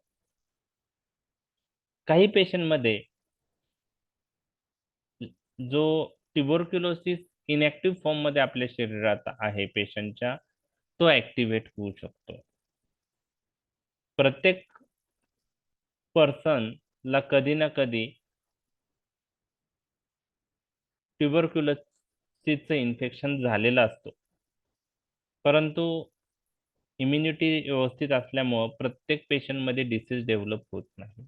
काही पेशंटमध्ये जो ट्युबरक्युलोसिस इनॅक्टिव्ह फॉर्म मध्ये आपल्या शरीरात आहे पेशंटच्या, तो ऍक्टिव्हेट होऊ शकतो. प्रत्येक पर्सनला कधी ना कधी ट्युबरक्युलोसिसचं इन्फेक्शन झालेलं असतो, परंतु इम्युनिटी व्यवस्थित असल्यामुळं प्रत्येक पेशंटमध्ये डिसीज डेव्हलप होत नाही.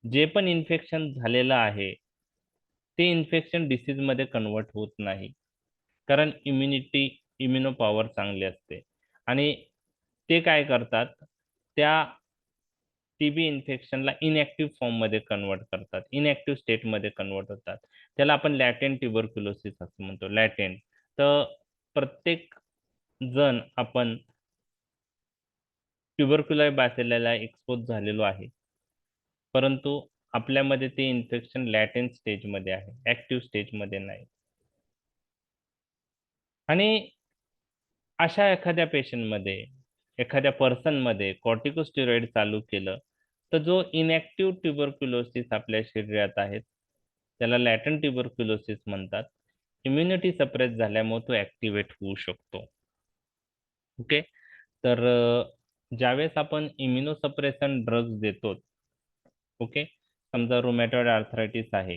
जे पण इन्फेक्शन झालेलं आहे ते इन्फेक्शन डिसीज मध्ये कन्वर्ट होत नाही, कारण इम्युनो पॉवर चांगली असते आणि ते काय करतात, त्या टीबी इन्फेक्शनला इनॅक्टिव्ह फॉर्म मध्ये कन्वर्ट करतात, इनॅक्टिव्ह स्टेट मध्ये कन्वर्ट होतात. त्याला आपण लॅटेंट ट्युबरक्युलोसिस असं म्हणतो, लॅटेंट. तर प्रत्येक जण आपण ट्युबरक्युलाय बॅसिलला एक्सपोज झालेलो आहे, परंतु आपल्यामध्ये ते इन्फेक्शन लॅटेंट स्टेजमध्ये आहे, ऍक्टिव्ह स्टेजमध्ये नाही. आणि अशा एखाद्या पेशंटमध्ये, एखाद्या पर्सनमध्ये कॉर्टिकोस्टेरॉइड चालू केलं तर जो इनॅक्टिव्ह ट्युबरक्युलोसिस आपल्या शरीरात आहे त्याला लॅटेंट ट्युबरक्युलोसिस म्हणतात. इम्युनिटी सप्रेस झाल्यामुळे तो ऍक्टिव्हेट होऊ शकतो. ओके, तर ज्यावेळेस आपण इम्युनोसप्रेशन ड्रग्ज देतो, ओके, समजा रुमॅटॉइड आर्थरायटिस आहे,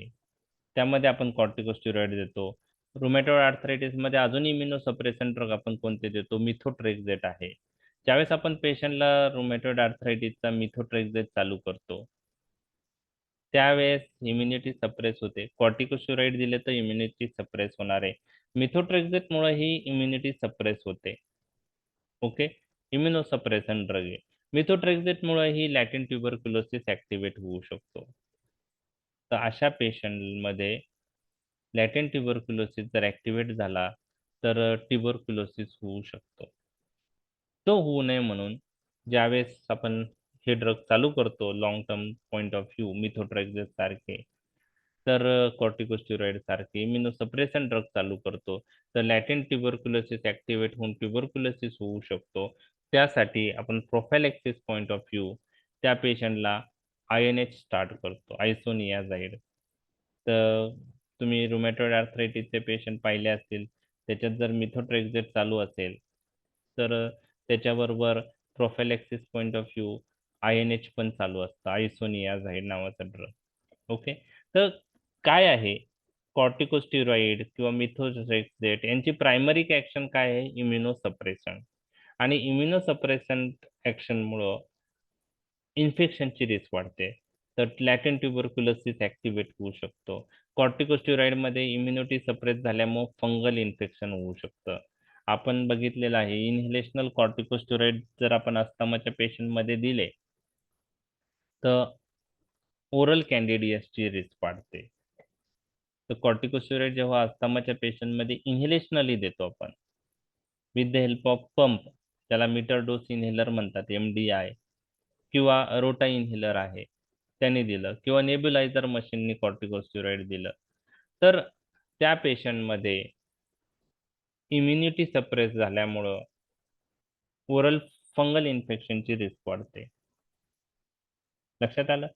त्यामध्ये आपण कॉर्टिकोस्टेरॉइड देतो. रुमॅटॉइड आर्थरायटिस मध्ये अजून इम्युनोसप्रेशन ड्रग आपण कोणते देतो, मिथोट्रेक्झेट आहे. ज्यावेळेस आपण पेशंटला रुमॅटॉइड आर्थरायटिसचा मिथोट्रेक्झेट चालू करतो त्यावेळेस इम्युनिटी सप्रेस होते. कॉर्टिकोस्टेरॉइड दिले तर इम्युनिटी सप्रेस होणार आहे. मिथोट्रेक्झेट मुळे ही इम्युनिटी सप्रेस होते. ओके, इम्युनोसप्रेशन ड्रग आहे. मिथोट्रेक्झेट मुळे ही लॅटेंट ट्युबरक्युलोसिस ऍक्टिव्हेट होऊ शकतो. तर अशा पेशंटमध्ये लॅटेंट ट्युबरक्युलोसिस जर ऍक्टिव्हेट झाला तर ट्युबरक्युलोसिस होऊ शकतो. तो होऊ नये म्हणून ज्यावेळेस आपण हे ड्रग चालू करतो long term point of view, methotrexate सारखे, तर कॉर्टिकोस्टेरॉइड सारखे इम्युनोसप्रेशन ड्रग चालू करतो तर लॅटेंट ट्युबरक्युलोसिस ऍक्टिव्हेट होऊन ट्युबरक्युलोसिस होऊ शकतो. त्यासाठी आपण प्रोफायलॅक्सिस पॉइंट ऑफ व्ह्यू त्या पेशंटला INH स्टार्ट करतो, आयसोनियाझाइड. तर तुम्ही रुमॅटॉइड आर्थरायटिसचे पेशंट पाहिले असतील, त्याच्यात जर मिथोट्रेक्झेट चालू असेल तर त्याच्याबरोबर प्रोफायलॅक्सिस पॉइंट ऑफ व्ह्यू INH पण चालू असतं, आयसोनियाझाइड नावाचा ड्रग. ओके, तर काय आहे कॉर्टिकोस्टेरॉइड किंवा मिथोट्रेक्झेट यांची प्रायमरी ऍक्शन काय आहे, इम्युनोसप्रेशन. आणि इम्युनोसप्रेशन ऍक्शनमुळं इन्फेक्शनची रिस्क वाढते, तर लॅटेंट ट्युबरक्युलोसिस ऍक्टिव्हेट होऊ शकतो. कॉर्टिकोस्टेरॉइड मध्ये इम्युनिटी सप्रेस झाल्यामुळे फंगल इन्फेक्शन होऊ शकतं. आपण बघितलेलं आहे इनहेलेशनल कॉर्टिकोस्टेरॉइड जर आपण अस्थमाच्या पेशंट मध्ये दिले तर ओरल कॅन्डिडियासची रिस्क वाढते. तर कॉर्टिकोस्टेरॉइड जेव्हा अस्थमाच्या पेशंट मध्ये इनहेलेशनली देतो आपण with the help of pump, त्याला मीटर डोस इनहेलर म्हणतात, MDI, किंवा रोटा इनहेलर आहे त्याने दिलं, किंवा नेब्युलायझर मशीननी कॉर्टिकोस्टेरॉइड दिलं, तर त्या पेशंटमध्ये इम्युनिटी सप्रेस झाल्यामुळं ओरल फंगल इन्फेक्शनची रिस्क वाढते. लक्षात आलं?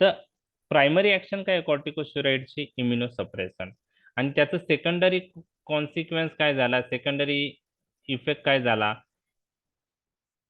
तर प्रायमरी ऍक्शन काय कॉर्टिकोस्टेरॉइडची, इम्युनोसप्रेशन. आणि त्याचं सेकंडरी कॉन्सिक्वेन्स काय झाला, सेकंडरी इफेक्ट काय झाला,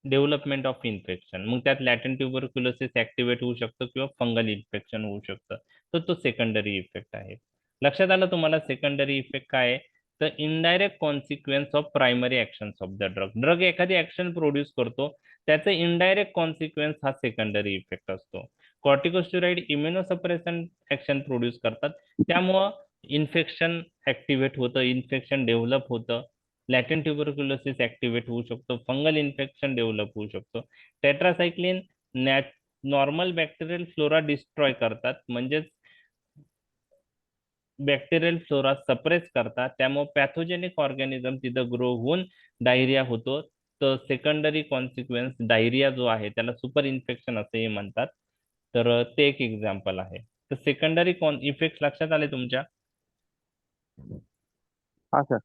डेव्हलपमेंट ऑफ इन्फेक्शन. मग त्यात लॅटेंट ट्युबरक्युलोसिस ऍक्टिव्हेट होऊ शकतं किंवा फंगल इन्फेक्शन होऊ शकतं, तर तो सेकंडरी इफेक्ट आहे. लक्षात आलं तुम्हाला सेकंडरी इफेक्ट काय आहे, तर indirect consequence of primary actions of the drug. Drug एखादी ऍक्शन प्रोड्यूस करतो, त्याचा इनडायरेक्ट कॉन्सिक्वेन्स हा सेकंडरी इफेक्ट असतो. कॉर्टिकोस्टेरॉइड इम्युनोसप्रेशन ऍक्शन प्रोड्यूस करतात, त्यामुळं इन्फेक्शन ऍक्टिव्हेट होतं, इन्फेक्शन डेव्हलप होतं, लॅटेंट ट्युबरक्युलोसिस ऍक्टिव्हेट होऊ शकतो, फंगल इन्फेक्शन डेव्हलप होऊ शकतो. Tetracycline normal bacterial flora destroy करतात, म्हणजेच बॅक्टेरियल फ्लोरा सप्रेस करतात, त्यामुळे पॅथोजेनिक ऑर्गॅनिझम तिथं ग्रो होऊन डायरिया होतो. तर सेकंडरी कॉन्सिक्वेन्स डायरिया जो आहे त्याला सुपर इन्फेक्शन असेही म्हणतात. तर ते एक एक्झाम्पल आहे. तर सेकंडरी इफेक्ट लक्षात आले तुमच्या? हा सर.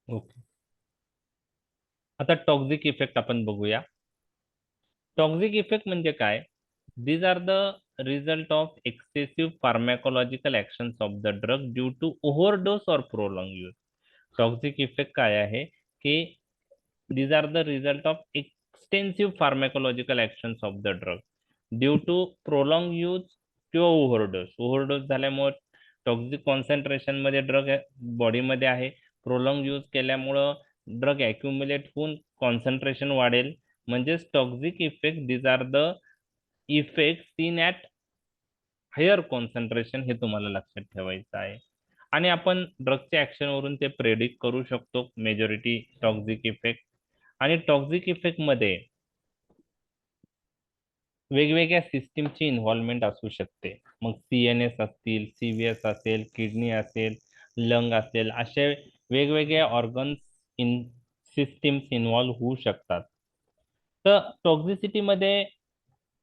ओके. आता टॉक्सिक इफेक्ट आपण बघूया. टॉक्सिक इफेक्ट म्हणजे काय? These are the result of excessive pharmacological actions of the drug due to overdose or prolonged use. Toxic effect काय आहे की these are the result of extensive pharmacological actions of the drug due to prolonged use किंवा overdose. Overdose झाल्यामुळे toxic concentration मध्ये drug बॉडीमध्ये आहे, prolong use केल्यामुळं drug accumulate होऊन कॉन्सन्ट्रेशन वाढेल, म्हणजेच toxic effect. These are the effect seen at higher concentration, हे तुम्हाला लक्षात ठेवायचं आहे. आणि आपण ड्रगच्या ऍक्शन वरून ते प्रेडिक्ट करू शकतो मेजॉरिटी टॉक्सिक इफेक्ट. आणि टॉक्सिक इफेक्ट मध्ये वेगवेगळ्या सिस्टीमची इन्व्हॉल्वमेंट असू शकते. मग CNS असतील, CVS असेल, किडनी असेल, लंग असेल, असे वेगवेगळ्या ऑर्गन्स इन सिस्टीम्स इन्व्हॉल्व होऊ शकतात. तर टॉक्झिसिटी मध्ये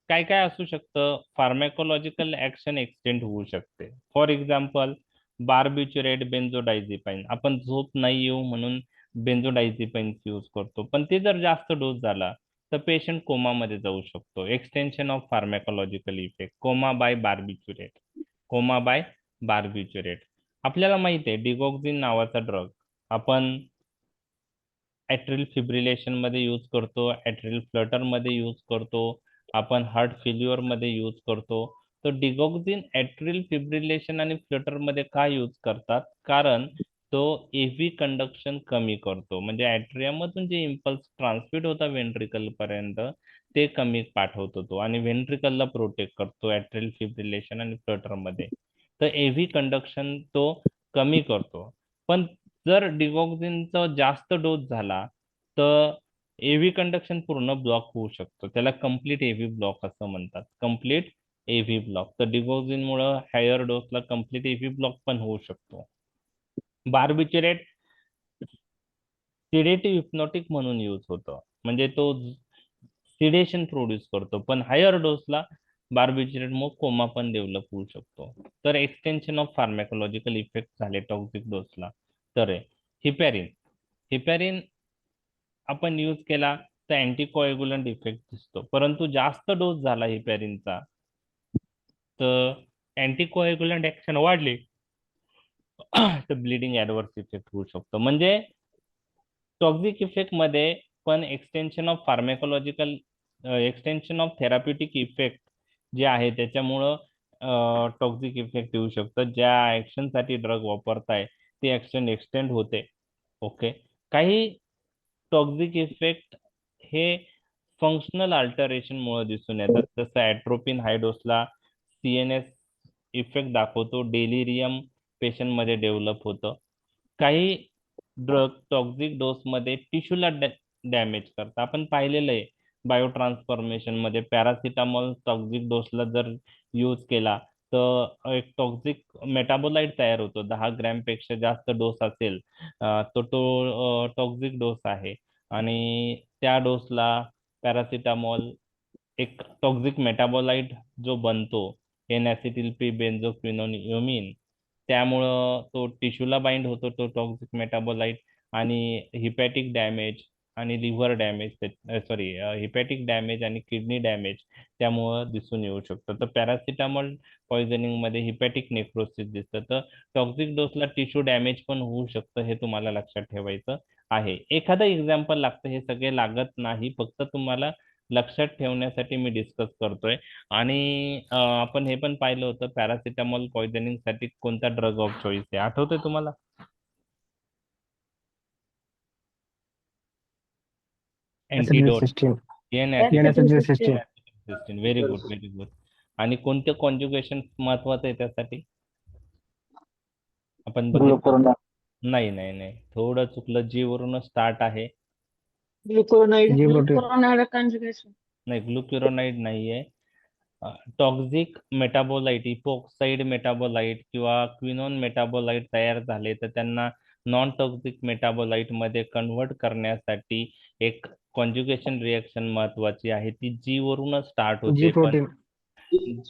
काय काय असू शकतं? फार्मॅकोलॉजिकल ऍक्शन एक्सटेंड होऊ शकते. For example barbiturate, benzodiazepine. आपण झोप नाही येऊ म्हणून बेन्झोडायझेपाईन यूज करतो, पण ते जर जास्त डोस झाला तर पेशंट कोमामध्ये जाऊ शकतो. Extension of pharmacological effect, coma by barbiturate. Coma by barbiturate. आपल्याला माहित आहे डिगॉक्झिन नावाचा ड्रग आपण ॲट्रियल फिब्रिलेशन मध्ये यूज करतो, ॲट्रियल फ्लटर मध्ये यूज करतो, आपण हार्ट फेल्युअर मध्ये यूज करतो. तर डिगॉक्झिन ॲट्रियल फिब्रिलेशन आणि फ्लटर मध्ये का यूज करतात? कारण तो एव्ही कंडक्शन कमी करतो, म्हणजे ॲट्रियममधून जे इम्पल्स ट्रान्समिट होता व्हेंट्रिकल पर्यंत ते कमी पाठवतो तो, आणि व्हेंट्रिकलला प्रोटेक्ट करतो ॲट्रियल फिब्रिलेशन आणि फ्लटर मध्ये. तर एव्ही कंडक्शन तो कमी करतो. पण जर डिगॉक्झिनचा जास्त डोस झाला तर एव्ही कंडक्शन पूर्ण ब्लॉक होऊ शकतो, त्याला कम्प्लीट एव्ही ब्लॉक असं म्हणतात, कम्प्लीट एव्ही ब्लॉक. तर डिगॉक्झिन मुळे हायर डोसला कम्प्लीट एव्ही ब्लॉक पण होऊ शकतो. बार्बिच्युरेट सिडेटिव्ह हिप्नोटिक म्हणून यूज होतं, म्हणजे तो सिडेशन प्रोड्यूस करतो, पण हायर डोसला बार्बिच्युरेट मग कोमा पण डेव्हलप होऊ शकतो. तर एक्सटेन्शन ऑफ फार्मॅकोलॉजिकल इफेक्ट झाले टॉक्सिक डोसला. तर हिपॅरिन. हिपॅरिन आपण यूज केला तर अँटीकोएग्युलंट इफेक्ट दिसतो, परंतु जास्त डोस झाला हिपॅरिनचा तर अँटीकोएग्युलंट ऍक्शन वाढली तर ब्लिडिंग ऍडव्हर्स इफेक्ट होऊ शकतो. म्हणजे टॉक्सिक इफेक्ट मध्ये पण extension of pharmacological, extension of therapeutic effect जे आहे त्याच्यामुळं टॉक्सिक इफेक्ट येऊ शकतं. ज्या ऍक्शनसाठी ड्रग वापरताय ती ऍक्शन एक्सटेंड होते. ओके. काही टॉक्सिक इफेक्ट हे फंक्शनल अल्टरेशन मुळे दिसून येतात, जसं ॲट्रोपिन हाय डोसला CNS इफेक्ट दाखवतो, डेलिरियम पेशंट मध्ये डेव्हलप होतं. काही ड्रग टॉक्सिक डोस मध्ये टिश्यूला डॅमेज करतात. आपण पाहिलेलं आहे बायो ट्रान्सफॉर्मेशन मध्ये पॅरासिटामॉल टॉक्सिक डोसला जर यूज केला तर एक टॉक्सिक मेटाबोलाइट तयार होतो. 10 ग्रॅम पेक्षा जास्त डोस असेल तो टॉक्सिक डोस आहे, आणि त्या डोसला पॅरासिटामॉल एक टॉक्सिक मेटाबोलाइट जो बनतो N-acetyl बेन्झोक्विनोनियमिन, त्यामुळं तो टिश्यूला बाइंड होतो तो टॉक्सिक मेटाबोलाइट, आणि हिपॅटिक डॅमेज आणि लिव्हर डॅमेज, सॉरी हिपॅटिक डॅमेज आणि किडनी डॅमेज त्यामुळं दिसून येऊ शकतं. तर पॅरासिटामॉल पॉइझनिंग मध्ये हिपॅटिक नेक्रोसिस दिसतं. तर टॉक्सिक डोसला टिश्यू डॅमेज पण होऊ शकतं, हे तुम्हाला लक्षात ठेवायचं आहे. एखादं एक्झाम्पल लागतं, हे सगळे लागत नाही, फक्त तुम्हाला लक्षात ठेवण्यासाठी मी डिस्कस करतोय. आणि आपण हे पण पाहिलं होतं पॅरासिटामॉल पॉइझनिंग साठी कोणता ड्रग ऑफ चॉईस आहे, आठवतंय तुम्हाला? Antidote. Very good, very good. आणि कोणतं कॉन्जुगेशन महत्वाचं आहे त्यासाठी आपण बघितलं? नाही नाही नाही, थोडं चुकलं. जी वरूनच स्टार्ट आहे. Glucuronide. G protein glucuronide conjugation. नाही, ग्लुक्युरोनाइड नाहीये. टॉक्झिक मेटाबोलाइट, इपॉक्साइड मेटाबोलाइट किंवा क्विनोन मेटाबोलाइट तयार झाले तर त्यांना नॉन टॉक्झिक मेटाबोलाइट मध्ये कन्व्हर्ट करण्यासाठी एक कॉन्जुगेशन रिएक्शन महत्वाची आहे. ती जी वरूनच स्टार्ट जी होते, पण प्रोटीन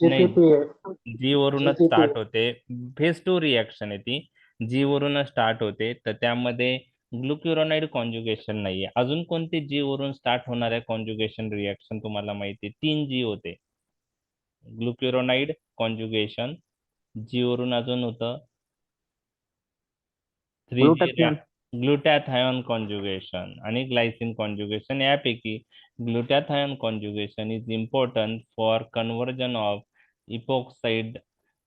नाही, GPPA. जी वरूनच स्टार्ट होते. फेज टू रिएक्शन आहे ती. जी वरूनच स्टार्ट होते, तर त्यामध्ये ग्लुक्युरोनाइड कॉन्जुगेशन नाहीये. अजून कोणते जी वरून स्टार्ट होणाऱ्या कॉन्जुगेशन रिएक्शन तुम्हाला माहिती? 3 जी होते. ग्लुक्युरोनाइड कॉन्जुगेशन, जी वरून अजून होतं 3G ग्लुटाथिओन ग्लुटॅथायॉन कॉन्जुगेशन आणि ग्लायसिन कॉन्जुगेशन. यापैकी glutathione conjugation is important for conversion of epoxide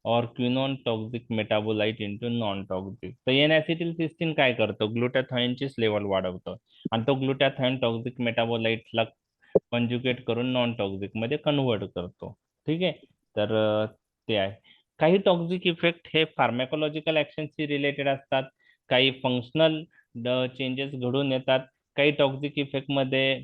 और quinone toxic metabolite into non toxic. तर एन ऍसिटिलसिस्टीन काय करतो? ग्लुटॅथायॉनचीच लेवल वाढवतो आणि तो ग्लुटॅथायॉन टॉक्सिक मेटाबोलाइटला कॉन्जुगेट करून नॉन टॉक्सिक मध्ये कन्व्हर्ट करतो. ठीक आहे. तर ते आहे. काही टॉक्सिक इफेक्ट हे फार्मॅकोलॉजिकल ऍक्शनशी रिलेटेड असतात, काही फंक्शनल चेंजेस घडून येतात. काही टॉक्सिक इफेक्ट मध्ये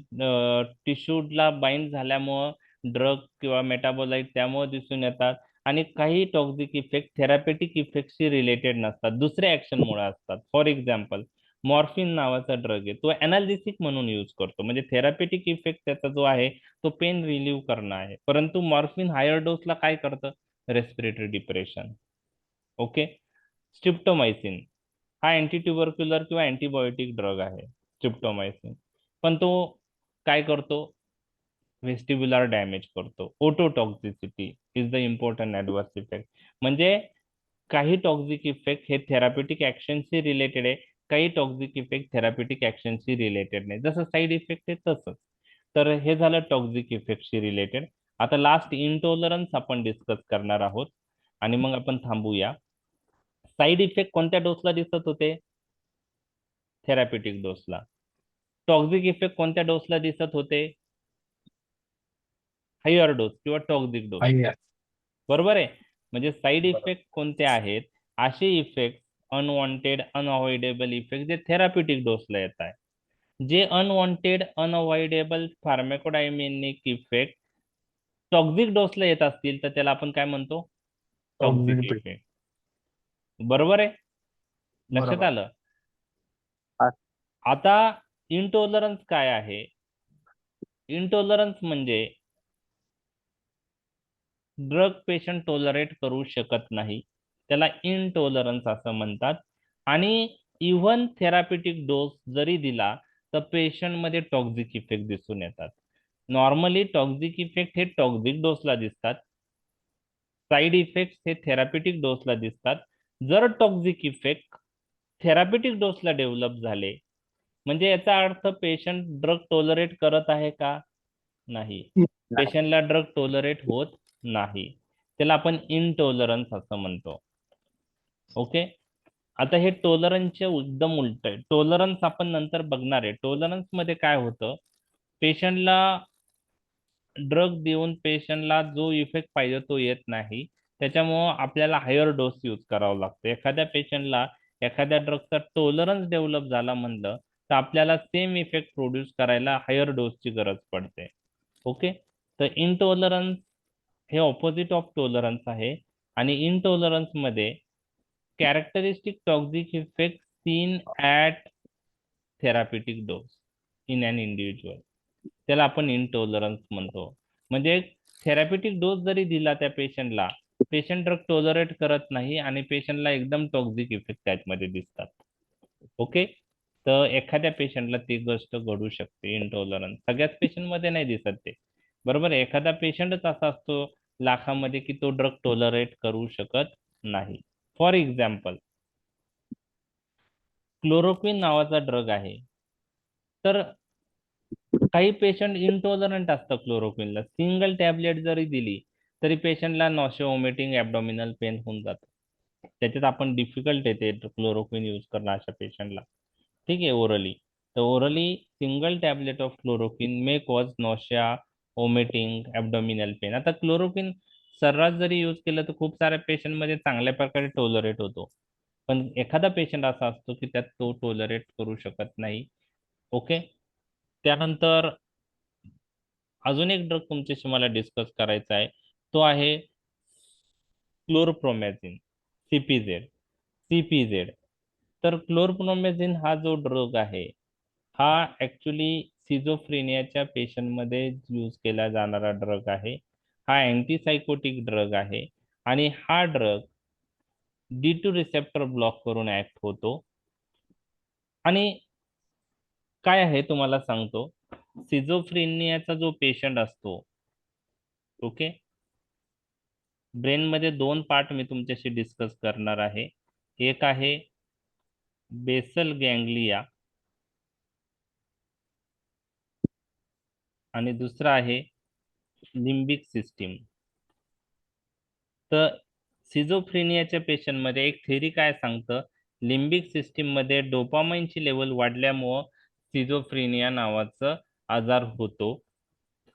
टिश्यूला बाइंड झाल्यामुळं ड्रग किंवा मेटाबोलाइट त्यामुळे दिसून येतात. आणि काही टॉक्सिक इफेक्ट थेरापेटिक इफेक्टशी रिलेटेड नसतात, दुसऱ्या ऍक्शनमुळे असतात. फॉर एक्झाम्पल, मॉर्फिन नावाचा ड्रग आहे, तो अनाल्जेसिक म्हणून यूज करतो, म्हणजे थेरापेटिक इफेक्ट त्याचा जो आहे तो पेन रिलीव्ह करणं आहे. परंतु मॉर्फिन हायर डोसला काय करतं? Respiratory depression. ओके. स्ट्रिप्टोमायसिन हा अँटीट्युबर्क्युलर किंवा अँटीबायोटिक ड्रग आहे, स्ट्रिप्टोमायसिन. पण तो काय करतो? व्हेस्टिब्युलर डॅमेज करतो. Ototoxicity is the important adverse effect. म्हणजे काही टॉक्झिक इफेक्ट हे थेरापेटिक ऍक्शनशी रिलेटेड आहे, काही टॉक्झिक इफेक्ट थेरापेटिक ऍक्शनशी रिलेटेड नाही. जसं साईड इफेक्ट आहे तसंच. तर हे झालं टॉक्झिक इफेक्टशी रिलेटेड. आता लास्ट इंटॉलरन्स आपण डिस्कस करणार आहोत आणि मग आपण थांबूया. साईड इफेक्ट कोणत्या डोसला दिसत होते? थेरापेटिक डोसला. टॉक्झिक इफेक्ट कोणत्या डोसला दिसत होते? हायर डोस किंवा टॉक्झिक डोस. बरोबर आहे. म्हणजे साईड इफेक्ट कोणते आहेत? असे इफेक्ट, अनवॉन्टेड अनअवॉइडेबल इफेक्ट जे थेराप्युटिक डोसला येत आहे. जे unwanted unavoidable pharmacodynamic effect toxic डोसला येत असतील तर त्याला आपण काय म्हणतो? Toxic effect. बरोबर आहे. लक्षात आलं? आता इंटॉलरन्स काय आहे? इंटॉलरन्स म्हणजे ड्रग पेशंट टॉलरेट करू शकत नाही, त्याला इनटॉलरन्स असं म्हणतात. आणि इव्हन थेरापेटिक डोस जरी दिला तर पेशंट मध्ये टॉक्झिक इफेक्ट दिसून येतात. नॉर्मली टॉक्झिक इफेक्ट हे टॉक्झिक डोसला दिसतात, साईड इफेक्ट हे थेरापेटिक डोसला दिसतात. जर टॉक्झिक इफेक्ट थेरापेटिक डोसला डेव्हलप झाले म्हणजे याचा अर्थ पेशंट ड्रग टॉलरेट करत आहे का? नाही. पेशंटला ड्रग टॉलरेट होत नाही, त्याला आपण इनटॉलरन्स असं म्हणतो. ओके. आता हे टॉलरन्सचे एकदम उलट आहे. टॉलरन्स आपण नंतर बघणार आहे. टॉलरन्स मध्ये काय होतं? पेशंटला ड्रग देऊन पेशंटला जो इफेक्ट पाहिजे तो येत नाही, त्याच्यामुळं आपल्याला हायर डोस यूज करावा लागतो. एखाद्या पेशंटला एखाद्या ड्रगचा टॉलरन्स डेव्हलप झाला म्हणलं तर आपल्याला सेम इफेक्ट प्रोड्यूस करायला हायर डोसची गरज पडते. ओके. तर इनटॉलरन्स हे ऑपोजिट ऑफ टॉलरन्स आहे. आणि इनटॉलरन्स मध्ये characteristic toxic effect seen at therapeutic dose in an individual, त्याला आपण इनटॉलरन्स म्हणतो. म्हणजे थेरापेटिक डोस जरी दिला त्या पेशंटला, पेशंट ड्रग टॉलरेट करत नाही आणि पेशंटला एकदम टॉक्झिक इफेक्ट त्याच्यामध्ये दिसतात. ओके. तर एखाद्या पेशंटला ती गोष्ट घडू शकते, इनटॉलरन्स. सगळ्याच पेशंट मध्ये नाही दिसत ते. बरोबर आहे. एखादा पेशंटच असा असतो लाखामध्ये की तो ड्रग टॉलरेट करू शकत नाही. फॉर एक्झाम्पल, क्लोरोक्विन नावाचा ड्रग आहे. तर काही पेशंट इनटॉलरंट असतात क्लोरोक्विनला. सिंगल टॅबलेट जरी दिली तरी पेशंटला नॉशिया, वॉमिटिंग, ॲब्डॉमिनल पेन होऊन जातं. त्याच्यात आपण डिफिकल्ट येते क्लोरोक्विन यूज करणं अशा पेशंटला. ठीक आहे. ओरली, तर orally single tablet of chloroquine may cause nausea, vomiting, abdominal pain. आता क्लोरोक्विन सर्रास जरी यूज केलं तर खूप साऱ्या पेशंटमध्ये चांगल्या प्रकारे टॉलरेट होतो, पण एखादा पेशंट असा असतो की त्यात तो टॉलरेट करू शकत नाही. ओके, त्यानंतर अजून एक ड्रग तुमच्याशी मला डिस्कस करायचा आहे, तो आहे क्लोरप्रोमॅझिन, सीपीझेड. तर क्लोरप्रोमॅझिन हा जो ड्रग आहे, हा ऍक्च्युली सिझोफ्रेनियाच्या पेशंटमध्ये यूज केला जाणारा ड्रग आहे. हा अँटीसायकोटिक ड्रग आहे आणि हा ड्रग D2 रिसेप्टर ब्लॉक करून ऍक्ट होतो. आणि काय आहे तुम्हाला सांगतो, सिझोफ्रेनियाचा जो पेशंट असतो, ओके, ब्रेन मध्ये दोन पार्ट मी तुमच्याशी डिस्कस करणार आहे. एक आहे बेसल गँग्लिया आणि दुसरा आहे लिम्बिक सिस्टीम. तर सिझोफ्रेनियाच्या पेशंटमध्ये एक थेरी काय सांगतं, लिम्बिक सिस्टीम मध्ये डोपामाइनची लेवल वाढल्यामुळं सिझोफ्रेनिया नावाचा आजार होतो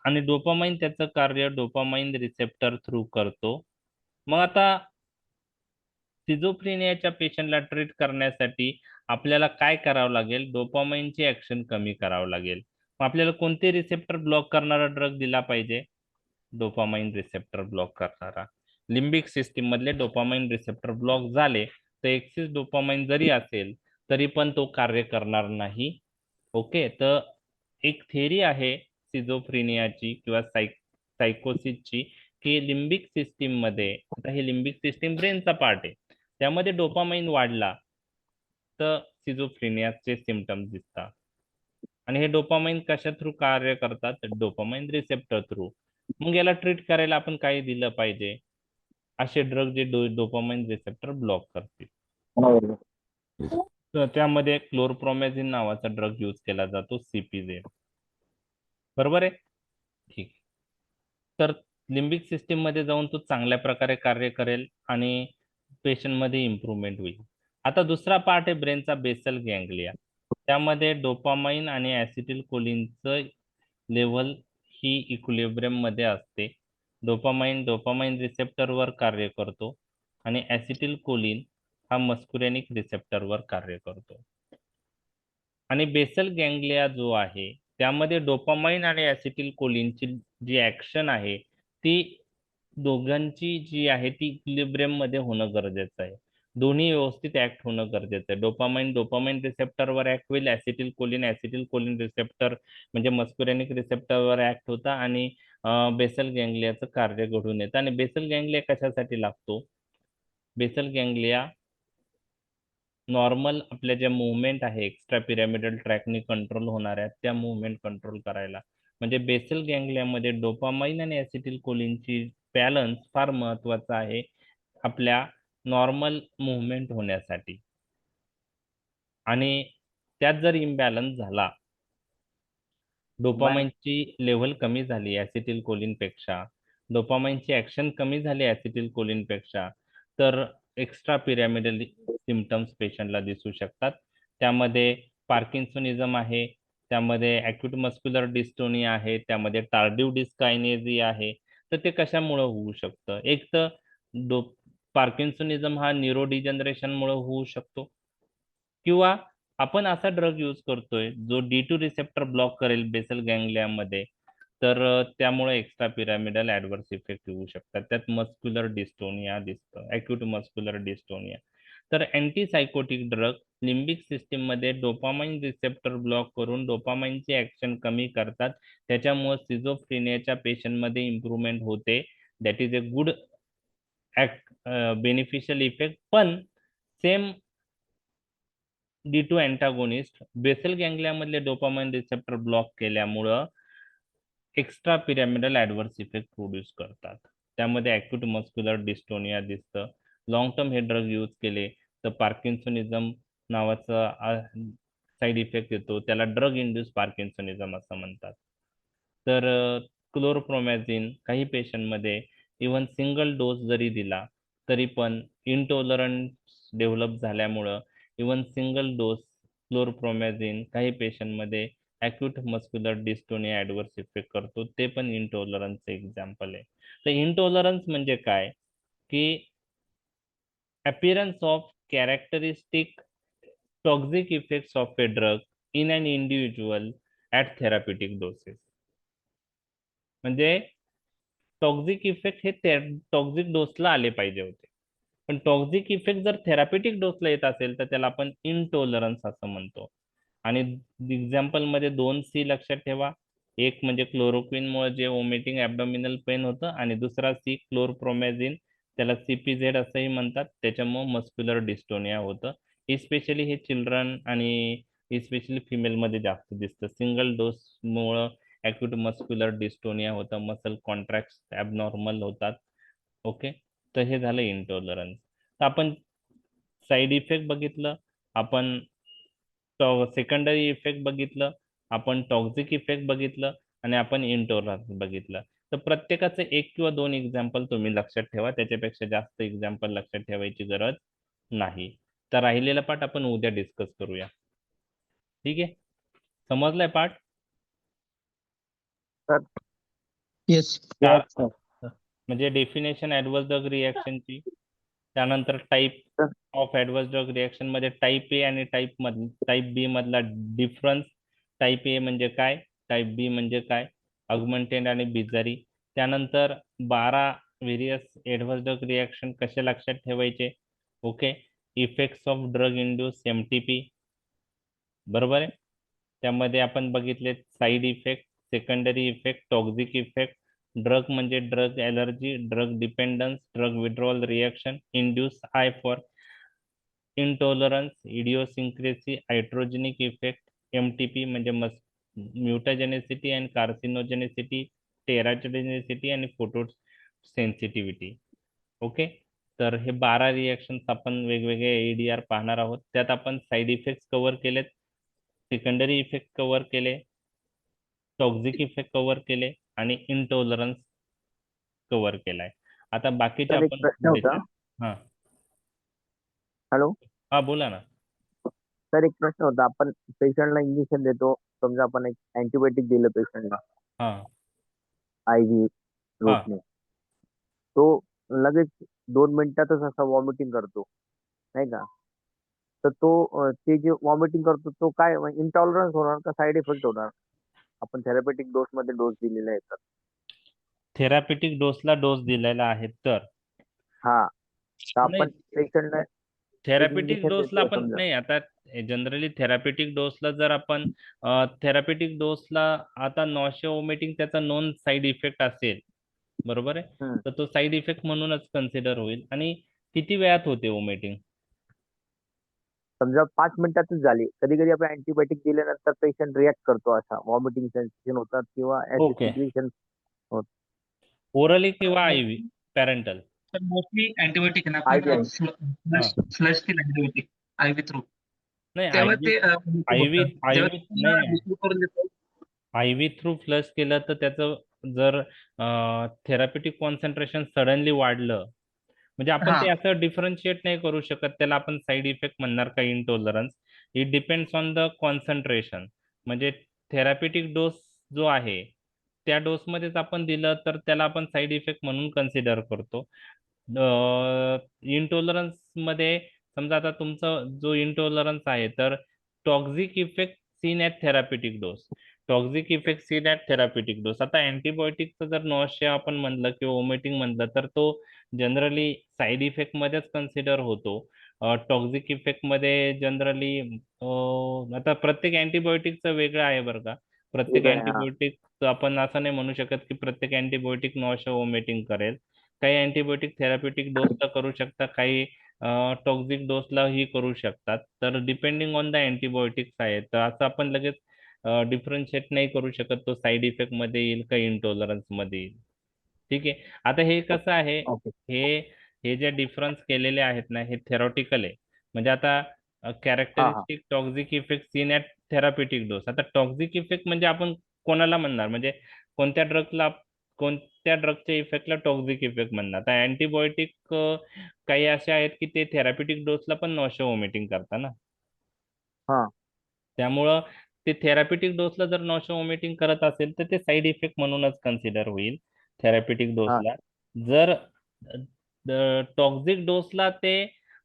आणि डोपामाइन त्याचं कार्य डोपामाइन रिसेप्टर थ्रू करतो. मग आता सिझोफ्रेनियाच्या पेशंटला ट्रीट करण्यासाठी आपल्याला काय करावं लागेल, डोपामाइनची ऍक्शन कमी करावं लागेल. मग आपल्याला कोणते रिसेप्टर ब्लॉक करणारा ड्रग दिला पाहिजे, डोपामाइन रिसेप्टर ब्लॉक करणारा. लिम्बिक सिस्टीम मधले डोपामाइन रिसेप्टर ब्लॉक झाले तर एक्सिस डोपामाइन जरी असेल तरी पण तो कार्य करणार नाही. ओके, तर एक थेरी आहे सिझोफ्रेनियाची किंवा सायकोसिसची, की लिम्बिक सिस्टीम मध्ये, आता हे लिम्बिक सिस्टीम ब्रेनचा पार्ट आहे, त्यामध्ये डोपामाइन वाढला तर सिझोफ्रेनियाचे सिम्पटम्स दिसतात. आणि हे डोपामाइन कशा थ्रू कार्य करतात, डोपामाइन रिसेप्टर थ्रू. मग याला ट्रीट करायला आपण काय दिलं पाहिजे, असे ड्रग जे डोपामाइन रिसेप्टर ब्लॉक करतील. तर त्यामध्ये क्लोरप्रोमॅझिन नावाचा ड्रग यूज केला जातो, सीपीझेड. बरोबर आहे, ठीक. तर लिम्बिक सिस्टीम मध्ये जाऊन तो चांगल्या प्रकारे कार्य करेल आणि पेशंट मध्ये इम्प्रूव्हमेंट होईल. आता दुसरा पार्ट आहे ब्रेनचा बेसल गँग्लिया. त्यामध्ये डोपामाइन आणि ऍसिटिल कोलिनचं लेवल ही इक्विलिब्रियम मध्ये असते. डोपामाइन रिसेप्टरवर कार्य करतो आणि ऍसिटिल कोलिन हा मस्कुरेनिक रिसेप्टरवर कार्य करतो. आणि बेसल गँग्लिया जो आहे त्यामध्ये डोपामाइन आणि ऍसिटिल कोलिनची जी ऍक्शन आहे ती दोघांची जी आहे ती इक्विलिब्रियम मध्ये होणं गरजेचं आहे. दोन्ही व्यवस्थित ऍक्ट होणं गरजेचं आहे. डोपामाइन रिसेप्टरवर ऍक्ट होईल, ऍसिटिल कोलिन रिसेप्टर म्हणजे मस्कुरेनिक रिसेप्टरवर ऍक्ट होता आणि बेसल गँग्लियाचं कार्य घडून येतं. आणि बेसल गँग्लिया कशासाठी लागतो, बेसल गँग्लिया नॉर्मल आपल्या ज्या मुवमेंट आहे एक्स्ट्रा पिरॅमिडल ट्रॅकने कंट्रोल होणाऱ्या त्या मुवमेंट कंट्रोल करायला. म्हणजे बेसल गँग्लियामध्ये डोपामाइन आणि ऍसिटिल कोलिनची बॅलन्स फार महत्वाचा आहे आपल्या नॉर्मल मुवमेंट होण्यासाठी. आणि त्यात जर इम्बॅलन्स झाला, डोपामाइनची लेव्हल कमी झाली ऍसिटिल कोलिन पेक्षा, डोपामाइनची ऍक्शन कमी झाली ऍसिटिल कोलिन पेक्षा, तर एक्स्ट्रा पिरॅमिडल सिम्पटम्स पेशंटला दिसू शकतात. त्यामध्ये पार्किन्सोनिझम आहे, त्यामध्ये अॅक्यूट मस्क्युलर डिस्टोनिया आहे, त्यामध्ये टार्डिव्ह डिस्कायनेझिया आहे. तर ते कशामुळे होऊ शकतं, एक तर पार्किन्सोनिझम हा न्यूरोडिजनरेशनमुळे होऊ शकतो, किंवा आपण असा ड्रग यूज करतोय जो D2 रिसेप्टर ब्लॉक करेल बेसल गँग्लियामध्ये, तर त्यामुळे एक्स्ट्रा पिरॅमिडल ऍडव्हर्स इफेक्ट येऊ शकतात. त्यात मस्क्युलर डिस्टोनिया दिसतं, अॅक्यूट मस्क्युलर डिस्टोनिया. तर अँटीसायकोटिक ड्रग लिम्बिक सिस्टीम मध्ये डोपामाइन रिसेप्टर ब्लॉक करून डोपामाइनची ऍक्शन कमी करतात. त्याच्यामुळे सिझोफ्रेनियाच्या पेशंटमध्ये इम्प्रूव्हमेंट होते. That is a good beneficial effect. पण सेम D2 अँटागोनिस्ट बेसल गँग्लियामधले डोपामाइन रिसेप्टर ब्लॉक केल्यामुळं extra pyramidal adverse effect produce करतात. त्यामध्ये अॅक्यूट मस्क्युलर डिस्टोनिया दिसतं. लॉंग टर्म हे ड्रग यूज केले तर पार्किन्सोनिझम नावाचा साईड इफेक्ट येतो, त्याला ड्रग इंड्यूस पार्किन्सोनिझम असं म्हणतात. तर क्लोरप्रोमॅझिन काही पेशंटमध्ये इवन सिंगल डोस जरी दिला तरी पण इंटॉलरन्स डेव्हलप झाल्यामुळं इवन सिंगल डोस क्लोरप्रोमॅझिन काही पेशंटमध्ये acute muscular dystonia adverse effect करतो. ते पण इंटॉलरन्सचे एक्झाम्पल आहे. तर इंटॉलरन्स म्हणजे काय, की appearance of characteristic toxic effects of a drug in an individual at therapeutic doses. म्हणजे टॉक्झिक इफेक्ट हे टॉक्झिक डोसला आले पाहिजे होते, पण टॉक्झिक इफेक्ट जर थेरापेटिक डोसला येत असेल तर त्याला आपण इनटॉलरन्स असं म्हणतो. आणि एक्झाम्पल मध्ये 2C लक्षात ठेवा. एक म्हणजे क्लोरोक्विनमुळे जे वॉमिटिंग ऍबडोमिनल पेन होतं, आणि दुसरा C क्लोरप्रोमॅझिन, त्याला CPZ असंही म्हणतात, त्याच्यामुळे मस्क्युलर डिस्टोनिया होतं. इस्पेशली हे चिल्ड्रन आणि इस्पेशली फिमेल मध्ये जास्त दिसतं. सिंगल डोस मुळे ऍक्यूट मस्क्युलर डिस्टोनिया होतं, मसल कॉन्ट्रॅक्ट ॲबनॉर्मल होतात. ओके, तर हे झालं इंटॉलरन्स. तर आपण साईड इफेक्ट बघितलं, आपण सेकंडरी इफेक्ट बघितलं, आपण टॉक्झिक इफेक्ट बघितलं, आणि आपण इंटॉलरन्स बघितलं. तर प्रत्येकाचं 1 किंवा 2 एक्झाम्पल तुम्ही लक्षात ठेवा, त्याच्यापेक्षा जास्त एक्झाम्पल लक्षात ठेवायची गरज नाही. तर राहिलेला पाठ आपण उद्या डिस्कस करूया. ठीक आहे, समजलाय पाठ? येस. म्हणजे डेफिनेशन ऍडव्हर्स ड्रग रिएक्शनची, त्यानंतर type of adverse drug reaction मध्ये टाईप ए आणि टाईप बी मधला डिफरन्स. टाईप ए म्हणजे काय, टाईप बी म्हणजे काय, अगमेंटेड आणि बिजारी. त्यानंतर 12 व्हेरियस ऍडव्हर्स ड्रग रिएक्शन कसे लक्षात ठेवायचे. Okay, effects of drug induce MTP, बरोबर आहे. त्यामध्ये आपण बघितले side effect, secondary effect, toxic effect, drug म्हणजे drug allergy, drug dependence, drug withdrawal reaction, induce I for intolerance, idiosyncrasy, iatrogenic effect, MTP म्हणजे म्युटाजेनेसिटी अँड कार्सिनोजेनेसिटी, टेराजेनेसिटी आणि फोटो सेन्सिटिव्हिटी. ओके, तर हे 12 रिएक्शन्स आपण वेगवेगळे ADR पाहणार आहोत. त्यात आपण साईड इफेक्ट्स कव्हर केलेत, सेकंडरी इफेक्ट कव्हर केले, टॉक्झिक इफेक्ट कव्हर केले, आणि इंटॉलरन्स कव्हर केलाय. आता बाकीचे सर, एक आपण प्रश्न होता. हा हॅलो हा बोला ना. सर, एक प्रश्न होता. आपण पेशंटला इंजेक्शन देतो, समजा आपण एक अँटीबायोटिक दिलं पेशंटला हा IV हा रूटने, तो लगेच 2 मिनिटातच असा वॉमिटिंग करतो, नाही का? तर तो ते जे वॉमिटिंग करतो तो काय इंटॉलरन्स होणार का साईड इफेक्ट होणार? आपण थेरपेटिक डोस मध्ये डोस दिलेला आहे तर. थेरापेटिक डोसला डोस दिलेला आहे तर हा, तर नाही, आपण पेशंटला एक थेरापेटिक इंजेक्शन डोसला देतो आपण समजा. नाही, आता जनरली थेरापेटिक डोसला जर आपण थेरापेटिक डोसला आता नॉशिया वॉमिटिंग त्याचा नॉन साईड इफेक्ट असेल, बरोबर आहे, हम्म. तर तो साईड इफेक्ट म्हणूनच कन्सिडर होईल. आणि किती वेळात होते वॉमिटिंग? समजा 5 मिनिटातच झाली. कधी कधी आपण अँटीबायोटिक दिल्यानंतर पेशंट रिॲक्ट करतो, असा वॉमिटिंग सेन्सेशन होतात किंवा ऍसिड ओके, सिक्रेशन होत. ओरली किंवा IV पॅरेंटल? तर मोस्टली अँटीबायोटिक ना IV आपण आहे. हा फ्लश केलं अँटीबायोटिक IV थ्रू, नाही, तेव्हा IV ते IV जेव्हा IV नाही, रिसीव करून देतो. IV थ्रू फ्लश केलं तर त्याचं जर थेरापेटिक कॉन्सन्ट्रेशन सडनली वाढलं, म्हणजे आपण हा ते असं डिफरन्शिएट नाही करू शकत, त्याला आपण साईड इफेक्ट म्हणणार का intolerance. It depends on the concentration. म्हणजे थेरापेटिक डोस जो आहे त्या डोसमध्येच आपण दिलं तर त्याला आपण साईड इफेक्ट म्हणून कन्सिडर करतो. इंटॉलरन्स मध्ये समजा आता तुमचा जो इंटॉलरन्स आहे तर toxic effect seen at therapeutic dose, toxic effect seen at therapeutic dose. आता अँटीबायोटिकचं जर नॉशिया आपण म्हणलं किंवा वॉमिटिंग म्हणलं तर तो जनरली साईड इफेक्ट मध्येच कन्सिडर होतो. टॉक्झिक इफेक्ट मध्ये जनरली आता प्रत्येक अँटीबायोटिकचं वेगळं आहे बरं का. प्रत्येक ठीक आहे. हा. अँटीबायोटिक आपण असं नाही म्हणू शकत की प्रत्येक अँटीबायोटिक नॉशिया वॉमिटिंग करेल. काही अँटीबायोटिक थेरापेटिक डोसला करू शकतात, काही टॉक्झिक डोसला ही करू शकतात. तर डिपेंडिंग ऑन द अँटीबायोटिक्स आहे, तर असं आपण लगेच डिफरन्शिएट नाही करू शकत तो साईड इफेक्ट मध्ये येईल का इंटॉलरन्स मध्ये येईल. ठीक आहे, आता हे कसं आहे, ओके. हे हे जे डिफरन्स केलेले आहेत ना हे थेरॉटिकल आहे. म्हणजे आता हा हा. Characteristic toxic effect seen at therapeutic dose. आता टॉक्झिक इफेक्ट म्हणजे आपण कोणाला म्हणणार, म्हणजे कोणत्या ड्रगला, कोणत्या ड्रगच्या इफेक्टला टॉक्झिक इफेक्ट म्हणणार. तर अँटीबायोटिक काही असे आहेत की ते थेरापेटिक डोसला पण नॉशिया वॉमिटिंग करतात ना. हा. त्यामुळं ते थेरापेटिक डोसला जर नॉशिया वॉमिटिंग करत असेल तर ते साईड इफेक्ट म्हणूनच कन्सिडर होईल थेरापेटिक हा. डोसला. जर टॉक्झिक डोसला ते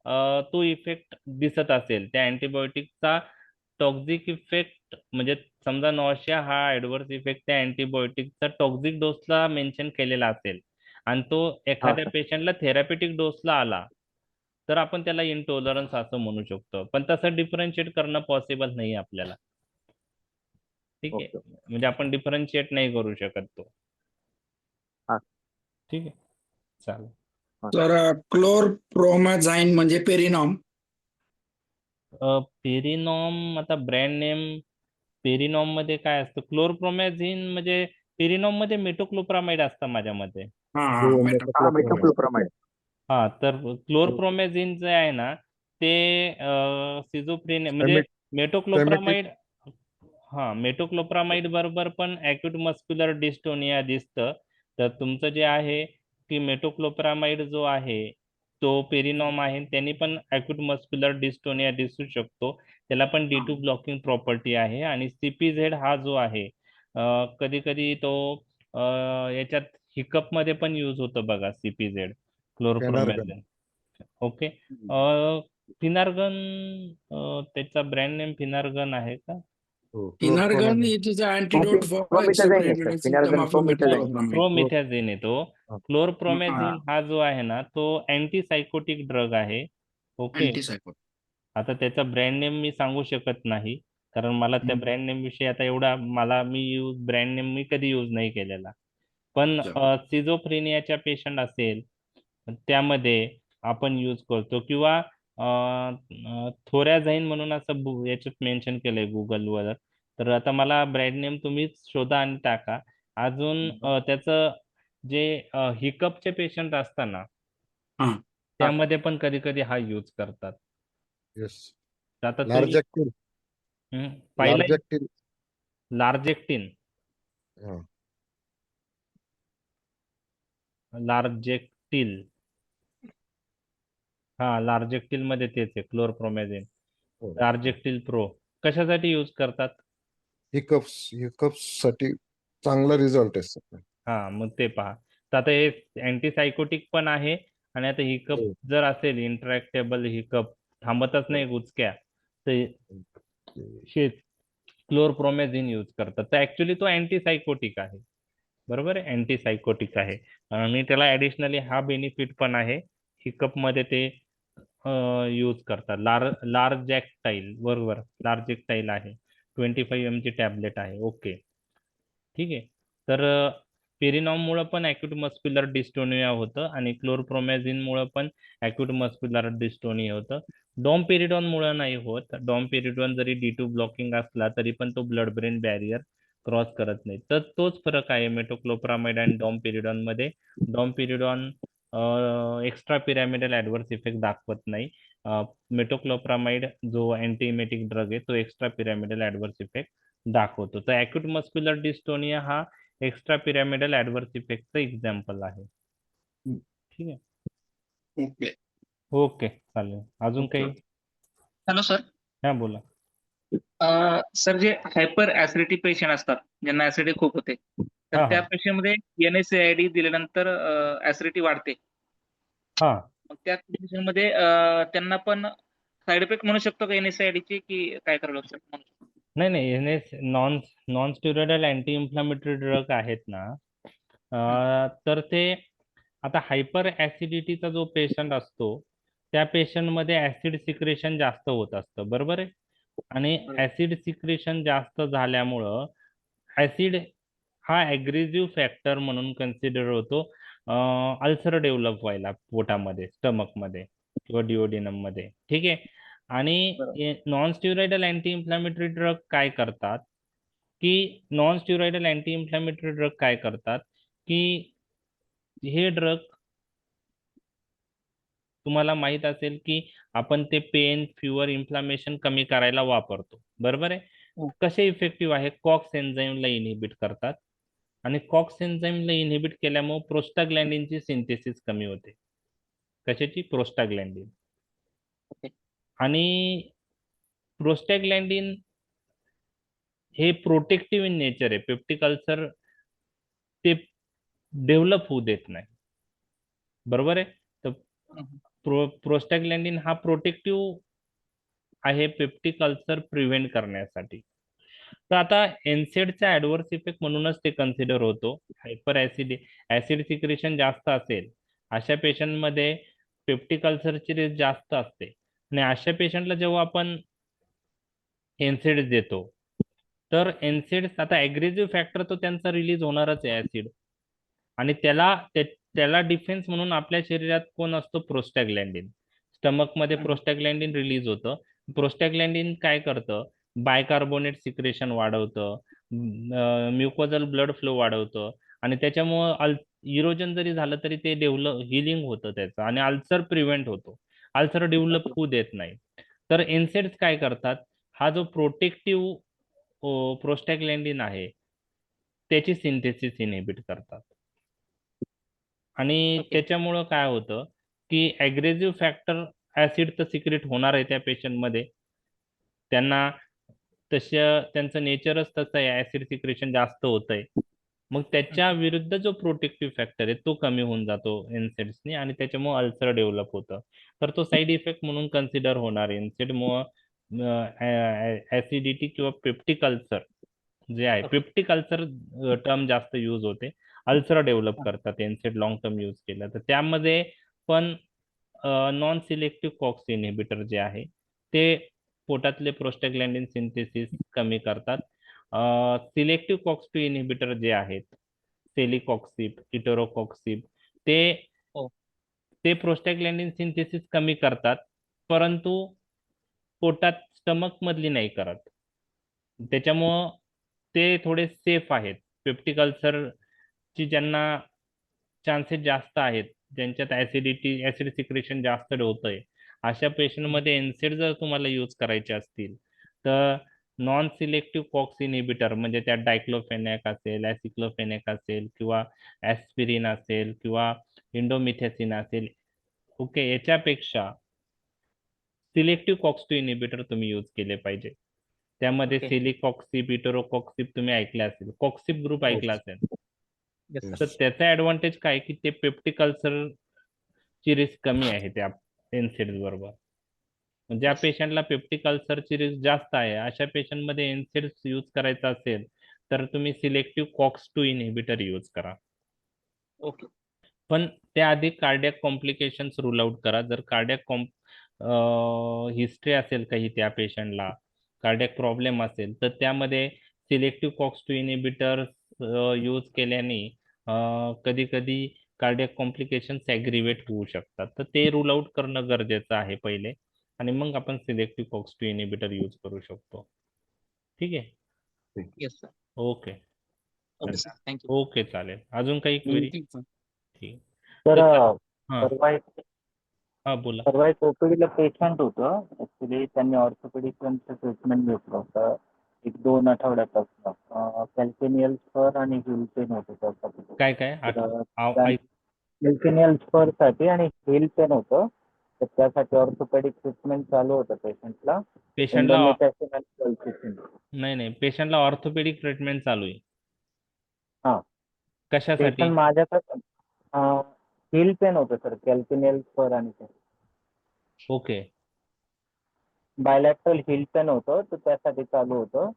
तो इफेक्ट दिसत असेल, त्या अँटीबायोटिकचा टॉक्सिक इफेक्ट म्हणजे समजा नॉशिया हा ऍडव्हर्स इफेक्ट त्या अँटीबायोटिकचा टॉक्सिक डोसला मेन्शन केलेला असेल आणि तो हा एखाद्या सर. पेशंटला थेरॅपेटिक डोसला आला, तर आपण त्याला इंटॉलरन्स असं म्हणू शकतो. पण तसं डिफरन्शिएट करणं पॉसिबल नाही आपल्याला. ठीक आहे, ओके. म्हणजे आपण डिफरन्शिएट नाही करू शकत तो. हा. ठीक आहे, चालेल. तर क्लोरप्रोमॅझाईन म्हणजे पेरिनॉम. पेरिनॉम आता ब्रँड नेम, पेरिनॉम मध्ये काय असतं? क्लोरप्रोमॅझिन म्हणजे पेरिनॉम मध्ये मेटोक्लोप्रामाइड असतं माझ्या मते. हा हो, मेटोक्लोप्रामाइड. मेटोक्लोप्रामाइड. हा, तर क्लोरप्रोमॅझिन जे आहे ना ते सिझोफ्रेनिया म्हणजे मेटोक्लोप्रामाइड, हा मेटोक्लोप्रामाइड बरोबर पण ऍक्यूट मस्क्युलर डिस्टोनिया दिसतं. तर तुमचं जे आहे की मेटोक्लोप्रामाइड जो आहे तो पेरिनॉम आहे, त्यांनी पण ऍक्यूट मस्क्युलर डिस्टोनिया दिसू शकतो. त्याला पण D2 ब्लॉकिंग प्रॉपर्टी आहे. आणि CPZ हा जो आहे कधी कधी तो याच्यात हिकअप मध्ये पण यूज होतो बघा, CPZ क्लोरप्रोमॅझिन. ओके. फिनार्गन, त्याचा ब्रँड नेम फिनार्गन आहे का? Phenergan it is antidote for promethazine आहे sir. Accepted symptom Phenergan of promethazine. Metoclopramide. Promethazine आहे तो. हा. क्लोरप्रोमॅझिन हा जो आहे ना तो अँटीसायकोटिक ड्रग आहे. ओके. अँटीसायकोट. आता त्याचा ब्रँड नेम मी सांगू शकत नाही, कारण मला त्या ब्रँड नेम विषयी आता एवढा ब्रँड नेम मी कधी यूज नाही केलेला. पण सिझोफ्रेनियाच्या पेशंट असेल त्यामध्ये आपण यूज करतो, किंवा थोरॅझाईन म्हणून असं याच्यात मेन्शन केलंय गुगलवर. तर आता मला ब्रँड नेम तुम्हीच शोधा आणि टाका. अजून त्याचं जे हिकअपचे पेशंट असताना हा. त्यामध्ये पण कधी कधी हा यूज करतात. येस. तर आता तुम्ही लार्जेक्टिन. पाहिलं लार्जेक्टिन. लार्जेक्टिन, हा. लार्जेक्टिल, हा लार्जेक्टिल मध्ये तेच आहे क्लोरप्रोमॅझिन. हो. लार्जेक्टिल प्रो कशासाठी यूज करतात? हिकअप्स साठी चांगला रिझल्ट आहे सर. हा, मग ते पहा. तर आता हे अँटीसायकोटिक पण आहे, आणि आता हिकअप हो. जर असेल इंट्रॅक्टेबल हिकअप थांबतच नाही गुचक्या, तर हे क्लोरप्रोमॅझिन यूज करतात. तर ऍक्च्युली तो अँटीसायकोटिक आहे, बरोबर आहे, अँटीसायकोटिक आहे. आणि त्याला ऍडिशनली हा बेनिफिट पण आहे, हिकअप मध्ये ते यूज करतात. लार्जेक्टाईल, बरोबर, लार्जेक्टाईल आहे. 25 mg टॅबलेट आहे. ओके, ठीक आहे. तर पेरिनॉम मुळे पण ऍक्यूट मस्क्युलर डिस्टोनिया होतं, आणि क्लोरप्रोमॅझिन मुळे पण ऍक्यूट मस्क्युलर डिस्टोनिया होतं. डॉमपेरिडॉन मुळे नाही होत. डॉमपेरिडॉन जरी D2 ब्लॉकिंग असला तरी पण तो ब्लड ब्रेन बॅरियर क्रॉस करत नाही. तर तोच फरक आहे मेटोक्लोप्रामाइड आणि डॉमपेरिडॉन मध्ये. डॉमपेरिडॉन एक्स्ट्रा पिरॅमिडल ऍडव्हर्स इफेक्ट दाखवत नाही. मेटोक्लोप्रामाइड जो अँटीइमेटिक ड्रग आहे तो एक्स्ट्रा पिरॅमिडल ऍडव्हर्स इफेक्ट दाखवतो. तर ऍक्यूट मस्क्युलर डिस्टोनिया हा एक्स्ट्रा पिरॅमिडल ऍडव्हर्स इफेक्टचं एक्झाम्पल आहे. ठीक आहे, ओके. ओके, चालेल. अजून काही? Hello sir. हा, बोला. सर, जे हायपर ऍसिडिटी पेशंट असतात ज्यांना ऍसिडिटी खूप होते, तर हा, त्या हा, पेशंटमध्ये NSAID दिल्यानंतर ऍसिडिटी वाढते. हा. मग त्या कंडिशनमध्ये त्यांना पण साईड इफेक्ट म्हणू शकतो का NSAID ची, की काय करावं लागतं? नाही नाही, non steroidal anti inflammatory drug आहेत ना, तर ते आता हायपर ऍसिडिटीचा जो पेशंट असतो त्या पेशंटमध्ये ऍसिड सिक्रेशन जास्त होत असतं, बरोबर आहे. आणि ऍसिड सिक्रेशन जास्त झाल्यामुळं ऍसिड हा ॲग्रेसिव्ह फॅक्टर म्हणून कन्सिडर होतो अल्सर डेव्हलप व्हायला पोटामध्ये, स्टमकमध्ये किंवा डिओडिनम मध्ये. ठीक आहे. आणि non steroidal anti inflammatory drug काय करतात की हे ड्रग तुम्हाला माहित असेल की आपण ते पेन, फिवर, इन्फ्लामेशन कमी करायला वापरतो, बरोबर आहे. कसे इफेक्टिव्ह आहे? कॉक्स एन्झाईमला इनहिबिट करतात, आणि कॉक्स एन्झाईमला इनहिबिट केल्यामुळे प्रोस्टाग्लॅन्डिनची सिंथेसिस कमी होते. कशाची? प्रोस्टाग्लॅन्डिन. आणि प्रोस्टाग्लॅन्डिन हे प्रोटेक्टिव्ह इन नेचर आहे. पेप्टिक अल्सर ते डेव्हलप होऊ देत नाही, बरोबर आहे. तर प्रोस्टॅग्लॅन्डिन हा प्रोटेक्टिव्ह आहे पेप्टिक अल्सर प्रिव्हेंट करण्यासाठी. तर आता एनसेडचा ऍडव्हर्स इफेक्ट म्हणूनच ते कन्सिडर होतो. हायपर ऍसिड सिक्रेशन जास्त असेल अशा पेशंटमध्ये पेप्टिक अल्सरची रिस्क जास्त असते. आणि अशा पेशंटला जेव्हा आपण एनसेड देतो तर एनसेड आता ऍग्रेसिव्ह फॅक्टर तो त्यांचा रिलीज होणारच आहे ऍसिड, आणि त्याला डिफेन्स म्हणून आपल्या शरीरात कोण असतो? प्रोस्टॅग्लॅन्डिन. स्टमक मध्ये प्रोस्टॅग्लॅन्डिन रिलीज होतं. प्रोस्टॅग्लॅन्डिन काय करतं? बायकार्बोनेट सिक्रेशन वाढवतं, म्युकोजल ब्लड फ्लो वाढवतं, आणि त्याच्यामुळं इरोजन जरी झालं तरी ते हिलिंग होतं त्याचं, आणि अल्सर प्रिव्हेंट होतो. अल्सर डेव्हलप होऊ देत नाही. तर एनसेड्स काय करतात? हा जो प्रोटेक्टिव्ह प्रोस्टॅग्लॅन्डिन आहे त्याची सिंथेसिस इनहिबिट करतात. आणि त्याच्यामुळं काय होतं की ऍग्रेसिव्ह फॅक्टर ऍसिड तर सिक्रेट होणार आहे त्या पेशंटमध्ये. त्यांना त्यांचं नेचरच तसं आहे, ऍसिड सिक्रेशन जास्त होत आहे. मग त्याच्या विरुद्ध जो प्रोटेक्टिव्ह फॅक्टर आहे तो कमी होऊन जातो एनसेड्सनी, आणि त्याच्यामुळे अल्सर डेव्हलप होतं. तर तो साईड इफेक्ट म्हणून कन्सिडर होणार आहे. एनसेडमुळं ऍसिडिटी किंवा पेप्टिक अल्सर जे आहे, पेप्टिक अल्सर टर्म जास्त यूज होते. अल्सर डेव्हलप करतात एनसेड लॉंग टर्म यूज केलं तर. त्यामध्ये पण नॉन सिलेक्टिव्ह कॉक्स इनहिबिटर जे आहे ते पोटातले प्रोस्टॅग्लॅन्डिन सिंथेसिस कमी करतात. सिलेक्टिव्ह कॉक्स 2 इनहिबिटर जे आहेत, सेलिकॉक्सिब, इटरोकॉक्सिब, ते प्रोस्टॅग्लॅन्डिन सिंथेसिस कमी करतात, परंतु पोटात स्टमक मधली नाही करत. त्याच्यामुळं ते थोडे सेफ आहेत. पेप्टिक अल्सर ची ज्यांना चान्सेस जास्त आहेत, ज्यांच्यात ऍसिड सिक्रेशन जास्त होतंय, अशा पेशंटमध्ये एनसेड जर तुम्हाला यूज करायचे असतील तर नॉन सिलेक्टिव्ह कॉक्स इनहिबिटर म्हणजे त्यात डायक्लोफेनॅक असेल, ऍसिक्लोफेनॅक असेल, किंवा ऍस्पिरिन असेल, किंवा इंडोमिथॅसिन असेल, ओके, याच्यापेक्षा सिलेक्टिव्ह कॉक्स 2 इनहिबिटर तुम्ही यूज केले पाहिजे. त्यामध्ये सेलिकॉक्सिब, इटरोकॉक्सिब तुम्ही ऐकले असेल, कॉक्सिब ग्रुप ऐकला असेल. तर त्याचा ऍडव्हान्टेज काय की ते पेप्टिक अल्सर ची रिस्क कमी आहे त्या एनसेड बरोबर. ज्या पेशंटला पेप्टिक अल्सरची रिस्क जास्त आहे अशा पेशंटमध्ये एनसेड यूज करायचा असेल तर तुम्ही सिलेक्टिव्ह कॉक्स 2 इनहिबिटर यूज करा. ओके. पण त्याआधी कार्डियक कॉम्प्लिकेशन्स रूल आउट करा. जर कार्डियक हिस्ट्री असेल काही त्या पेशंटला, कार्डियक प्रॉब्लेम असेल, तर त्यामध्ये सिलेक्टिव्ह कॉक्स 2 इनहिबिटर यूज केल्याने कधी कधी कार्डियक कॉम्प्लिकेशन्स ॲग्रिवेट होऊ शकतात. तर ते रूल आउट करणं गरजेचं आहे पहिले, आणि मग आपण सिलेक्टिव्ह कॉक्स 2 इनहिबिटर यूज करू शकतो. ठीक आहे. Yes sir. Okay okay sir, thank you. Okay, चालेल. अजून काही क्वेरी? ठीक. तर हा परवा बोला. एक ओपीडीला पेशंट होतं. ऍक्च्युली त्यांनी ऑर्थोपेडिकचं ट्रीटमेंट घेतलं होतं एक 2 आठवड्यापासून. कॅल्केनियल स्पर आणि हिल पेन होतं त्यासाठी. काय कॅल्केनियल स्पर साठी आणि हिल पेन होतं, तर त्यासाठी ऑर्थोपेडिक ट्रीटमेंट चालू होतं पेशंटला. नाही, पेशंटला ऑर्थोपेडिक ट्रीटमेंट चालू आहे. हा, कशासाठी? पेशंट माझ्याकडे हिल पेन होतं सर, कॅल्केनियल स्पर आणि ते ओके. बायलॅटरल हिल पेन होतं, तर त्यासाठी चालू होतं.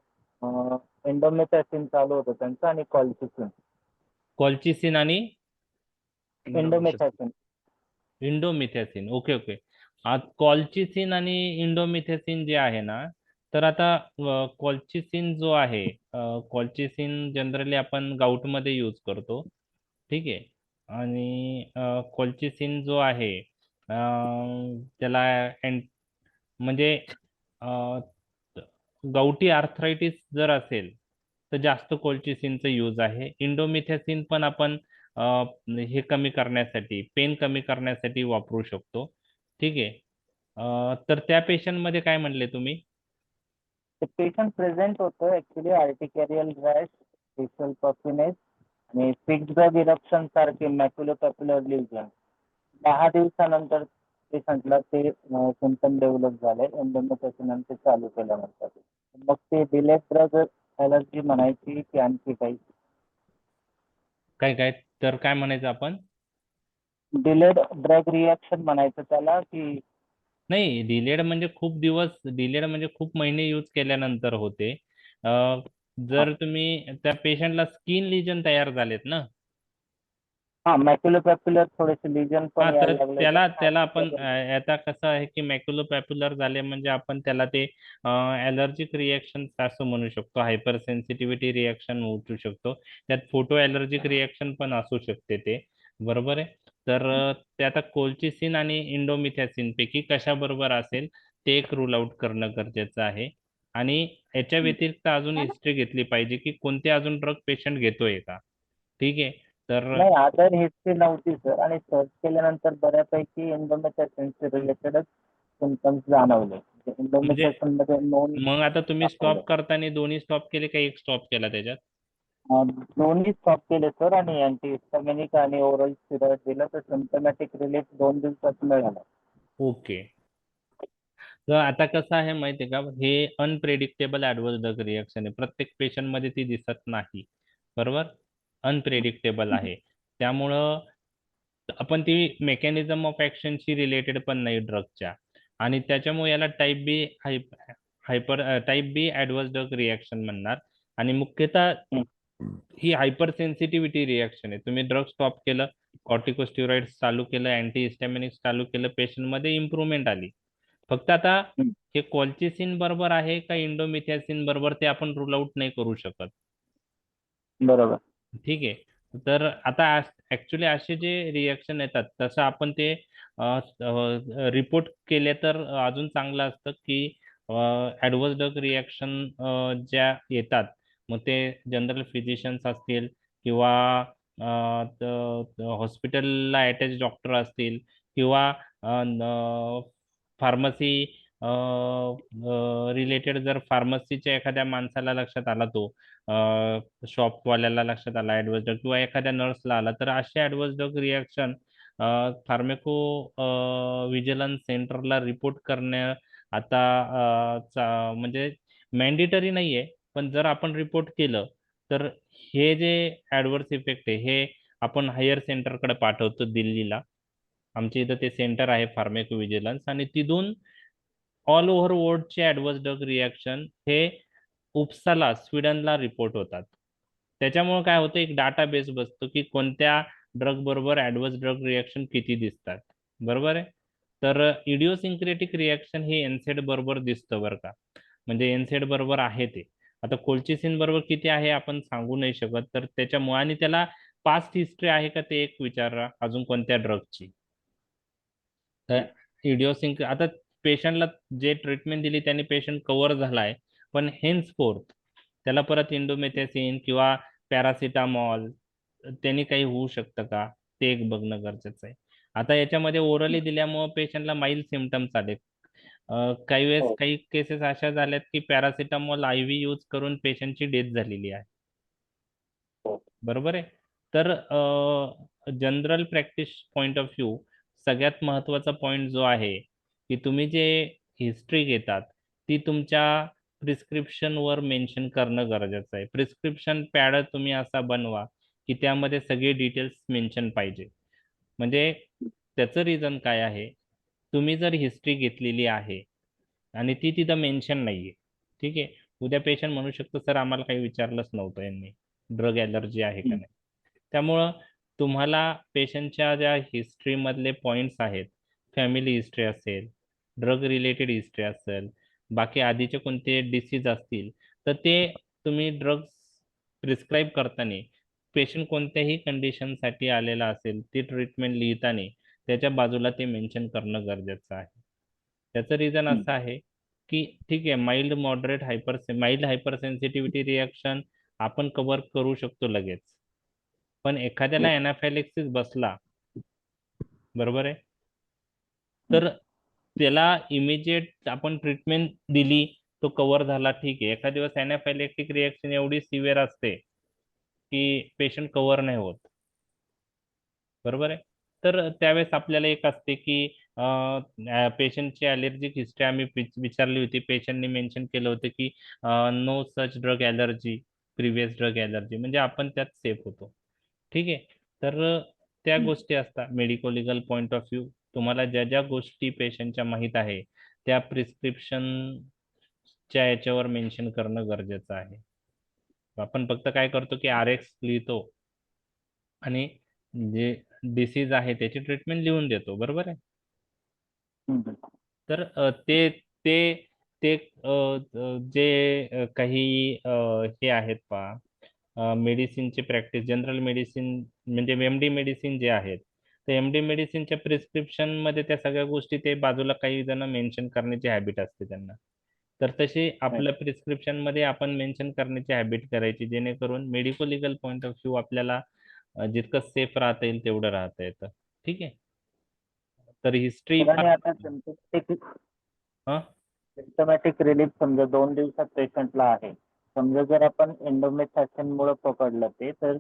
एंडोमेथॅसिन चालू होतं त्यांचं, आणि कॉल्चिसिन आणि एंडोमेथॅसिन. इंडोमिथॅसिन. ओके. कॉल्चिसिन आणि इंडोमिथॅसिन जे आहे ना, तर आता कॉल्चिसिन जो आहे, कॉल्चिसिन जनरली आपण गाऊटमध्ये यूज करतो. ठीक आहे. आणि कॉल्चिसिन जो आहे त्याला म्हणजे गावठी आर्थरायटिस जर असेल तर जास्त कॉल्चिसिनचं यूज आहे. इंडोमिथॅसिन पण आपण हे कमी करण्यासाठी, पेन कमी करण्यासाठी वापरू शकतो. ठीक आहे. तर त्या पेशंटमध्ये काय म्हणले तुम्ही? पेशंट प्रेझेंट होतं ऍक्च्युली आर्टिकॅरियल रॅश, फेशियल पफिनेस आणि फिक्स्ड इरप्शन सारखे मॅक्युलोपॅप्युलर लिव्हजन. 10 दिवसानंतर पेशंटला ते सिम्पटम डेव्हलप झाले एंडोमेथॅसिन आणि ते चालू केल्यानंतर. मग ते डिलेड ड्रग ॲलर्जी म्हणायची की आणखी काही? काय तर काय म्हणायचं आपण? डिलेड ड्रग रिॲक्शन म्हणायचं त्याला की नाही, डिलेड म्हणजे खूप दिवस, डिलेड म्हणजे खूप महिने यूज केल्यानंतर होते. जर तुम्ही त्या पेशंटला स्किन लिजन तयार झालेत ना, हा मॅक्युलोपॅप्युलर थोडेसे लिजन हा, पण यायला तर लागले त्याला होते. त्याला आपण आता कसं आहे की मॅक्युलोपॅप्युलर झाले म्हणजे आपण त्याला ते ॲलर्जिक रिएक्शन असं म्हणू शकतो, हायपर सेन्सिटिव्हिटी रिएक्शन उठू शकतो, त्यात फोटो ॲलर्जिक रिएक्शन पण असू शकते ते, बरोबर आहे. तर ते आता कोल्चिसिन आणि इंडोमिथॅसिन पैकी कशा बरोबर असेल ते एक रूल आउट करणं गरजेचं आहे. आणि याच्या व्यतिरिक्त अजून हिस्ट्री घेतली पाहिजे की कोणते अजून ड्रग पेशंट घेतोय का. ठीक आहे. तर नाही अदर हिस्ट्री नव्हती सर, आणि सर्च केल्यानंतर बऱ्यापैकी इंडोमेथॅसिनचे रिलेटेडच सिम्पटम्स जाणवले. म्हणजे इंडोमेथॅसिन मध्ये नोन मग आता तुम्ही दाखवलं. स्टॉप करताना दोन्ही स्टॉप केले का एक स्टॉप केला त्याच्यात? दोन्ही स्टॉप केले सर, आणि अँटीहिस्टामिनिक आणि ओरल स्टिरॉइड दिलं तर सिम्पटमॅटिक रिलीफ 2 दिवसात मिळाला. ओके. तर आता कसं आहे माहिती आहे का, हे अनप्रेडिक्टेबल ऍडव्हर्स ड्रग रिएक्शन आहे, प्रत्येक पेशंट मध्ये ती दिसत नाही, बरोबर, अनप्रेडिक्टेबल आहे. त्यामुळं आपण ती मेकॅनिझम ऑफ ऍक्शनशी रिलेटेड पण नाही ड्रगच्या, आणि त्याच्यामुळे याला type B adverse drug reaction म्हणणार. आणि मुख्यतः ही हायपर सेन्सिटिव्हिटी रिएक्शन आहे. तुम्ही ड्रग स्टॉप केलं, कॉर्टिकोस्टिरॉइड चालू केलं, अँटीहिस्टॅमिनिक्स चालू केलं, पेशंट मध्ये इम्प्रुव्हमेंट आली. फक्त आता हे कॉल्चिसिन बरोबर आहे का इंडोमिथॅसिन बरोबर ते आपण रूल आउट नाही करू शकत. बरोबर. ठीक आहे. तर आता ऍक्च्युली असे जे रिएक्शन येतात तसं आपण ते रिपोर्ट केले तर अजून चांगलं असतं की ऍडव्हर्स ड्रग रिएक्शन ज्या येतात मग ते जनरल फिजिशियन्स असतील किंवा हॉस्पिटलला अटॅच डॉक्टर असतील किंवा फार्मसी रिलेटेड, जर फार्मसीच्या एखाद्या माणसाला लक्षात आला तो शॉपवाल्याला लक्षात आला ऍडव्हर्स ड्रग किंवा एखाद्या नर्सला आला, तर असे adverse drug reaction pharmaco vigilance सेंटरला रिपोर्ट करण्या आता म्हणजे मॅन्डेटरी नाहीये, पण जर आपण रिपोर्ट केलं तर हे जे ऍडव्हर्स इफेक्ट आहे हे आपण हायर सेंटरकडे पाठवतो दिल्लीला. आमच्या इथं ते सेंटर आहे फार्मेको विजिलन्स, आणि तिथून ऑल ओव्हर वर्ल्डचे ऍडव्हर्स ड्रग रिॲक्शन हे उपसाला स्वीडनला रिपोर्ट होतात. त्याच्यामुळे काय होतं, एक डाटा बेस बसतो की कोणत्या ड्रग बरोबर ऍडव्हर्स ड्रग रिॲक्शन किती दिसतात, बरोबर आहे. तर इडिओसिंक्रेटिक रिॲक्शन हे एनसेड बरोबर दिसतं बरं का, म्हणजे एनसेड बरोबर आहे ते. आता कोल्चिसिन बरोबर किती आहे आपण सांगू नाही शकत, तर त्याच्यामुळे, आणि त्याला पास्ट हिस्ट्री आहे का ते एक विचारा अजून कोणत्या ड्रगची. इडिओसिंक आता पेशंटला जे ट्रीटमेंट दिली त्याने पेशंट कव्हर झालाय, पण हेन्स फोर्थ त्याला परत इंडोमेथॅसिन किंवा पॅरासिटामॉल त्यांनी काही होऊ शकतं का, ते एक बघणं गरजेचं आहे. आता याच्यामध्ये ओरली दिल्यामुळे पेशंटला माइल्ड सिमटम्स आले. काही वेळेस हो. काही केसेस अशा झाल्यात की पॅरासिटामॉल IV यूज करून पेशंटची डेथ झालेली आहे, हो. बरोबर आहे. तर general practice point of view सगळ्यात महत्वाचा पॉइंट जो आहे की तुम्ही जे हिस्ट्री घेतात ती तुमच्या प्रिस्क्रिप्शनवर मेन्शन करणं गरजेचं आहे. प्रिस्क्रिप्शन पॅड तुम्ही असा बनवा की त्यामध्ये सगळे डिटेल्स मेन्शन पाहिजे. म्हणजे त्याचं रिझन काय आहे, तुम्ही जर हिस्ट्री घेतलेली आहे आणि ती तिथं मेन्शन नाहीये, ठीक आहे, उद्या पेशंट म्हणू शकतो सर आम्हाला काही विचारलंच नव्हतं यांनी, ड्रग ॲलर्जी आहे का नाही. त्यामुळं तुम्हाला पेशंटच्या ज्या हिस्ट्रीमधले पॉईंट्स आहेत, फॅमिली हिस्ट्री असेल, ड्रग रिलेटेड हिस्ट्री असेल, बाकी आधीचे कोणते डिसीज असतील, तर ते तुम्ही ड्रग्स प्रिस्क्राईब करताना पेशंट कोणत्याही कंडिशनसाठी आलेला असेल ती ट्रीटमेंट लिहिताना त्याच्या बाजूला ते मेन्शन करणं गरजेचं आहे. त्याचं रिझन असं आहे की ठीक आहे, माइल्ड हायपर सेन्सिटिव्हिटी रिॲक्शन आपण कव्हर करू शकतो लगेच, पण एखाद्याला एनाफॅलेक्सिस बसला, बरोबर आहे, तर त्याला इमिजिएट आपण ट्रीटमेंट दिली, तो कव्हर झाला, ठीक आहे. एखाद्या दिवस एनाफॅलेक्टिक रिॲक्शन एवढी सिव्हिअर असते की पेशंट कव्हर नाही होत, बरोबर आहे. तर त्यावेळेस आपल्याला एक असते की पेशंटची ॲलर्जिक हिस्ट्री आम्ही विचारली होती, पेशंटने मेन्शन केलं होतं की no such drug allergy, previous drug allergy, म्हणजे आपण त्यात सेफ होतो. ठीक आहे. तर त्या गोष्टी असतात medico legal point of view. तुम्हाला ज्या ज्या गोष्टी पेशंटच्या माहीत आहे त्या प्रिस्क्रिप्शनच्या याच्यावर मेन्शन करणं गरजेचं आहे. आपण फक्त काय करतो की RX लिहितो आणि जे डिसीज आहे त्याची ट्रीटमेंट लिहून देतो, बरोबर आहे. तर ते ते ते जे काही हे आहेत पहा मेडिसिनचे प्रॅक्टिस, जनरल मेडिसिन म्हणजे MD मेडिसिन जे आहेत, तर MD मेडिसिनच्या प्रिस्क्रिप्शन मध्ये त्या सगळ्या गोष्टी ते बाजूला काही जण मेन्शन करण्याची हॅबिट असते त्यांना. तर तशी आपल्या प्रिस्क्रिप्शन मध्ये आपण मेन्शन करण्याची हॅबिट करायची, जेणेकरून medico legal point of view आपल्याला जितकं सेफ राहता येईल तेवढं राहता येतं. ठीक आहे. तर हिस्ट्री आणि आता सिम्टमॅटिक रिलीफ समजा 2 दिवसात पेशंटला आहे, समजा जर आपण एंडोमेथॅसिन मुळे पकडलं ते, तर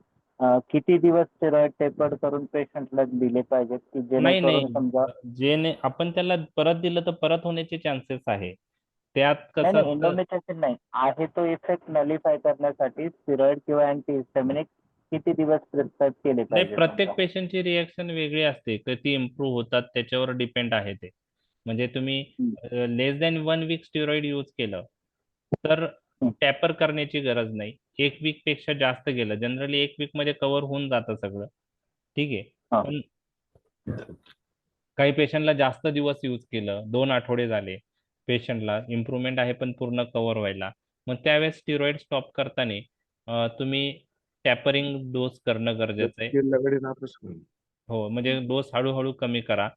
किती दिवस स्टेरॉइड टेपर्ड करून पेशंटला दिले पाहिजेत की नाही जेणेकरून समजा जे आपण त्याला परत दिलं तर परत होण्याचे चान्सेस आहे. त्यात कसं नाही असतं, एंडोमेथॅसिन नाही आहे तो इफेक्ट नलिफाय करण्यासाठी स्टेरॉइड किंवा अँटीहिस्टॅमिनिक किती दिवस प्रिस्क्राईब केले नाही पाहिजे प्रत्येक समजा? पेशंटची रिएक्शन वेगळी असते, कधी इम्प्रूव्ह होतात त्याच्यावर डिपेंड आहे ते. म्हणजे तुम्ही लेस दॅन 1 वीक स्टेरॉइड यूज केलं तर टॅपर करण्याची गरज नाही. 1 वीक पेक्षा जास्त गेलं, जनरली 1 वीक मध्ये कव्हर होऊन जातं सगळं. ठीक आहे. हा. पण काही पेशंटला जास्त दिवस यूज केलं, 2 आठवडे झाले, पेशंटला इम्प्रूव्हमेंट आहे पण पूर्ण कव्हर व्हायला, मग त्यावेळेस स्टिरॉइड स्टॉप करताना तुम्ही टॅपरिंग डोस करणं गरजेचं आहे. लगडी नापस होईल. हो, म्हणजे डोस हळूहळू कमी करा.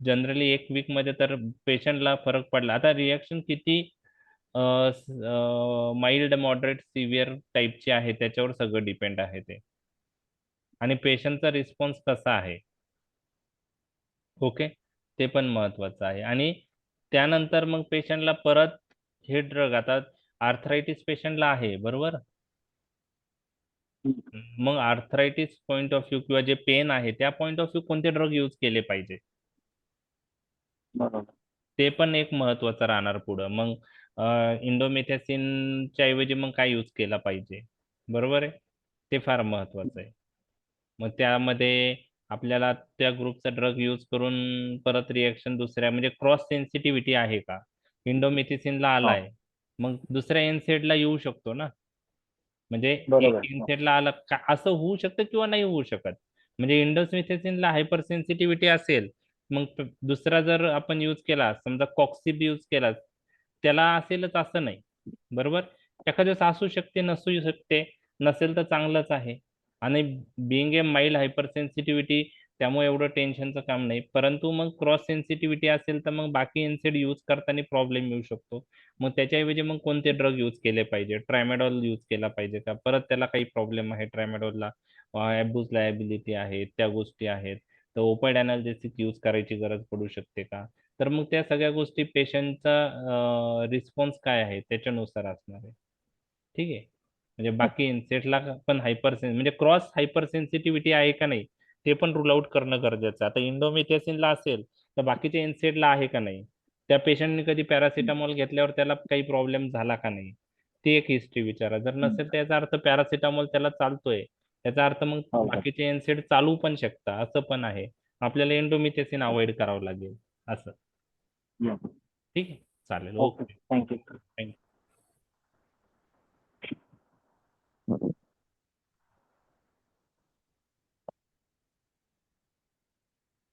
जनरली 1 वीक मध्ये तर पेशंटला फरक पडला. आता रिॲक्शन किती माइल्ड, मॉडरेट, सिव्हिअर टाईपची आहे त्याच्यावर सगळं डिपेंड आहे ते, आणि पेशंटचा रिस्पॉन्स कसा आहे. ओके, ते पण महत्वाचं आहे. आणि त्यानंतर मग पेशंटला परत हे ड्रग, आता आर्थरायटिस पेशंटला आहे, बरोबर. मग आर्थरायटिस पॉइंट ऑफ व्ह्यू किंवा जे पेन आहे त्या पॉइंट ऑफ व्ह्यू कोणते ड्रग यूज केले पाहिजे, बरोबर. ते पण एक महत्वाचं राहणार पुढं. मग इंडोमेथॅसिनच्या ऐवजी मग काय यूज केला पाहिजे, बरोबर आहे, ते फार महत्वाचं आहे. मग त्यामध्ये आपल्याला त्या ग्रुपचा ड्रग यूज करून परत रिएक्शन दुसऱ्या, म्हणजे क्रॉस सेन्सिटिव्हिटी आहे का, इंडोमेथिसिनला आलाय मग दुसऱ्या एनसेडला येऊ शकतो ना. म्हणजे एक बरोबर. एनसेडला आला का असं होऊ शकतं किंवा नाही होऊ शकत. म्हणजे इंडोमेथिसिनला हायपर सेन्सिटिव्हिटी असेल, मग दुसरा जर आपण यूज केला, समजा कॉक्सिब यूज केला, त्याला असेलच असं नाही, बरोबर. एखाद्या दिवस असू शकते, नसू शकते, नसेल तर चांगलंच आहे. आणि being a mild hypersensitivity, त्यामुळे एवढं टेन्शनचं काम नाही. परंतु मग क्रॉस सेन्सिटिव्हिटी असेल तर मग बाकी एनसेड यूज करताना प्रॉब्लेम येऊ शकतो. मग त्याच्याऐवजी मग कोणते ड्रग यूज केले पाहिजे, ट्रायमॅडॉल यूज केला पाहिजे का, परत त्याला काही प्रॉब्लेम आहे ट्रायमॅडॉलला, ॲब्यूज लायबिलिटी आहे, त्या गोष्टी आहेत, तर ओपाइड अनाल्जेसिक यूज करायची गरज पडू शकते का. तर मग त्या सगळ्या गोष्टी पेशंटचा रिस्पॉन्स काय आहे त्याच्यानुसार असणार आहे. ठीक आहे. म्हणजे बाकी इन्सेटला पण म्हणजे क्रॉस हायपर सेन्सिटिव्हिटी आहे का नाही ते पण रूल आउट करणं गरजेचं आहे. आता इंडोमेथिसिनला असेल तर बाकीच्या इन्सेटला आहे का नाही, त्या पेशंटने कधी पॅरासिटामॉल घेतल्यावर त्याला काही प्रॉब्लेम झाला का नाही, ती एक हिस्ट्री विचारा. जर नसेल त्याचा अर्थ पॅरासिटामॉल त्याला चालतोय, त्याचा अर्थ मग बाकीचे एनसेड चालू पण शकता, असं पण आहे. आपल्याला इंडोमेथिसिन अवॉइड करावं लागेल असं. ठीक आहे, चालेल. Okay, okay, thank you. थँक्यू.